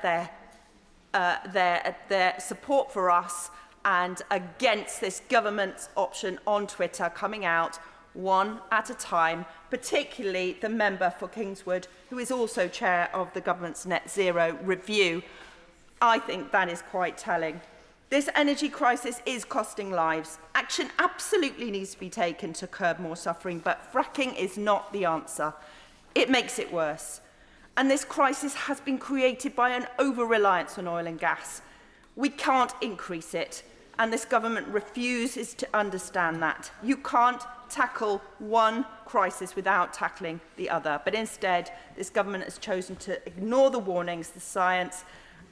S10: their support for us and against this government's option on Twitter, coming out one at a time, particularly the member for Kingswood, who is also chair of the government's Net Zero review. I think that is quite telling. This energy crisis is costing lives. Action absolutely needs to be taken to curb more suffering, but fracking is not the answer. It makes it worse. And this crisis has been created by an over-reliance on oil and gas. We can't increase it, and this government refuses to understand that. You can't tackle one crisis without tackling the other, but instead, this government has chosen to ignore the warnings, the science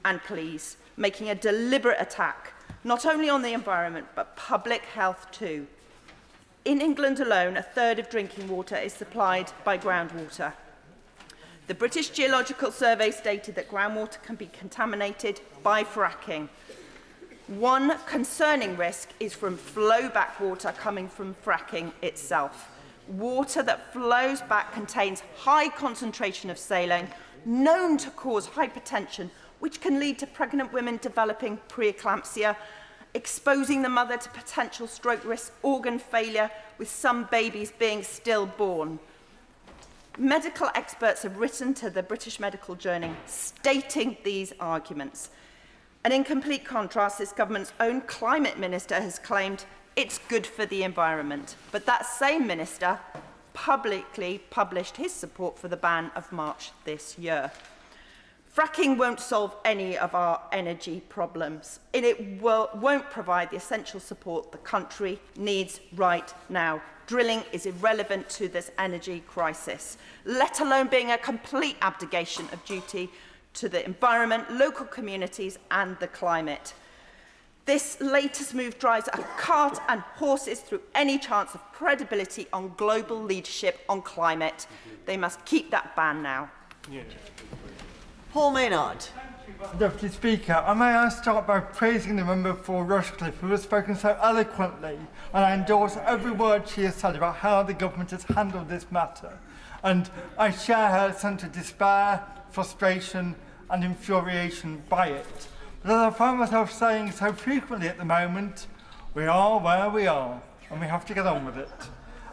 S10: and pleas, making a deliberate attack not only on the environment, but public health too. In England alone, a third of drinking water is supplied by groundwater. The British Geological Survey stated that groundwater can be contaminated by fracking. One concerning risk is from flowback water coming from fracking itself. Water that flows back contains high concentration of saline, known to cause hypertension, which can lead to pregnant women developing preeclampsia, exposing the mother to potential stroke risk, organ failure, with some babies being stillborn. Medical experts have written to the British Medical Journal stating these arguments. And in complete contrast, this government's own climate minister has claimed it's good for the environment. But that same minister publicly published his support for the ban of March this year. Fracking won't solve any of our energy problems, and it won't provide the essential support the country needs right now. Drilling is irrelevant to this energy crisis, let alone being a complete abdication of duty to the environment, local communities and the climate. This latest move drives a cart and horses through any chance of credibility on global leadership on climate. They must keep that ban now.
S2: Yeah. Paul Maynard.
S19: Deputy Speaker, I may I start by praising the member for Rushcliffe, who has spoken so eloquently, and I endorse every word she has said about how the government has handled this matter. And I share her sense of despair, frustration and infuriation by it. But as I find myself saying so frequently at the moment, we are where we are, and we have to get on with it.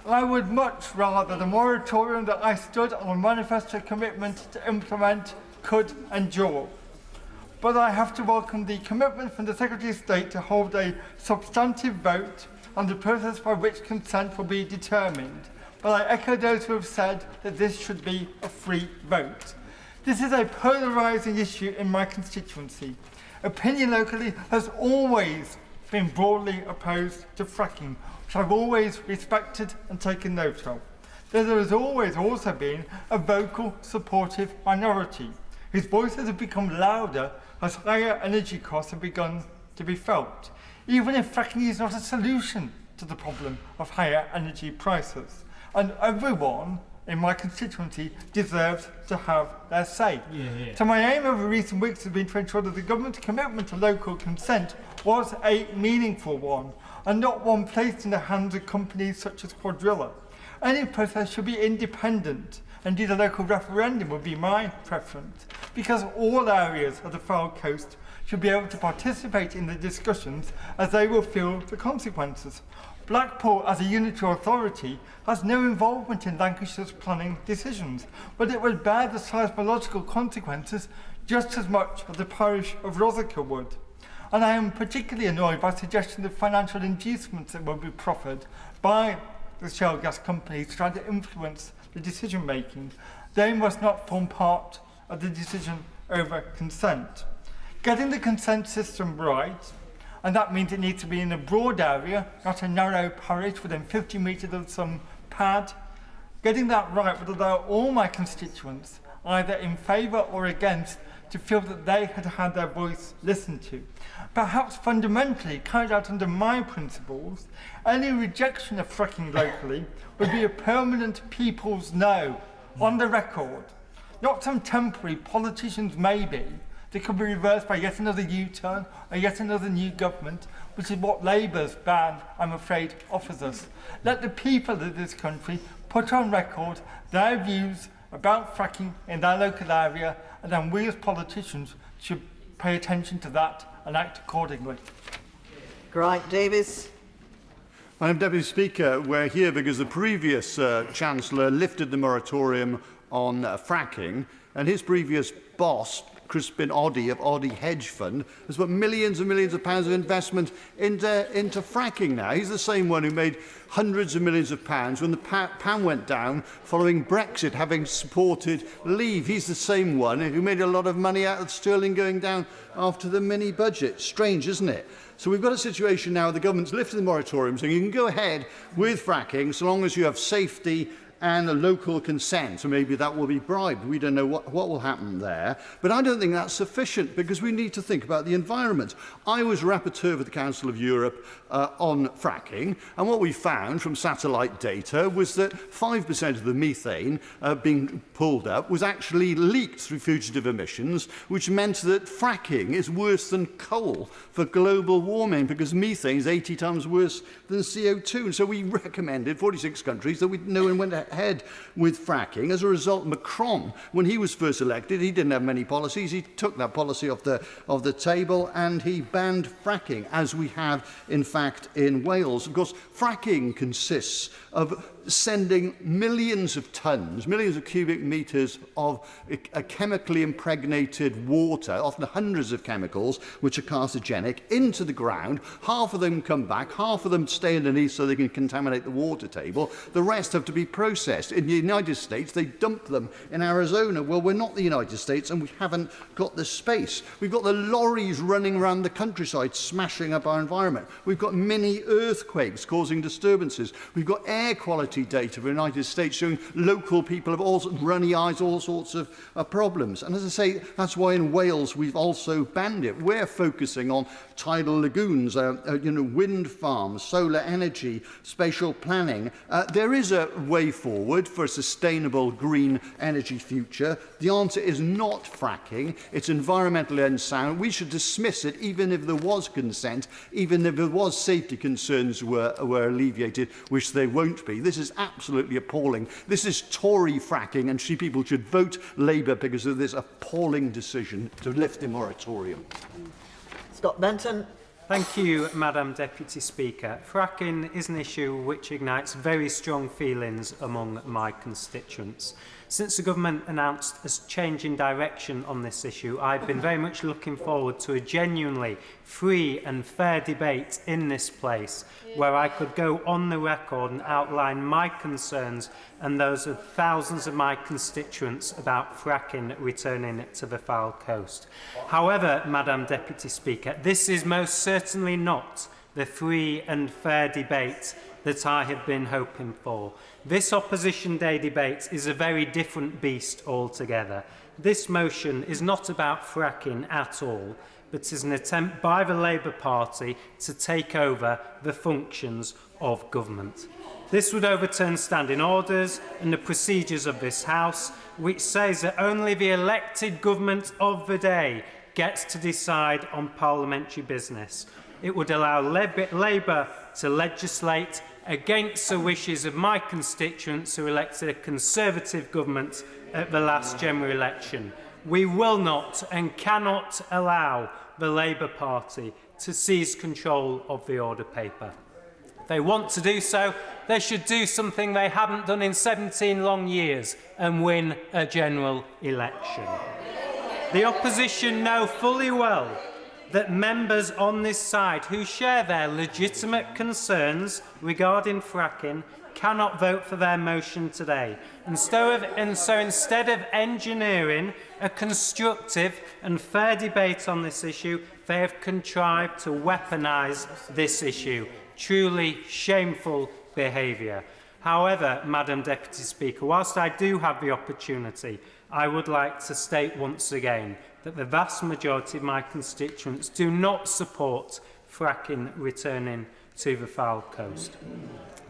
S19: I would much rather the moratorium that I stood on a manifesto commitment to implement could endure. But I have to welcome the commitment from the Secretary of State to hold a substantive vote on the process by which consent will be determined. But I echo those who have said that this should be a free vote. This is a polarising issue in my constituency. Opinion locally has always been broadly opposed to fracking, which I've always respected and taken note of. There has always also been a vocal, supportive minority, whose voices have become louder as higher energy costs have begun to be felt, even if fracking is not a solution to the problem of higher energy prices. And everyone in my constituency deserves to have their say. So my aim over recent weeks has been to ensure that the government's commitment to local consent was a meaningful one, and not one placed in the hands of companies such as Quadrilla. Any process should be independent. Indeed, a local referendum would be my preference, because all areas of the Fylde Coast should be able to participate in the discussions as they will feel the consequences. Blackpool, as a unitary authority, has no involvement in Lancashire's planning decisions, but it would bear the seismological consequences just as much as the parish of Rotherham would. And I am particularly annoyed by suggestions of financial inducements that will be proffered by the shale gas companies trying to influence the decision making. They must not form part of the decision over consent. Getting the consent system right, and that means it needs to be in a broad area, not a narrow parish within 50 metres of some pad. Getting that right would allow all my constituents, either in favour or against, to feel that they had had their voice listened to. Perhaps fundamentally, carried out under my principles, any rejection of fracking locally would be a permanent people's no, on the record. Not some temporary politicians maybe, that could be reversed by yet another U-turn or yet another new government, which is what Labour's ban, I'm afraid, offers us. Let the people of this country put on record their views about fracking in their local area, and then we as politicians should pay attention to that and act accordingly.
S2: Grant Davis.
S20: Madam Deputy Speaker, we're here because the previous Chancellor lifted the moratorium on fracking, and his previous boss, Crispin Oddy of Oddy Hedge Fund, has put millions and millions of pounds of investment into fracking now. He's the same one who made hundreds of millions of pounds when the pound went down following Brexit, having supported Leave. He's the same one who made a lot of money out of sterling going down after the mini budget. Strange, isn't it? So we've got a situation now where the government's lifted the moratorium, saying you can go ahead with fracking so long as you have safety and a local consent. So maybe that will be bribed. We don't know what will happen there. But I don't think that's sufficient, because we need to think about the environment. I was rapporteur for the Council of Europe on fracking, and what we found from satellite data was that 5% of the methane being pulled up was actually leaked through fugitive emissions, which meant that fracking is worse than coal for global warming, because methane is 80 times worse than CO2. And so we recommended 46 countries that no one went ahead with fracking. As a result, Macron, when he was first elected, he didn't have many policies. He took that policy off the table and he banned fracking, as we have, in fact, in Wales. Of course, fracking consists of sending millions of tons, millions of cubic metres of a chemically impregnated water, often hundreds of chemicals, which are carcinogenic, into the ground. Half of them come back, half of them stay underneath so they can contaminate the water table. The rest have to be processed. In the United States, they dump them in Arizona. Well, we're not the United States, and we haven't got the space. We've got the lorries running around the countryside, smashing up our environment. We've got mini earthquakes causing disturbances. We've got air quality data for the United States showing local people have all runny eyes, all sorts of problems. And as I say, that's why in Wales we've also banned it. We're focusing on tidal lagoons, wind farms, solar energy, spatial planning. There is a way forward for a sustainable green energy future. The answer is not fracking. It's environmentally unsound. We should dismiss it even if there was consent, even if there was safety concerns were alleviated, which they won't be. This is absolutely appalling. This is Tory fracking, and people should vote Labour because of this appalling decision to lift the moratorium.
S8: Scott Benton.
S13: Thank you, Madam Deputy Speaker. Fracking is an issue which ignites very strong feelings among my constituents. Since the government announced a change in direction on this issue, I've been very much looking forward to a genuinely free and fair debate in this place, where I could go on the record and outline my concerns and those of thousands of my constituents about fracking returning to the foul coast. However, Madam Deputy Speaker, this is most certainly not the free and fair debate that I have been hoping for. This Opposition Day debate is a very different beast altogether. This motion is not about fracking at all, but is an attempt by the Labour Party to take over the functions of government. This would overturn standing orders and the procedures of this House, which says that only the elected government of the day gets to decide on parliamentary business. It would allow Labour to legislate against the wishes of my constituents who elected a Conservative government at the last general election. We will not and cannot allow the Labour Party to seize control of the order paper. If they want to do so, they should do something they haven't done in 17 long years and win a general election. The opposition know fully well that members on this side who share their legitimate concerns regarding fracking cannot vote for their motion today. And so instead of engineering a constructive and fair debate on this issue, they have contrived to weaponise this issue. Truly shameful behaviour. However, Madam Deputy Speaker, whilst I do have the opportunity, I would like to state once again that the vast majority of my constituents do not support fracking returning to the foul coast.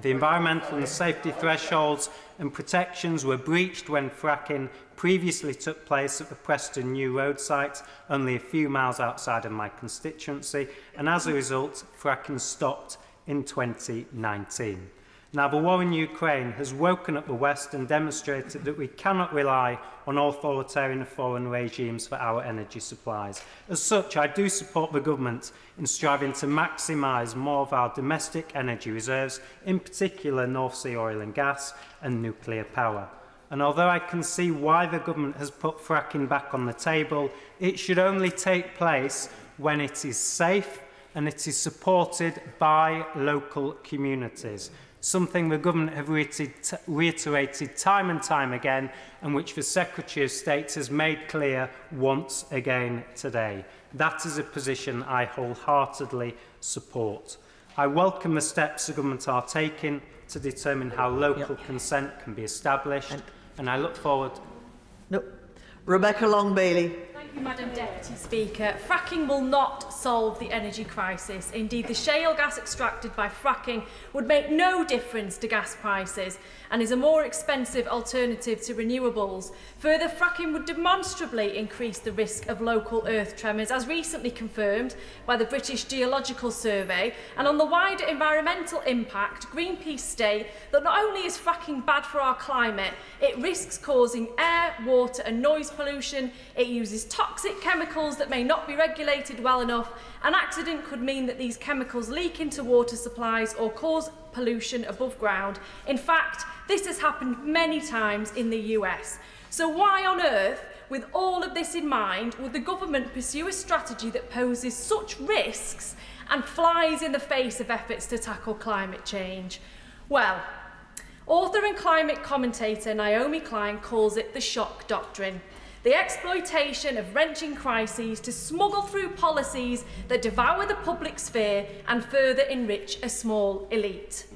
S13: The environmental and safety thresholds and protections were breached when fracking previously took place at the Preston New Road site, only a few miles outside of my constituency, and as a result, fracking stopped in 2019. Now, the war in Ukraine has woken up the West and demonstrated that we cannot rely on authoritarian foreign regimes for our energy supplies. As such, I do support the government in striving to maximise more of our domestic energy reserves, in particular North Sea oil and gas and nuclear power. And although I can see why the government has put fracking back on the table, it should only take place when it is safe and it is supported by local communities. Something the government have reiterated time and time again, and which the Secretary of State has made clear once again today. That is a position I wholeheartedly support. I welcome the steps the government are taking to determine how local consent can be established, and I look forward...
S8: Rebecca Long-Bailey.
S17: Thank you, Madam Deputy Speaker. Fracking will not solve the energy crisis. Indeed, the shale gas extracted by fracking would make no difference to gas prices and is a more expensive alternative to renewables. Further, fracking would demonstrably increase the risk of local earth tremors, as recently confirmed by the British Geological Survey. And on the wider environmental impact, Greenpeace state that not only is fracking bad for our climate, it risks causing air, water and noise pollution. It uses toxic chemicals that may not be regulated well enough. An accident could mean that these chemicals leak into water supplies or cause pollution above ground. In fact, this has happened many times in the US. So why on earth, with all of this in mind, would the government pursue a strategy that poses such risks and flies in the face of efforts to tackle climate change? Well, author and climate commentator Naomi Klein calls it the shock doctrine. The exploitation of wrenching crises to smuggle through policies that devour the public sphere and further enrich a small elite.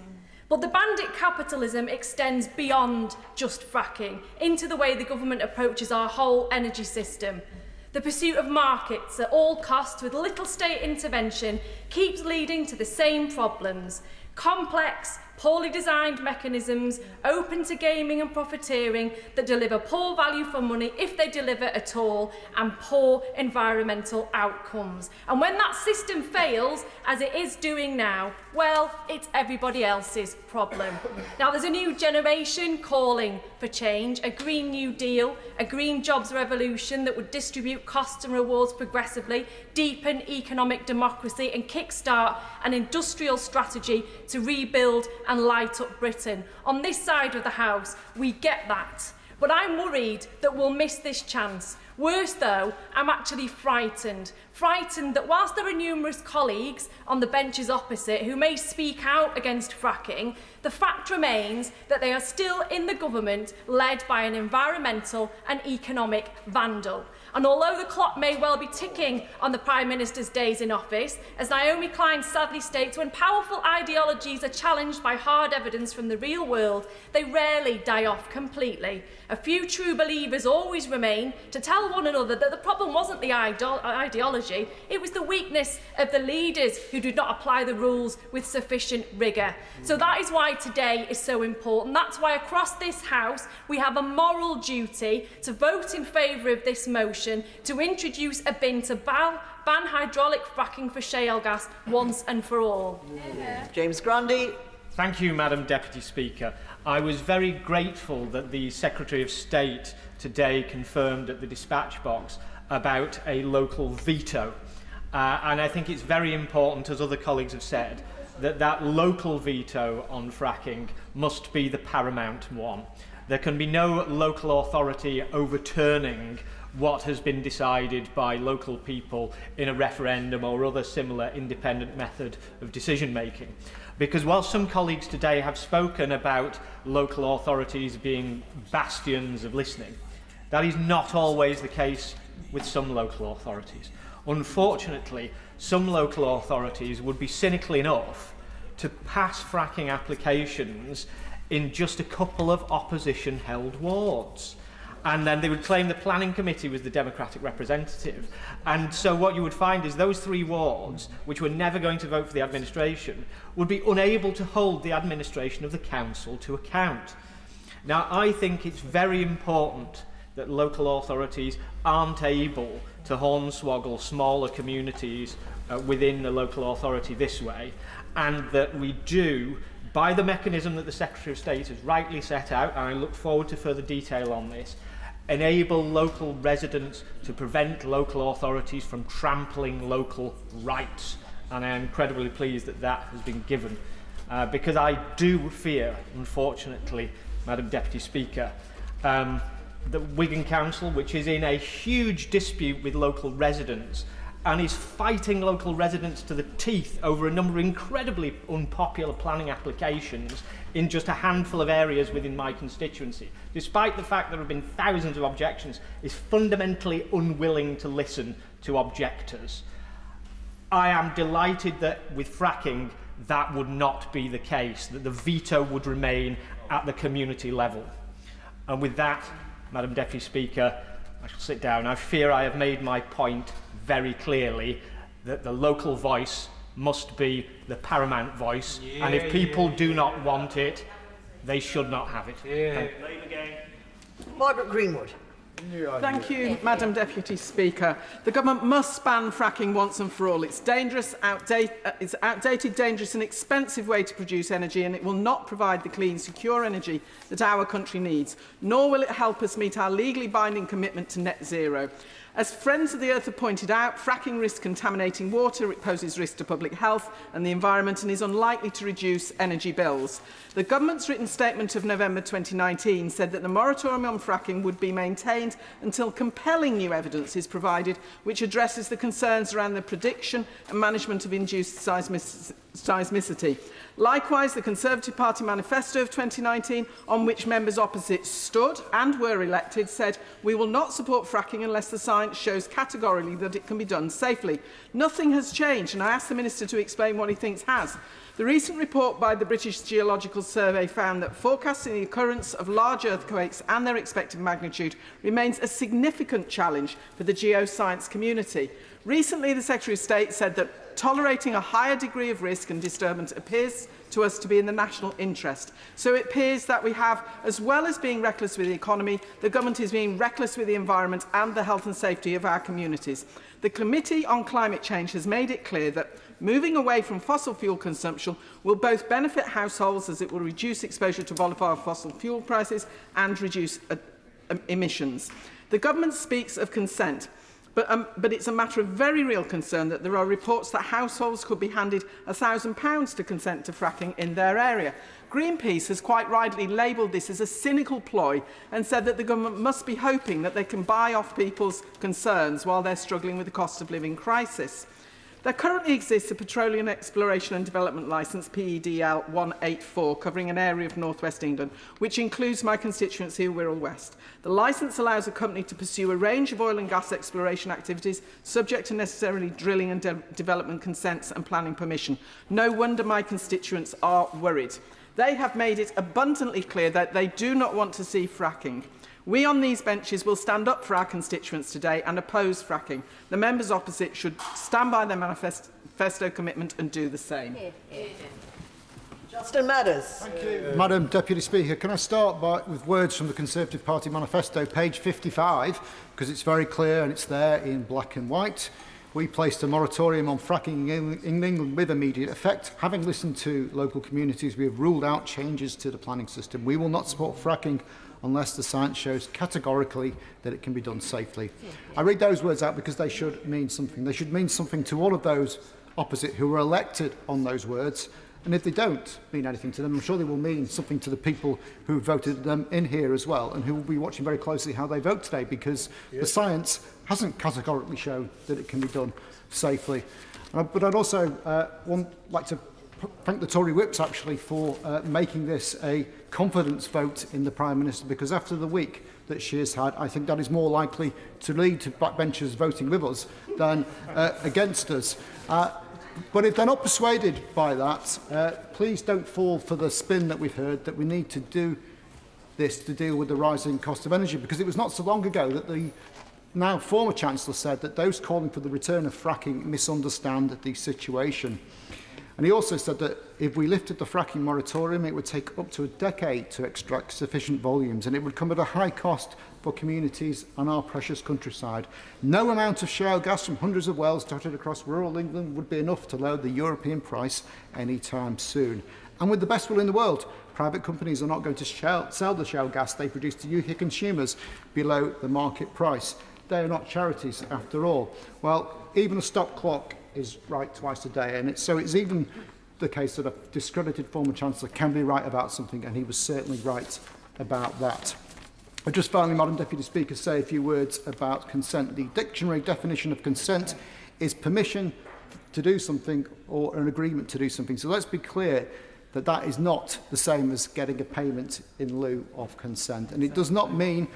S17: But the bandit capitalism extends beyond just fracking into the way the government approaches our whole energy system. The pursuit of markets at all costs with little state intervention keeps leading to the same problems. Complex, poorly designed mechanisms open to gaming and profiteering that deliver poor value for money if they deliver at all, and poor environmental outcomes. And when that system fails, as it is doing now, well, it's everybody else's problem. Now, there's a new generation calling for change, a Green New Deal, a green jobs revolution that would distribute costs and rewards progressively, deepen economic democracy and kickstart an industrial strategy to rebuild and light up Britain. On this side of the House, we get that. But I'm worried that we'll miss this chance. Worse though, I'm actually frightened. Frightened that whilst there are numerous colleagues on the benches opposite who may speak out against fracking, the fact remains that they are still in the government led by an environmental and economic vandal. And although the clock may well be ticking on the Prime Minister's days in office, as Naomi Klein sadly states, when powerful ideologies are challenged by hard evidence from the real world, they rarely die off completely. A few true believers always remain to tell one another that the problem wasn't the ideology, it was the weakness of the leaders who did not apply the rules with sufficient rigour. So that is why today is so important. That's why across this House we have a moral duty to vote in favour of this motion to introduce a bin to ban hydraulic fracking for shale gas once and for all.
S8: James Grundy.
S21: Thank you, Madam Deputy Speaker. I was very grateful that the Secretary of State today confirmed at the dispatch box about a local veto. And I think it's very important, as other colleagues have said, that that local veto on fracking must be the paramount one. There can be no local authority overturning what has been decided by local people in a referendum or other similar independent method of decision making. Because while some colleagues today have spoken about local authorities being bastions of listening, that is not always the case with some local authorities. Unfortunately, some local authorities would be cynical enough to pass fracking applications in just a couple of opposition-held wards. And then they would claim the planning committee was the democratic representative. And so what you would find is those 3 wards, which were never going to vote for the administration, would be unable to hold the administration of the council to account. Now, I think it's very important that local authorities aren't able to hornswoggle smaller communities within the local authority this way, and that we do, by the mechanism that the Secretary of State has rightly set out, and I look forward to further detail on this, enable local residents to prevent local authorities from trampling local rights. And I am incredibly pleased that that has been given. Because I do fear, unfortunately, Madam Deputy Speaker, that Wigan Council, which is in a huge dispute with local residents and is fighting local residents to the teeth over a number of incredibly unpopular planning applications in just a handful of areas within my constituency, despite the fact there have been thousands of objections, is fundamentally unwilling to listen to objectors. I am delighted that with fracking, that would not be the case, that the veto would remain at the community level. And with that, Madam Deputy Speaker, I shall sit down. I fear I have made my point very clearly, that the local voice must be the paramount voice, and if people do not want it, they should not have it.
S5: Margaret Greenwood.
S15: Thank you, Madam Deputy Speaker. The government must ban fracking once and for all. It's dangerous, it's an outdated, dangerous and expensive way to produce energy, and it will not provide the clean, secure energy that our country needs, nor will it help us meet our legally binding commitment to net zero. As Friends of the Earth have pointed out, fracking risks contaminating water, it poses risk to public health and the environment, and is unlikely to reduce energy bills. The government's written statement of November 2019 said that the moratorium on fracking would be maintained until compelling new evidence is provided, which addresses the concerns around the prediction and management of induced seismicity. Likewise, the Conservative Party manifesto of 2019, on which members opposite stood and were elected, said, "We will not support fracking unless the science shows categorically that it can be done safely." Nothing has changed, and I asked the Minister to explain what he thinks has. The recent report by the British Geological Survey found that forecasting the occurrence of large earthquakes and their expected magnitude remains a significant challenge for the geoscience community. Recently, the Secretary of State said that tolerating a higher degree of risk and disturbance appears to us to be in the national interest. So it appears that we have, as well as being reckless with the economy, the government is being reckless with the environment and the health and safety of our communities. The Committee on Climate Change has made it clear that moving away from fossil fuel consumption will both benefit households, as it will reduce exposure to volatile fossil fuel prices and reduce emissions. The government speaks of consent, but it's a matter of very real concern that there are reports that households could be handed £1,000 to consent to fracking in their area. Greenpeace has quite rightly labelled this as a cynical ploy and said that the government must be hoping that they can buy off people's concerns while they're struggling with the cost of living crisis. There currently exists a Petroleum Exploration and Development Licence, PEDL 184, covering an area of North West England, which includes my constituency of Wirral West. The licence allows a company to pursue a range of oil and gas exploration activities, subject to necessarily drilling and development consents and planning permission. No wonder my constituents are worried. They have made it abundantly clear that they do not want to see fracking. We on these benches will stand up for our constituents today and oppose fracking. The members opposite should stand by their manifesto commitment and do the same.
S5: Justin Matters.
S16: Thank you. Madam Deputy Speaker, can I start with words from the Conservative Party manifesto, page 55, because it's very clear and it's there in black and white. We placed a moratorium on fracking in England with immediate effect. Having listened to local communities, we have ruled out changes to the planning system. We will not support fracking unless the science shows categorically that it can be done safely. I read those words out because they should mean something. They should mean something to all of those opposite who were elected on those words. And if they don't mean anything to them, I'm sure they will mean something to the people who voted them in here as well, and who will be watching very closely how they vote today, because the science hasn't categorically shown that it can be done safely. But I'd also like to thank the Tory whips, actually, for making this a confidence vote in the Prime Minister, because after the week that she has had, I think that is more likely to lead to backbenchers voting with us than against us. But if they're not persuaded by that, please don't fall for the spin that we've heard that we need to do this to deal with the rising cost of energy, because it was not so long ago that the now former Chancellor said that those calling for the return of fracking misunderstand the situation. And he also said that if we lifted the fracking moratorium, it would take up to a decade to extract sufficient volumes, and it would come at a high cost for communities and our precious countryside. No amount of shale gas from hundreds of wells dotted across rural England would be enough to lower the European price anytime soon. And with the best will in the world, private companies are not going to sell the shale gas they produce to UK consumers below the market price. They are not charities, after all. Well, even a stop clock is right twice a day, and it's even the case that a discredited former Chancellor can be right about something, and he was certainly right about that. I just finally, Madam Deputy Speaker, say a few words about consent. The dictionary definition of consent is permission to do something or an agreement to do something. So let's be clear that that is not the same as getting a payment in lieu of consent, and it does not mean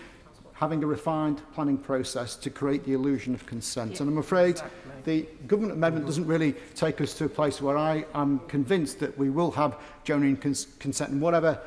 S16: having a refined planning process to create the illusion of consent. And I'm afraid the government amendment doesn't really take us to a place where I am convinced that we will have genuine consent, and whatever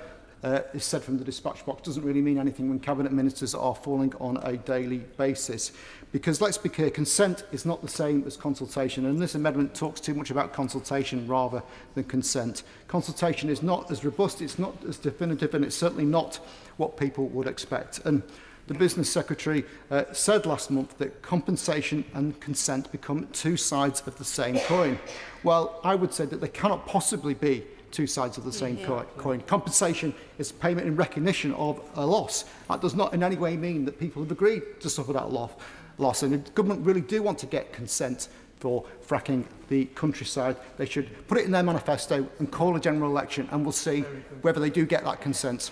S16: is said from the dispatch box doesn't really mean anything when cabinet ministers are falling on a daily basis. Because let's be clear, consent is not the same as consultation, and this amendment talks too much about consultation rather than consent. Consultation is not as robust, it's not as definitive, and it's certainly not what people would expect. And the Business Secretary said last month that compensation and consent become two sides of the same coin. Well, I would say that they cannot possibly be two sides of the same coin. Compensation is payment in recognition of a loss. That does not in any way mean that people have agreed to suffer that loss. And if the government really do want to get consent for fracking the countryside, they should put it in their manifesto and call a general election, and we'll see whether they do get that consent.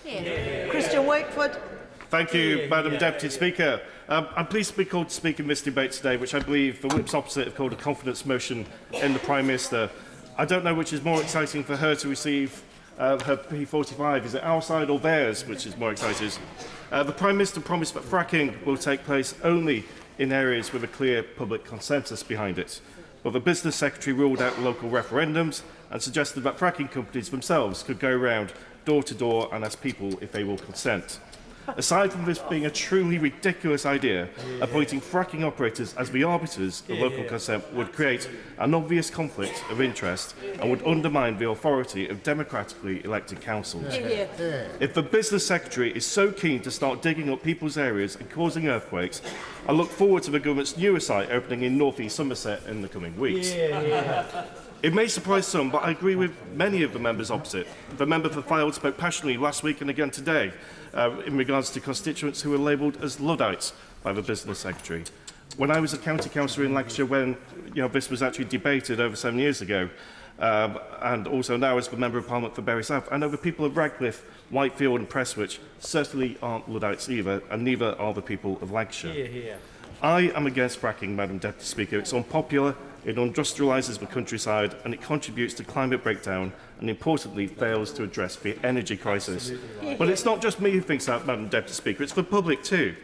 S5: Christian Wakeford.
S18: Thank you, Madam Deputy Speaker. I'm pleased to be called to speak in this debate today, which I believe the whips opposite have called a confidence motion in the Prime Minister. I don't know which is more exciting for her to receive her P45. Is it our side or theirs which is more exciting? The Prime Minister promised that fracking will take place only in areas with a clear public consensus behind it. But the Business Secretary ruled out local referendums and suggested that fracking companies themselves could go around door to door and ask people if they will consent. Aside from this being a truly ridiculous idea, appointing fracking operators as the arbiters of local consent would create an obvious conflict of interest and would undermine the authority of democratically elected councils. If the Business Secretary is so keen to start digging up people's areas and causing earthquakes, I look forward to the government's newer site opening in North East Somerset in the coming weeks. It may surprise some, but I agree with many of the members opposite. The member for Fylde spoke passionately last week and again today in regards to constituents who were labelled as Luddites by the Business Secretary. When I was a county councillor in Lancashire when this was actually debated over 7 years ago, and also now as the Member of Parliament for Bury South, I know the people of Radcliffe, Whitefield and Prestwich certainly aren't Luddites either, and neither are the people of Lancashire. I am against fracking, Madam Deputy Speaker. It's unpopular, it industrialises the countryside, and it contributes to climate breakdown, and importantly fails to address the energy crisis. But it's not just me who thinks that, Madam Deputy Speaker, it's the public too.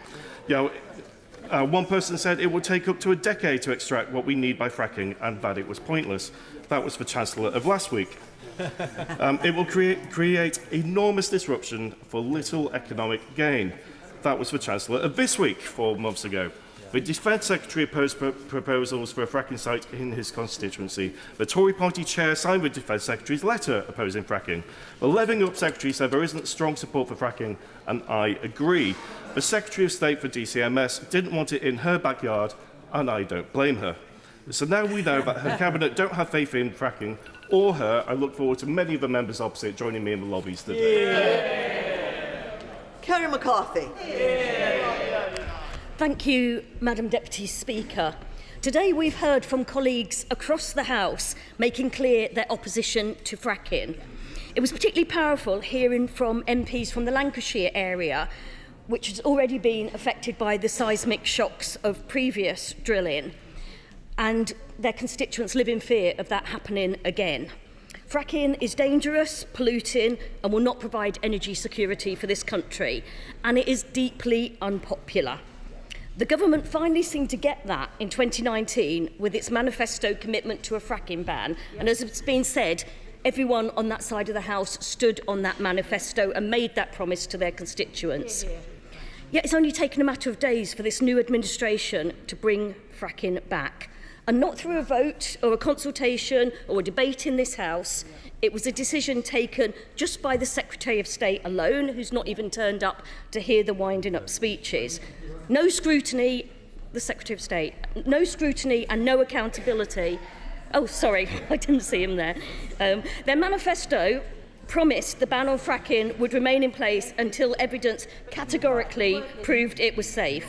S18: One person said it would take up to a decade to extract what we need by fracking, and that it was pointless. That was the Chancellor of last week. It will create enormous disruption for little economic gain. That was the Chancellor of this week 4 months ago. The Defence Secretary opposed proposals for a fracking site in his constituency. The Tory party chair signed the Defence Secretary's letter opposing fracking. The Leving Up Secretary said there isn't strong support for fracking, and I agree. The Secretary of State for DCMS didn't want it in her backyard, and I don't blame her. So now we know that her cabinet don't have faith in fracking or her. I look forward to many of the members opposite joining me in the lobbies today.
S5: Kerry McCarthy.
S11: Thank you, Madam Deputy Speaker. Today we've heard from colleagues across the House making clear their opposition to fracking. It was particularly powerful hearing from MPs from the Lancashire area, which has already been affected by the seismic shocks of previous drilling, and their constituents live in fear of that happening again. Fracking is dangerous, polluting, and will not provide energy security for this country, and it is deeply unpopular. The government finally seemed to get that in 2019 with its manifesto commitment to a fracking ban, and as it's been said, everyone on that side of the House stood on that manifesto and made that promise to their constituents. Yet it's only taken a matter of days for this new administration to bring fracking back. And not through a vote or a consultation or a debate in this House. It was a decision taken just by the Secretary of State alone, who's not even turned up to hear the winding up speeches. No scrutiny, the Secretary of State, no scrutiny and no accountability. Oh, sorry, I didn't see him there. Their manifesto promised the ban on fracking would remain in place until evidence categorically proved it was safe.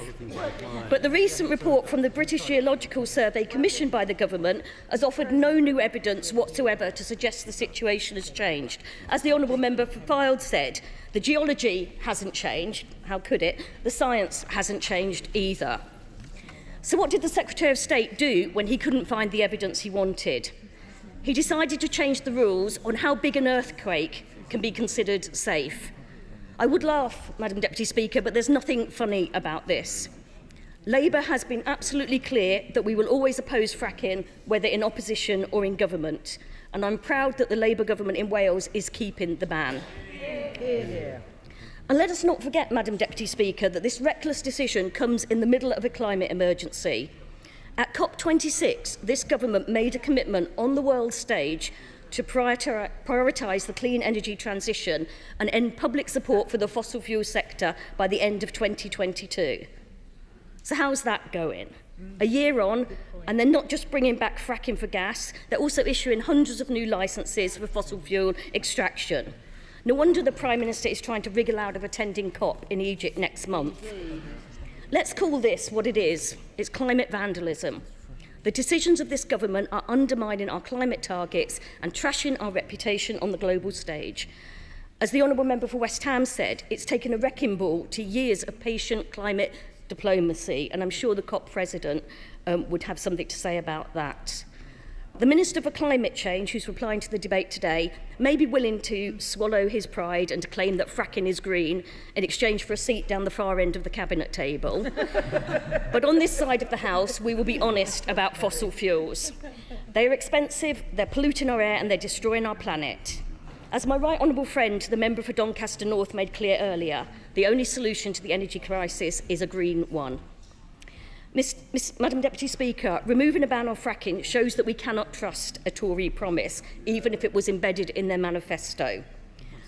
S11: But the recent report from the British Geological Survey commissioned by the government has offered no new evidence whatsoever to suggest the situation has changed. As the Honourable Member for Fylde said, the geology hasn't changed. How could it? The science hasn't changed either. So what did the Secretary of State do when he couldn't find the evidence he wanted? He decided to change the rules on how big an earthquake can be considered safe. I would laugh, Madam Deputy Speaker, but there's nothing funny about this. Labour has been absolutely clear that we will always oppose fracking, whether in opposition or in government. And I'm proud that the Labour government in Wales is keeping the ban. And let us not forget, Madam Deputy Speaker, that this reckless decision comes in the middle of a climate emergency. At COP26, this government made a commitment on the world stage to prioritise the clean energy transition and end public support for the fossil fuel sector by the end of 2022. So how's that going? A year on, and they're not just bringing back fracking for gas, they're also issuing hundreds of new licences for fossil fuel extraction. No wonder the Prime Minister is trying to wriggle out of attending COP in Egypt next month. Let's call this what it is. It's climate vandalism. The decisions of this government are undermining our climate targets and trashing our reputation on the global stage. As the Honourable Member for West Ham said, it's taken a wrecking ball to years of patient climate diplomacy, and I'm sure the COP President would have something to say about that. The Minister for Climate Change, who's replying to the debate today, may be willing to swallow his pride and to claim that fracking is green in exchange for a seat down the far end of the cabinet table. But on this side of the House, we will be honest about fossil fuels. They are expensive, they're polluting our air and they're destroying our planet. As my right honourable friend, the member for Doncaster North, made clear earlier, the only solution to the energy crisis is a green one. Madam Deputy Speaker, removing a ban on fracking shows that we cannot trust a Tory promise, even if it was embedded in their manifesto.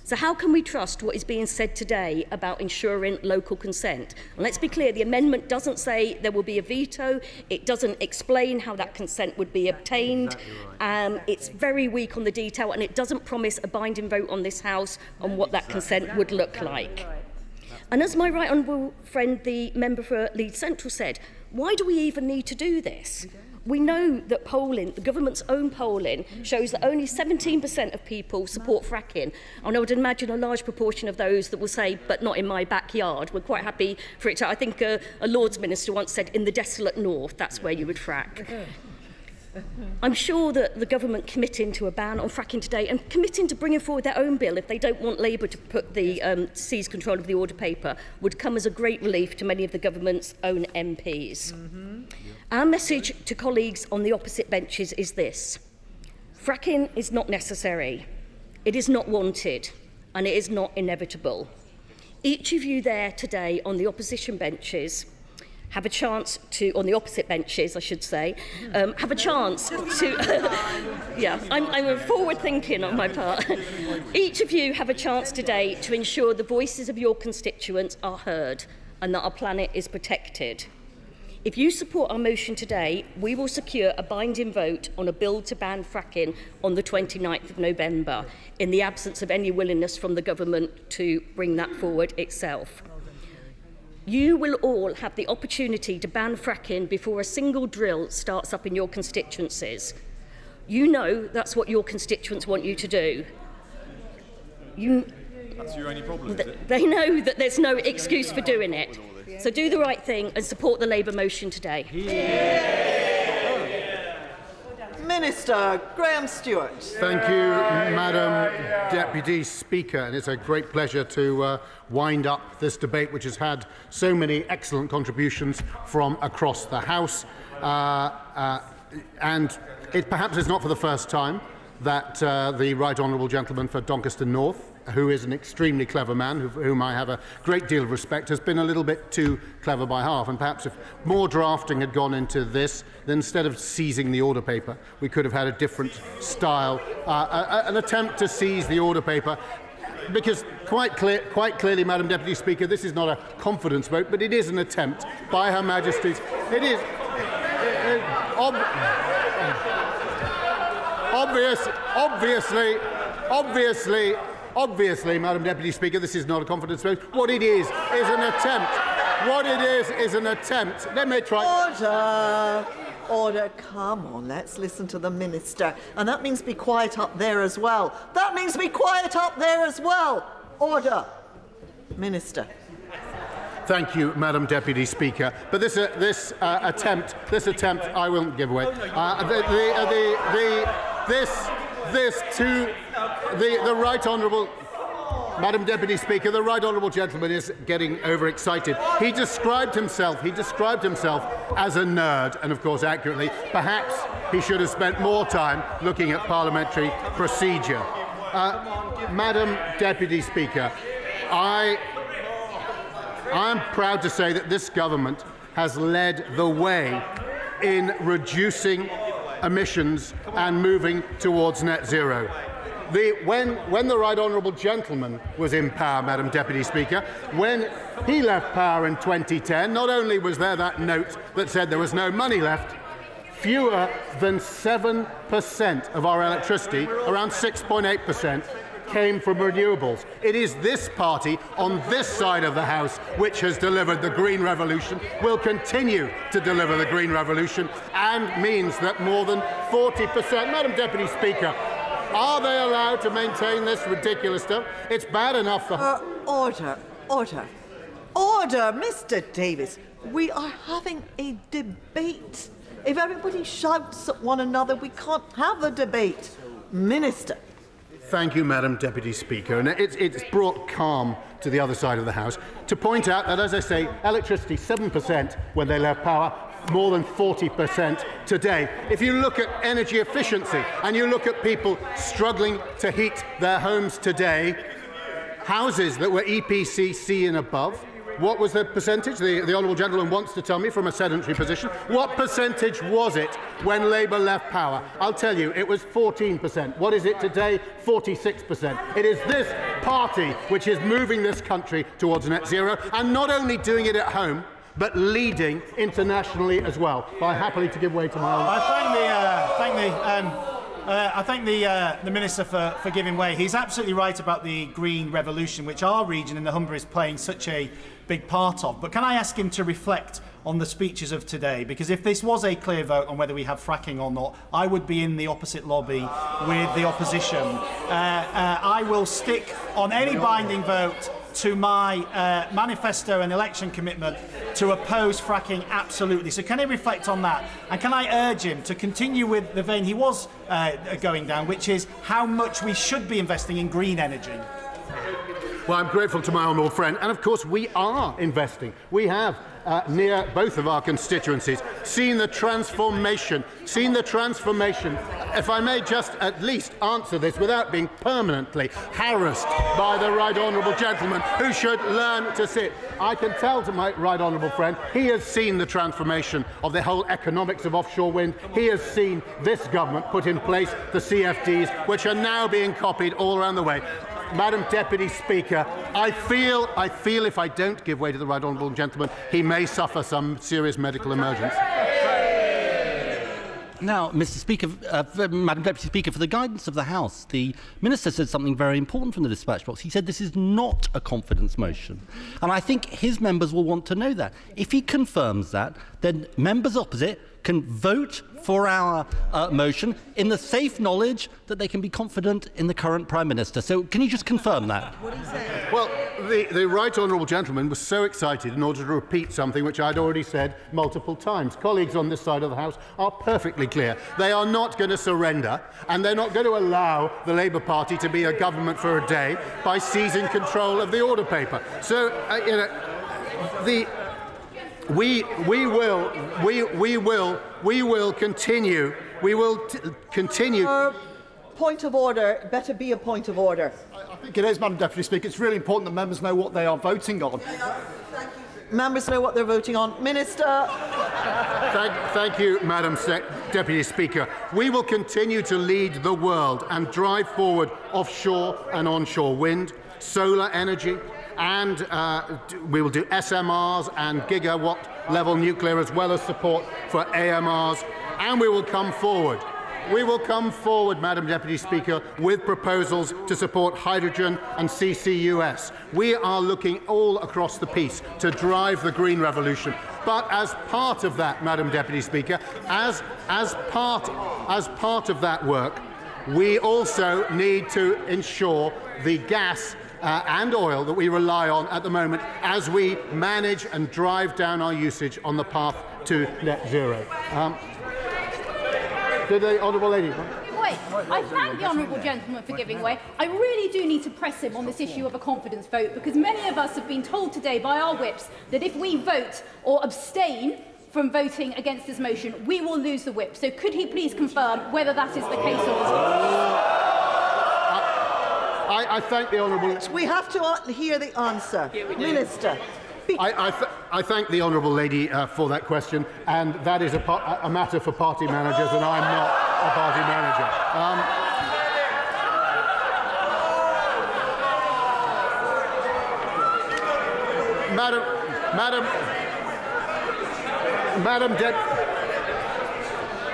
S11: So how can we trust what is being said today about ensuring local consent? And let's be clear, the amendment doesn't say there will be a veto, it doesn't explain how that consent would be obtained, it's very weak on the detail, and it doesn't promise a binding vote on this House on what that consent would look like. And as my right honourable friend, the member for Leeds Central, said, why do we even need to do this? We know that polling, the government's own polling, shows that only 17% of people support fracking. And I would imagine a large proportion of those that will say, but not in my backyard. We're quite happy for it to, I think a Lords Minister once said, in the desolate north, that's where you would frack. I'm sure that the government committing to a ban on fracking today and committing to bringing forward their own bill if they don't want Labour to put the seize control of the order paper would come as a great relief to many of the government's own MPs. Our message to colleagues on the opposite benches is this. Fracking is not necessary, it is not wanted, and it is not inevitable. Each of you there today on the opposition benches have a chance to, on the opposite benches, I should say, have a chance to, yeah, I'm forward thinking on my part. Each of you have a chance today to ensure the voices of your constituents are heard and that our planet is protected. If you support our motion today, we will secure a binding vote on a bill to ban fracking on the 29th of November, in the absence of any willingness from the government to bring that forward itself. You will all have the opportunity to ban fracking before a single drill starts up in your constituencies. You know that's what your constituents want you to do.
S14: That's your only problem, is it?
S11: They know that there's no excuse for doing it. So do the right thing and support the Labour motion today.
S8: Minister Graham Stewart.
S16: Thank you, Madam Deputy Speaker. And it's a great pleasure to wind up this debate, which has had so many excellent contributions from across the House. And it perhaps is not for the first time that the Right Honourable Gentleman for Doncaster North, who is an extremely clever man, whom I have a great deal of respect, has been a little bit too clever by half. And perhaps if more drafting had gone into this, then instead of seizing the order paper, we could have had a different style, an attempt to seize the order paper. Because quite clearly, Madam Deputy Speaker, this is not a confidence vote, but it is an attempt by Her Majesty's. It is obviously, Madam Deputy Speaker, this is not a confidence vote. What it is an attempt. What it is an attempt. Let me try.
S8: Order, come on, let's listen to the Minister. And that means be quiet up there as well. That means be quiet up there as well. Order. Minister.
S16: Thank you, Madam Deputy Speaker. But this attempt, I won't give away. The Right Honourable
S1: Madam Deputy Speaker, the right honourable gentleman is getting overexcited. He described himself as a nerd, and of course accurately. Perhaps he should have spent more time looking at parliamentary procedure. Madam Deputy Speaker, I am proud to say that this government has led the way in reducing emissions and moving towards net zero. When the right honourable gentleman was in power, Madam Deputy Speaker, when he left power in 2010, not only was there that note that said there was no money left, fewer than 7% of our electricity, around 6.8%, came from renewables. It is this party on this side of the House which has delivered the green revolution, will continue to deliver the green revolution, and means that more than 40%, Madam Deputy Speaker, are they allowed to maintain this ridiculous stuff? It's bad enough for...
S8: Order, Mr. Davis. We are having a debate. If everybody shouts at one another, we can't have a debate. Minister.
S1: Thank you, Madam Deputy Speaker. And it's brought calm to the other side of the House to point out that, as I say, electricity 7% when they left power, more than 40% today. If you look at energy efficiency and you look at people struggling to heat their homes today, houses that were EPC C and above, what was the percentage? The honourable gentleman wants to tell me from a sedentary position. What percentage was it when Labour left power? I'll tell you, it was 14%. What is it today? 46%. It is this party which is moving this country towards net zero, and not only doing it at home, but leading internationally as well. I happily to give way to my own.
S22: I thank the Minister for giving way. He's absolutely right about the green revolution, which our region in the Humber is playing such a big part of. But can I ask him to reflect on the speeches of today? Because if this was a clear vote on whether we have fracking or not, I would be in the opposite lobby with the opposition. I will stick on any binding vote to my manifesto and election commitment to oppose fracking, absolutely. So can he reflect on that? And can I urge him to continue with the vein he was going down, which is how much we should be investing in green energy?
S1: Well, I'm grateful to my honourable friend, and of course we are investing. We have, near both of our constituencies, seen the transformation, if I may just at least answer this without being permanently harassed by the right honourable gentleman who should learn to sit. I can tell to my right honourable friend, he has seen the transformation of the whole economics of offshore wind. He has seen this government put in place the CFDs, which are now being copied all around the way. Madam Deputy Speaker, I feel if I don't give way to the right honourable gentleman, he may suffer some serious medical emergency.
S23: Now, Mr. Speaker, Madam Deputy Speaker, for the guidance of the House, the Minister said something very important from the dispatch box. He said this is not a confidence motion. And I think his members will want to know that. If he confirms that, then members opposite can vote for our motion in the safe knowledge that they can be confident in the current Prime Minister. So can you just confirm that?
S1: Well, the right honourable gentleman was so excited in order to repeat something which I'd already said multiple times. Colleagues on this side of the House are perfectly clear. They are not going to surrender, and they're not going to allow the Labour Party to be a government for a day by seizing control of the order paper. So, we will continue. We will continue.
S8: Point of order. Better be a point of order.
S16: I think it is, Madam Deputy Speaker. It's really important that members know what they are voting on.
S8: Members know what they're voting on. Minister.
S1: Thank you, Madam Deputy Speaker. We will continue to lead the world and drive forward offshore and onshore wind, solar energy, and we will do SMRs and gigawatt-level nuclear, as well as support for AMRs, and we will come forward. We will come forward, Madam Deputy Speaker, with proposals to support hydrogen and CCUS. We are looking all across the piece to drive the green revolution. But as part of that, Madam Deputy Speaker, as part of that work, we also need to ensure the gas and oil that we rely on at the moment as we manage and drive down our usage on the path to net zero. Did the honourable lady?
S6: What way. I thank the honourable gentleman for giving way. I really do need to press him on this issue of a confidence vote, because many of us have been told today by our whips that if we vote or abstain from voting against this motion, we will lose the whip. So could he please confirm whether that is the case or not?
S1: I thank the honourable...
S8: We have to hear the answer. Minister.
S1: I thank the honourable lady for that question, and that is a matter for party managers, and I'm not a party manager.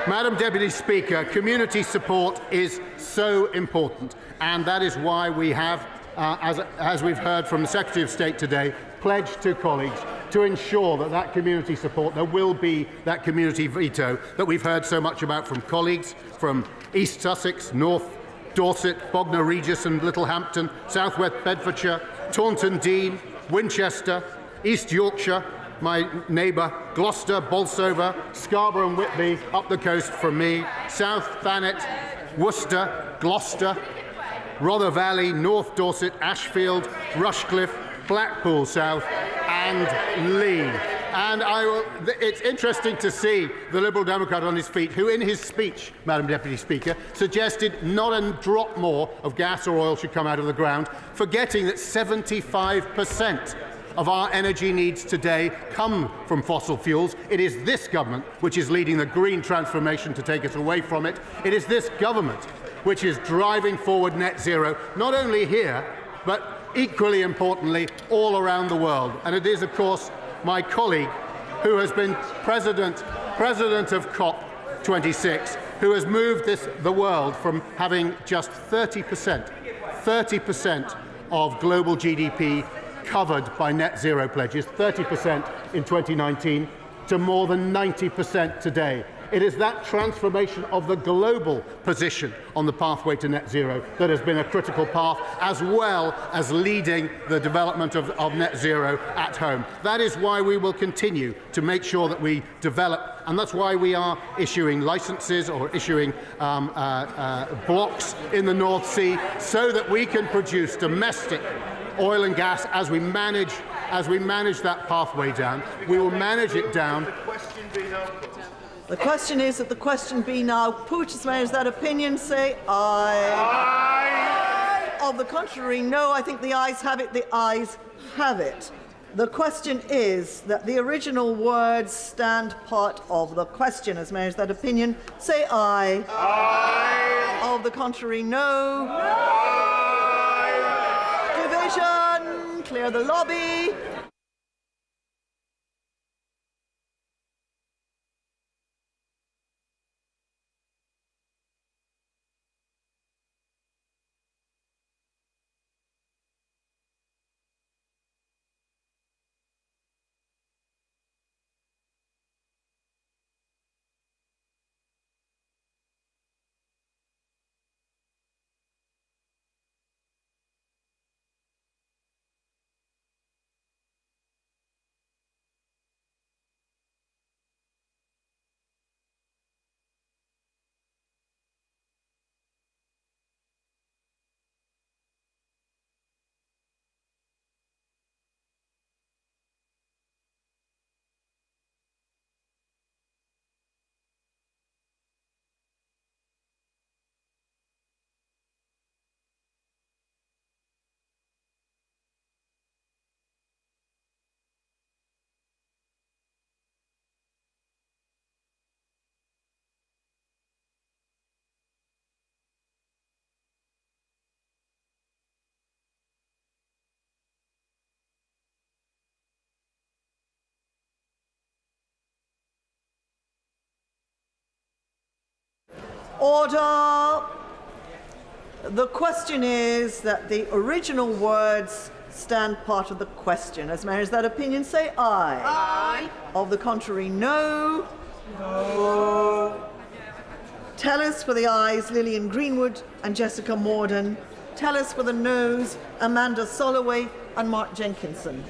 S1: Madam Deputy Speaker, community support is so important, and that is why we have, as we've heard from the Secretary of State today, pledged to colleagues to ensure that that community support, there will be that community veto that we've heard so much about from colleagues from East Sussex, North Dorset, Bognor Regis and Littlehampton, South West Bedfordshire, Taunton Deane, Winchester, East Yorkshire, my neighbour, Gloucester, Bolsover, Scarborough and Whitby, up the coast from me, South Thanet, Worcester, Gloucester, Rother Valley, North Dorset, Ashfield, Rushcliffe, Blackpool South and Lee. And it's interesting to see the Liberal Democrat on his feet, who in his speech, Madam Deputy Speaker, suggested not a drop more of gas or oil should come out of the ground, forgetting that 75% of our energy needs today come from fossil fuels. It is this government which is leading the green transformation to take us away from it. It is this government which is driving forward net zero, not only here, but equally importantly, all around the world. And it is, of course, my colleague who has been president of COP26, who has moved the world from having just 30% of global GDP covered by net zero pledges, 30% in 2019, to more than 90% today. It is that transformation of the global position on the pathway to net zero that has been a critical path, as well as leading the development of net zero at home. That is why we will continue to make sure that we develop, and that's why we are issuing licences or issuing blocks in the North Sea, so that we can produce domestic oil and gas as we manage that pathway down. We will manage it down.
S8: The question is that the question be now put. As many as that opinion say aye. Aye. Of the contrary, no. I think the ayes have it. The ayes have it. The question is that the original words stand part of the question. As many as that opinion say aye. Aye. Of the contrary, no. Aye. Division. Clear the lobby. Order. The question is that the original words stand part of the question. As many as that opinion say aye. Aye. Of the contrary, no. No. Tell us for the ayes, Lillian Greenwood and Jessica Morden. Tell us for the noes, Amanda Soloway and Mark Jenkinson.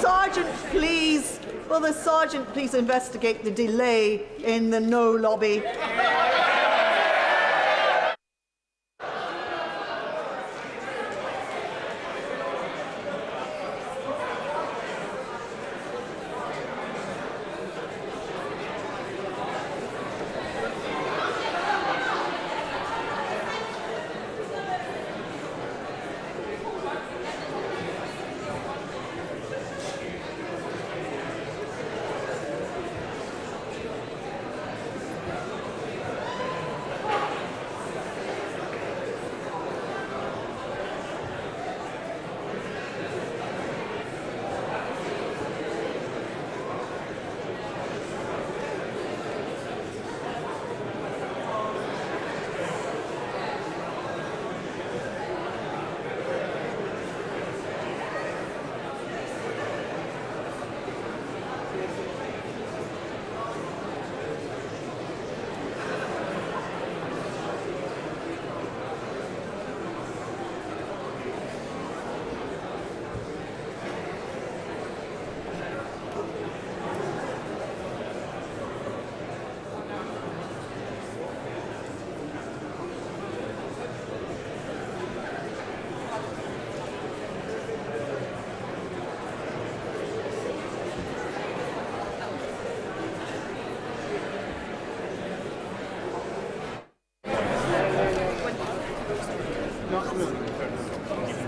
S5: the Sergeant please investigate the delay in the no lobby?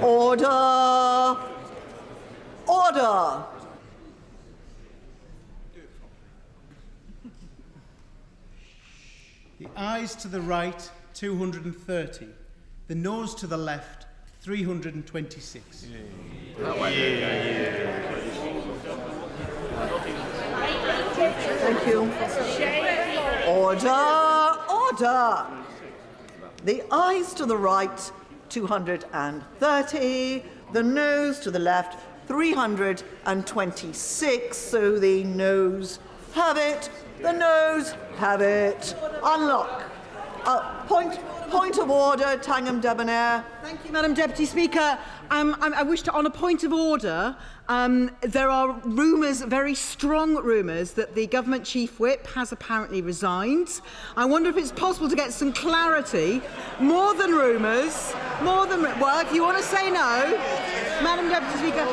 S5: Order! Order!
S3: The ayes to the right, 230. The noes to the left, 326.
S5: Thank you. Order! Order! The ayes to the right, 230. The noes to the left, 326. So the noes have it. The noes have it. Unlock. Point of order, Tangham Debonair.
S7: Thank you, Madam Deputy Speaker. I wish to, on a point of order, there are rumours, very strong rumours, that the Government Chief Whip has apparently resigned. I wonder if it's possible to get some clarity. More than rumours, well, if you want to say no, Madam Deputy Speaker,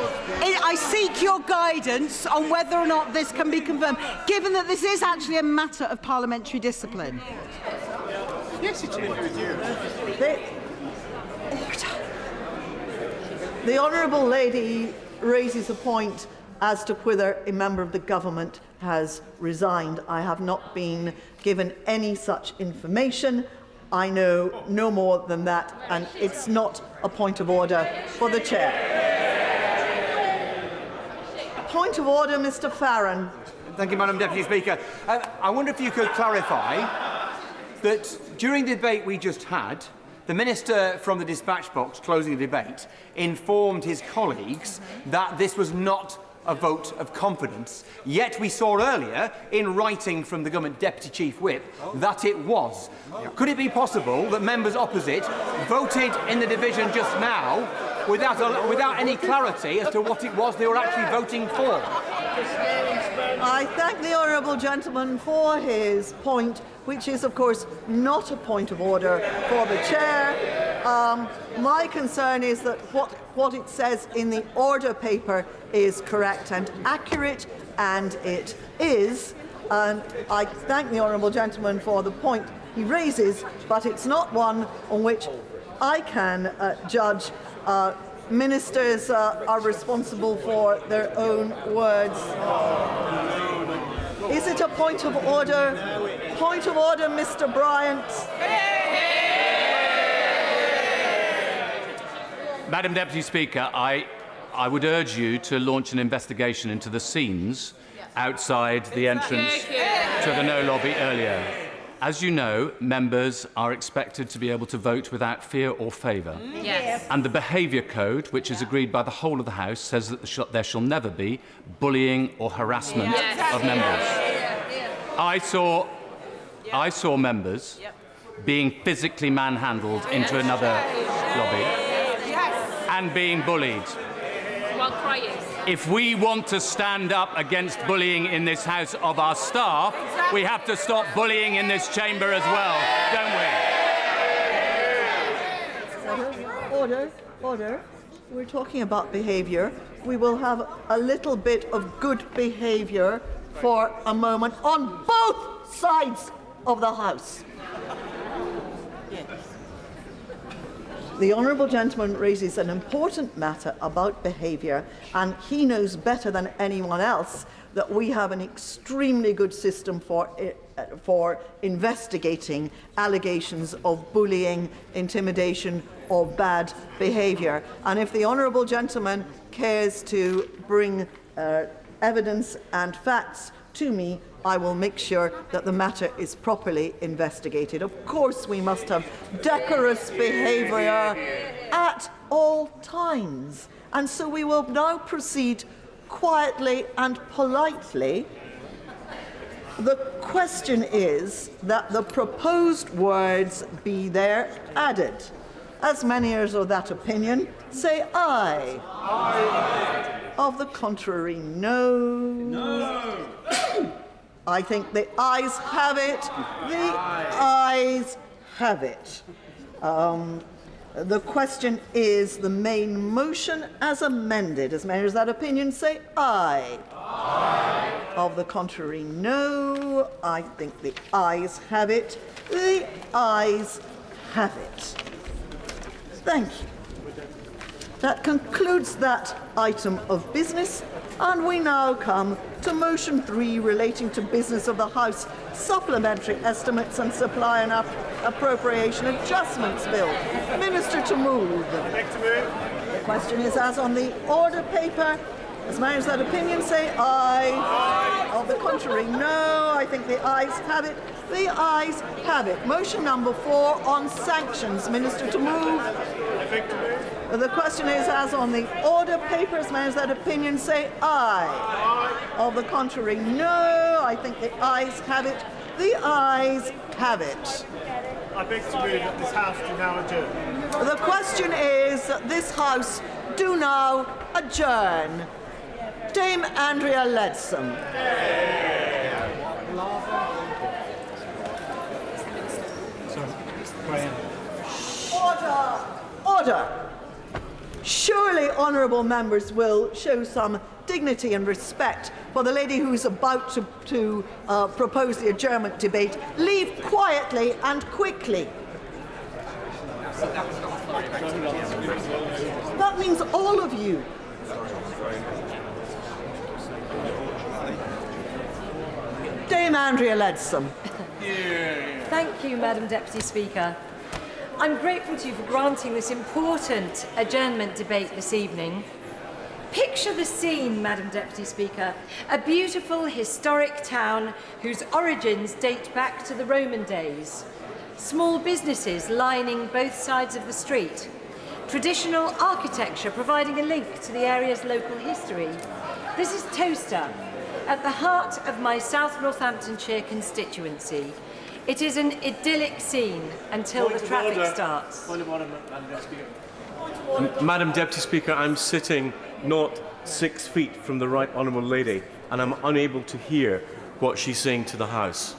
S7: I seek your guidance on whether or not this can be confirmed, given that this is actually a matter of parliamentary discipline.
S3: Yes, it is.
S5: The Honourable Lady raises a point as to whether a member of the government has resigned. I have not been given any such information. I know no more than that, and it's not a point of order for the Chair. Point of order, Mr Farron.
S9: Thank you, Madam Deputy Speaker. I wonder if you could clarify that during the debate we just had, the Minister from the dispatch box closing the debate informed his colleagues that this was not a vote of confidence. Yet we saw earlier, in writing from the Government Deputy Chief Whip, that it was. Could it be possible that members opposite voted in the division just now without any clarity as to what it was they were actually voting for?
S5: I thank the honourable gentleman for his point, which is, of course, not a point of order for the Chair. My concern is that what it says in the order paper is correct and accurate, and it is. And I thank the honourable gentleman for the point he raises, but it's not one on which I can judge. Ministers are responsible for their own words. Is it a point of order? Point of order, Mr. Bryant.
S24: Madam Deputy Speaker, I would urge you to launch an investigation into the scenes outside the entrance to the no lobby earlier. As you know, members are expected to be able to vote without fear or favour.
S6: Yes.
S24: And the behaviour code, which is agreed by the whole of the House, says that there shall never be bullying or harassment of members. I saw members being physically manhandled into another lobby and being bullied.
S4: while crying.
S24: If we want to stand up against bullying in this House of our staff, we have to stop bullying in this chamber as well, don't we?
S5: Order, order. We're talking about behaviour. We will have a little bit of good behaviour for a moment on both sides of the House. The honourable gentleman raises an important matter about behaviour, and he knows better than anyone else that we have an extremely good system for investigating allegations of bullying, intimidation or bad behaviour. And if the honourable gentleman cares to bring evidence and facts to me, I will make sure that the matter is properly investigated. Of course, we must have decorous behaviour at all times. And so we will now proceed quietly and politely. The question is that the proposed words be there added. As many as of that opinion, say aye. Aye. Of the contrary, no. No. I think the ayes have it. The ayes have it. The question is the main motion as amended. As many as that opinion, say aye. Aye. Of the contrary, no. I think the ayes have it. The ayes have it. Thank you. That concludes that item of business, and we now come to motion 3 relating to business of the House, supplementary estimates and supply and appropriation adjustments bill. Minister to move. The question is as on the order paper. As many as that opinion, say aye. Aye. Of the contrary, no. I think the ayes have it. The ayes have it. Motion number 4 on sanctions. Minister to move. The question is as on the order paper. As many as that opinion, say aye. Aye. Of the contrary, no. I think the ayes have it. The ayes have it.
S22: I beg to move that this House do now adjourn.
S5: The question is that this House do now adjourn. Dame Andrea Leadsom. Order! Order! Surely honourable members will show some dignity and respect for the lady who's about to propose the adjournment debate. Leave quietly and quickly. That means all of you. Dame Andrea Leadsom.
S10: Thank you, Madam Deputy Speaker. I'm grateful to you for granting this important adjournment debate this evening. Picture the scene, Madam Deputy Speaker. A beautiful historic town whose origins date back to the Roman days. Small businesses lining both sides of the street. Traditional architecture providing a link to the area's local history. This is Towcester, at the heart of my South Northamptonshire constituency. It is an idyllic scene until the traffic starts.
S12: Madam Deputy Speaker, I'm sitting not 6 feet from the Right Honourable Lady, and I'm unable to hear what she's saying to the House.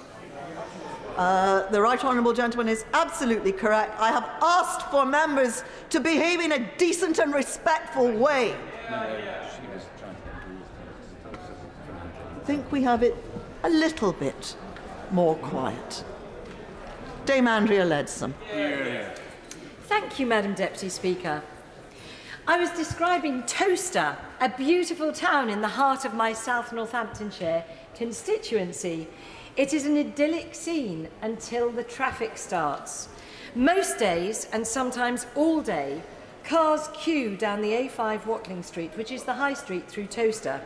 S5: The Right Honourable Gentleman is absolutely correct. I have asked for members to behave in a decent and respectful way. I think we have it a little bit more quiet. Dame Andrea Leadsom.
S10: Thank you, Madam Deputy Speaker. I was describing Towcester, a beautiful town in the heart of my South Northamptonshire constituency. It is an idyllic scene until the traffic starts. Most days, and sometimes all day, cars queue down the A5 Watling Street, which is the high street through Towcester.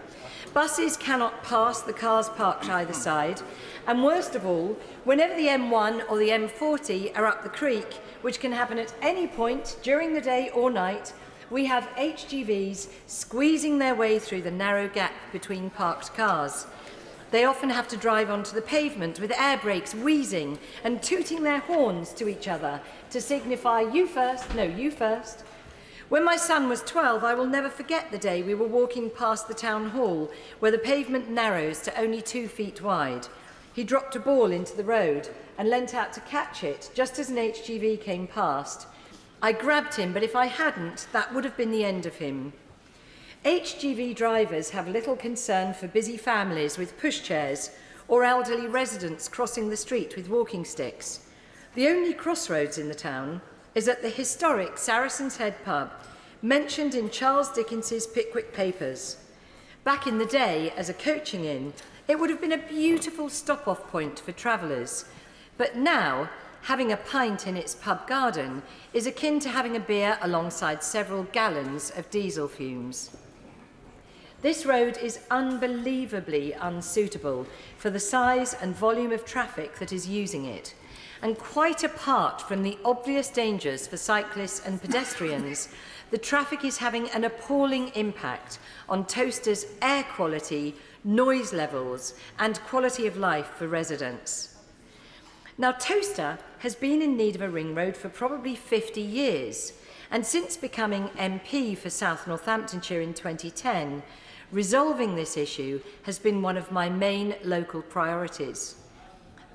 S10: Buses cannot pass the cars parked either side, and worst of all, whenever the M1 or the M40 are up the creek, which can happen at any point during the day or night, we have HGVs squeezing their way through the narrow gap between parked cars. They often have to drive onto the pavement with air brakes wheezing and tooting their horns to each other to signify you first, no, you first. When my son was 12, I will never forget the day we were walking past the town hall where the pavement narrows to only 2 feet wide. He dropped a ball into the road and leant out to catch it just as an HGV came past. I grabbed him, but if I hadn't, that would have been the end of him. HGV drivers have little concern for busy families with pushchairs or elderly residents crossing the street with walking sticks. The only crossroads in the town is at the historic Saracen's Head pub, mentioned in Charles Dickens's Pickwick Papers. Back in the day, as a coaching inn, it would have been a beautiful stop-off point for travellers. But now, having a pint in its pub garden is akin to having a beer alongside several gallons of diesel fumes. This road is unbelievably unsuitable for the size and volume of traffic that is using it. And quite apart from the obvious dangers for cyclists and pedestrians, the traffic is having an appalling impact on Towcester's air quality, noise levels and quality of life for residents. Now, Towcester has been in need of a ring road for probably 50 years, and since becoming MP for South Northamptonshire in 2010, resolving this issue has been one of my main local priorities.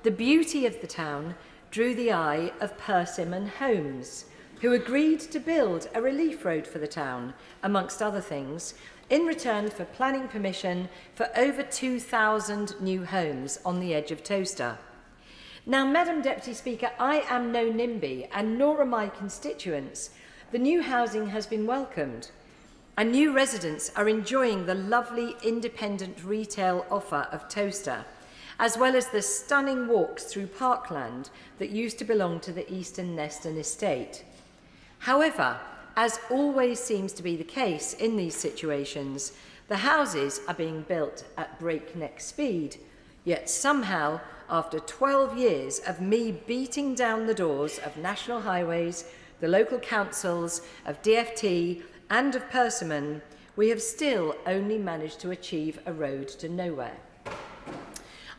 S10: The beauty of the town drew the eye of Persimmon Homes, who agreed to build a relief road for the town, amongst other things, in return for planning permission for over 2,000 new homes on the edge of Towcester. Now, Madam Deputy Speaker, I am no NIMBY, and nor are my constituents. The new housing has been welcomed, and new residents are enjoying the lovely independent retail offer of Towcester, as well as the stunning walks through parkland that used to belong to the Eastern Neston estate. However, as always seems to be the case in these situations, the houses are being built at breakneck speed, yet somehow, after 12 years of me beating down the doors of National Highways, the local councils, of DFT and of Persimmon, we have still only managed to achieve a road to nowhere.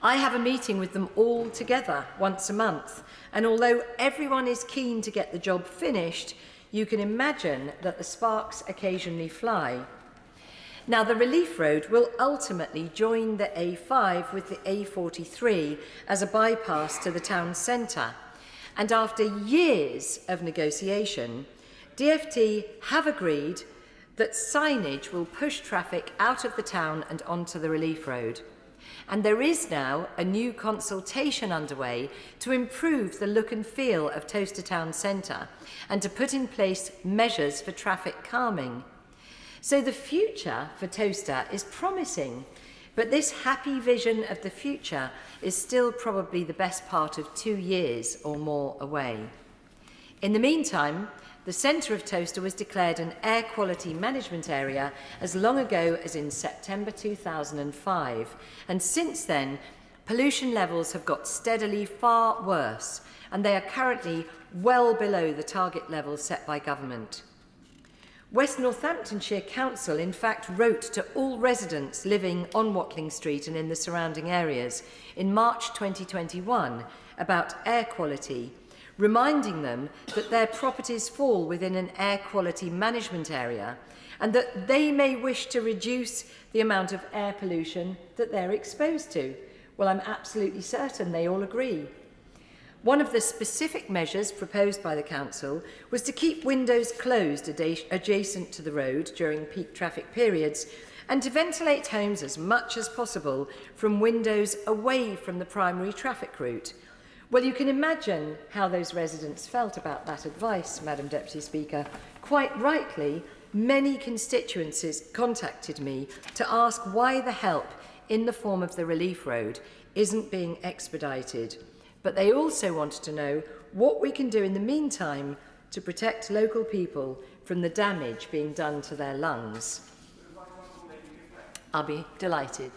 S10: I have a meeting with them all together once a month, and although everyone is keen to get the job finished, you can imagine that the sparks occasionally fly. Now, the relief road will ultimately join the A5 with the A43 as a bypass to the town centre, and after years of negotiation, DFT have agreed that signage will push traffic out of the town and onto the relief road. And there is now a new consultation underway to improve the look and feel of Towcester Town Centre and to put in place measures for traffic calming. So the future for Towcester is promising, but this happy vision of the future is still probably the best part of 2 years or more away. In the meantime, the centre of Towcester was declared an air quality management area as long ago as in September 2005, and since then, pollution levels have got steadily far worse, and they are currently well below the target levels set by government. West Northamptonshire Council, in fact, wrote to all residents living on Watling Street and in the surrounding areas in March 2021 about air quality, reminding them that their properties fall within an air quality management area and that they may wish to reduce the amount of air pollution that they're exposed to. Well, I'm absolutely certain they all agree. One of the specific measures proposed by the council was to keep windows closed adjacent to the road during peak traffic periods and to ventilate homes as much as possible from windows away from the primary traffic route. Well, you can imagine how those residents felt about that advice, Madam Deputy Speaker. Quite rightly, many constituencies contacted me to ask why the help in the form of the relief road isn't being expedited. But they also wanted to know what we can do in the meantime to protect local people from the damage being done to their lungs. I'll be delighted.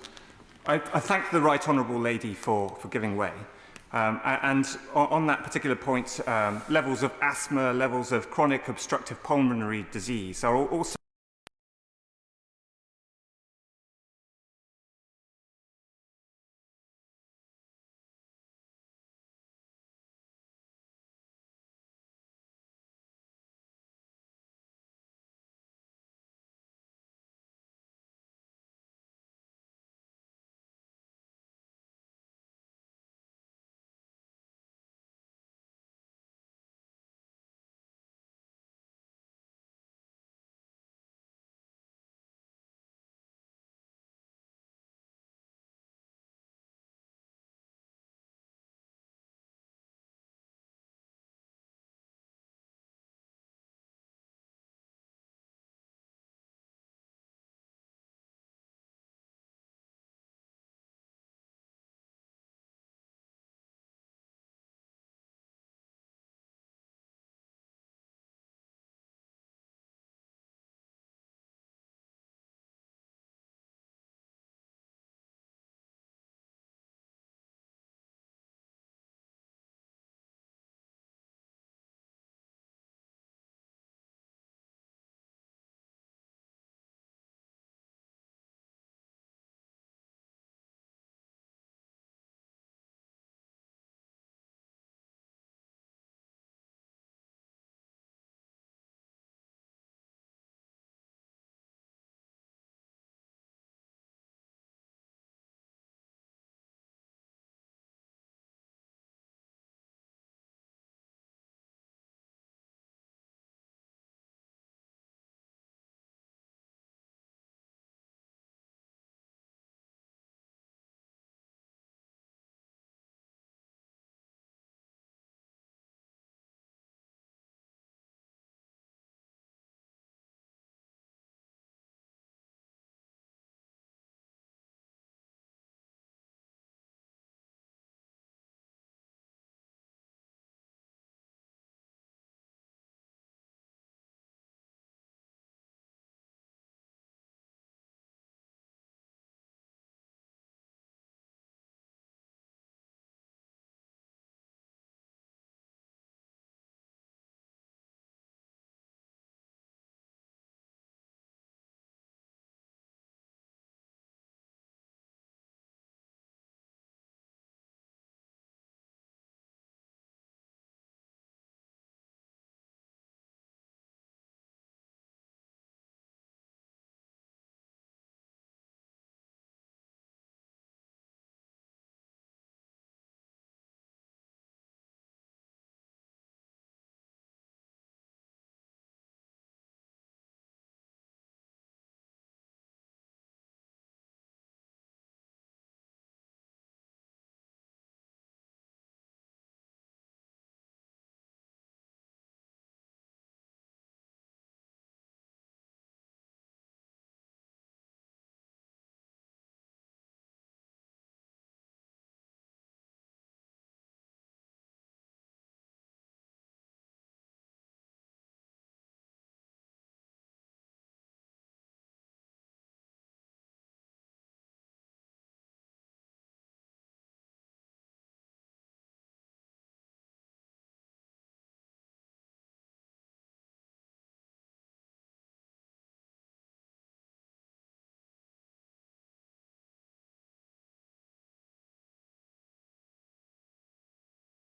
S2: I thank the Right Honourable Lady for giving way. And on that particular point, levels of asthma, levels of chronic obstructive pulmonary disease are also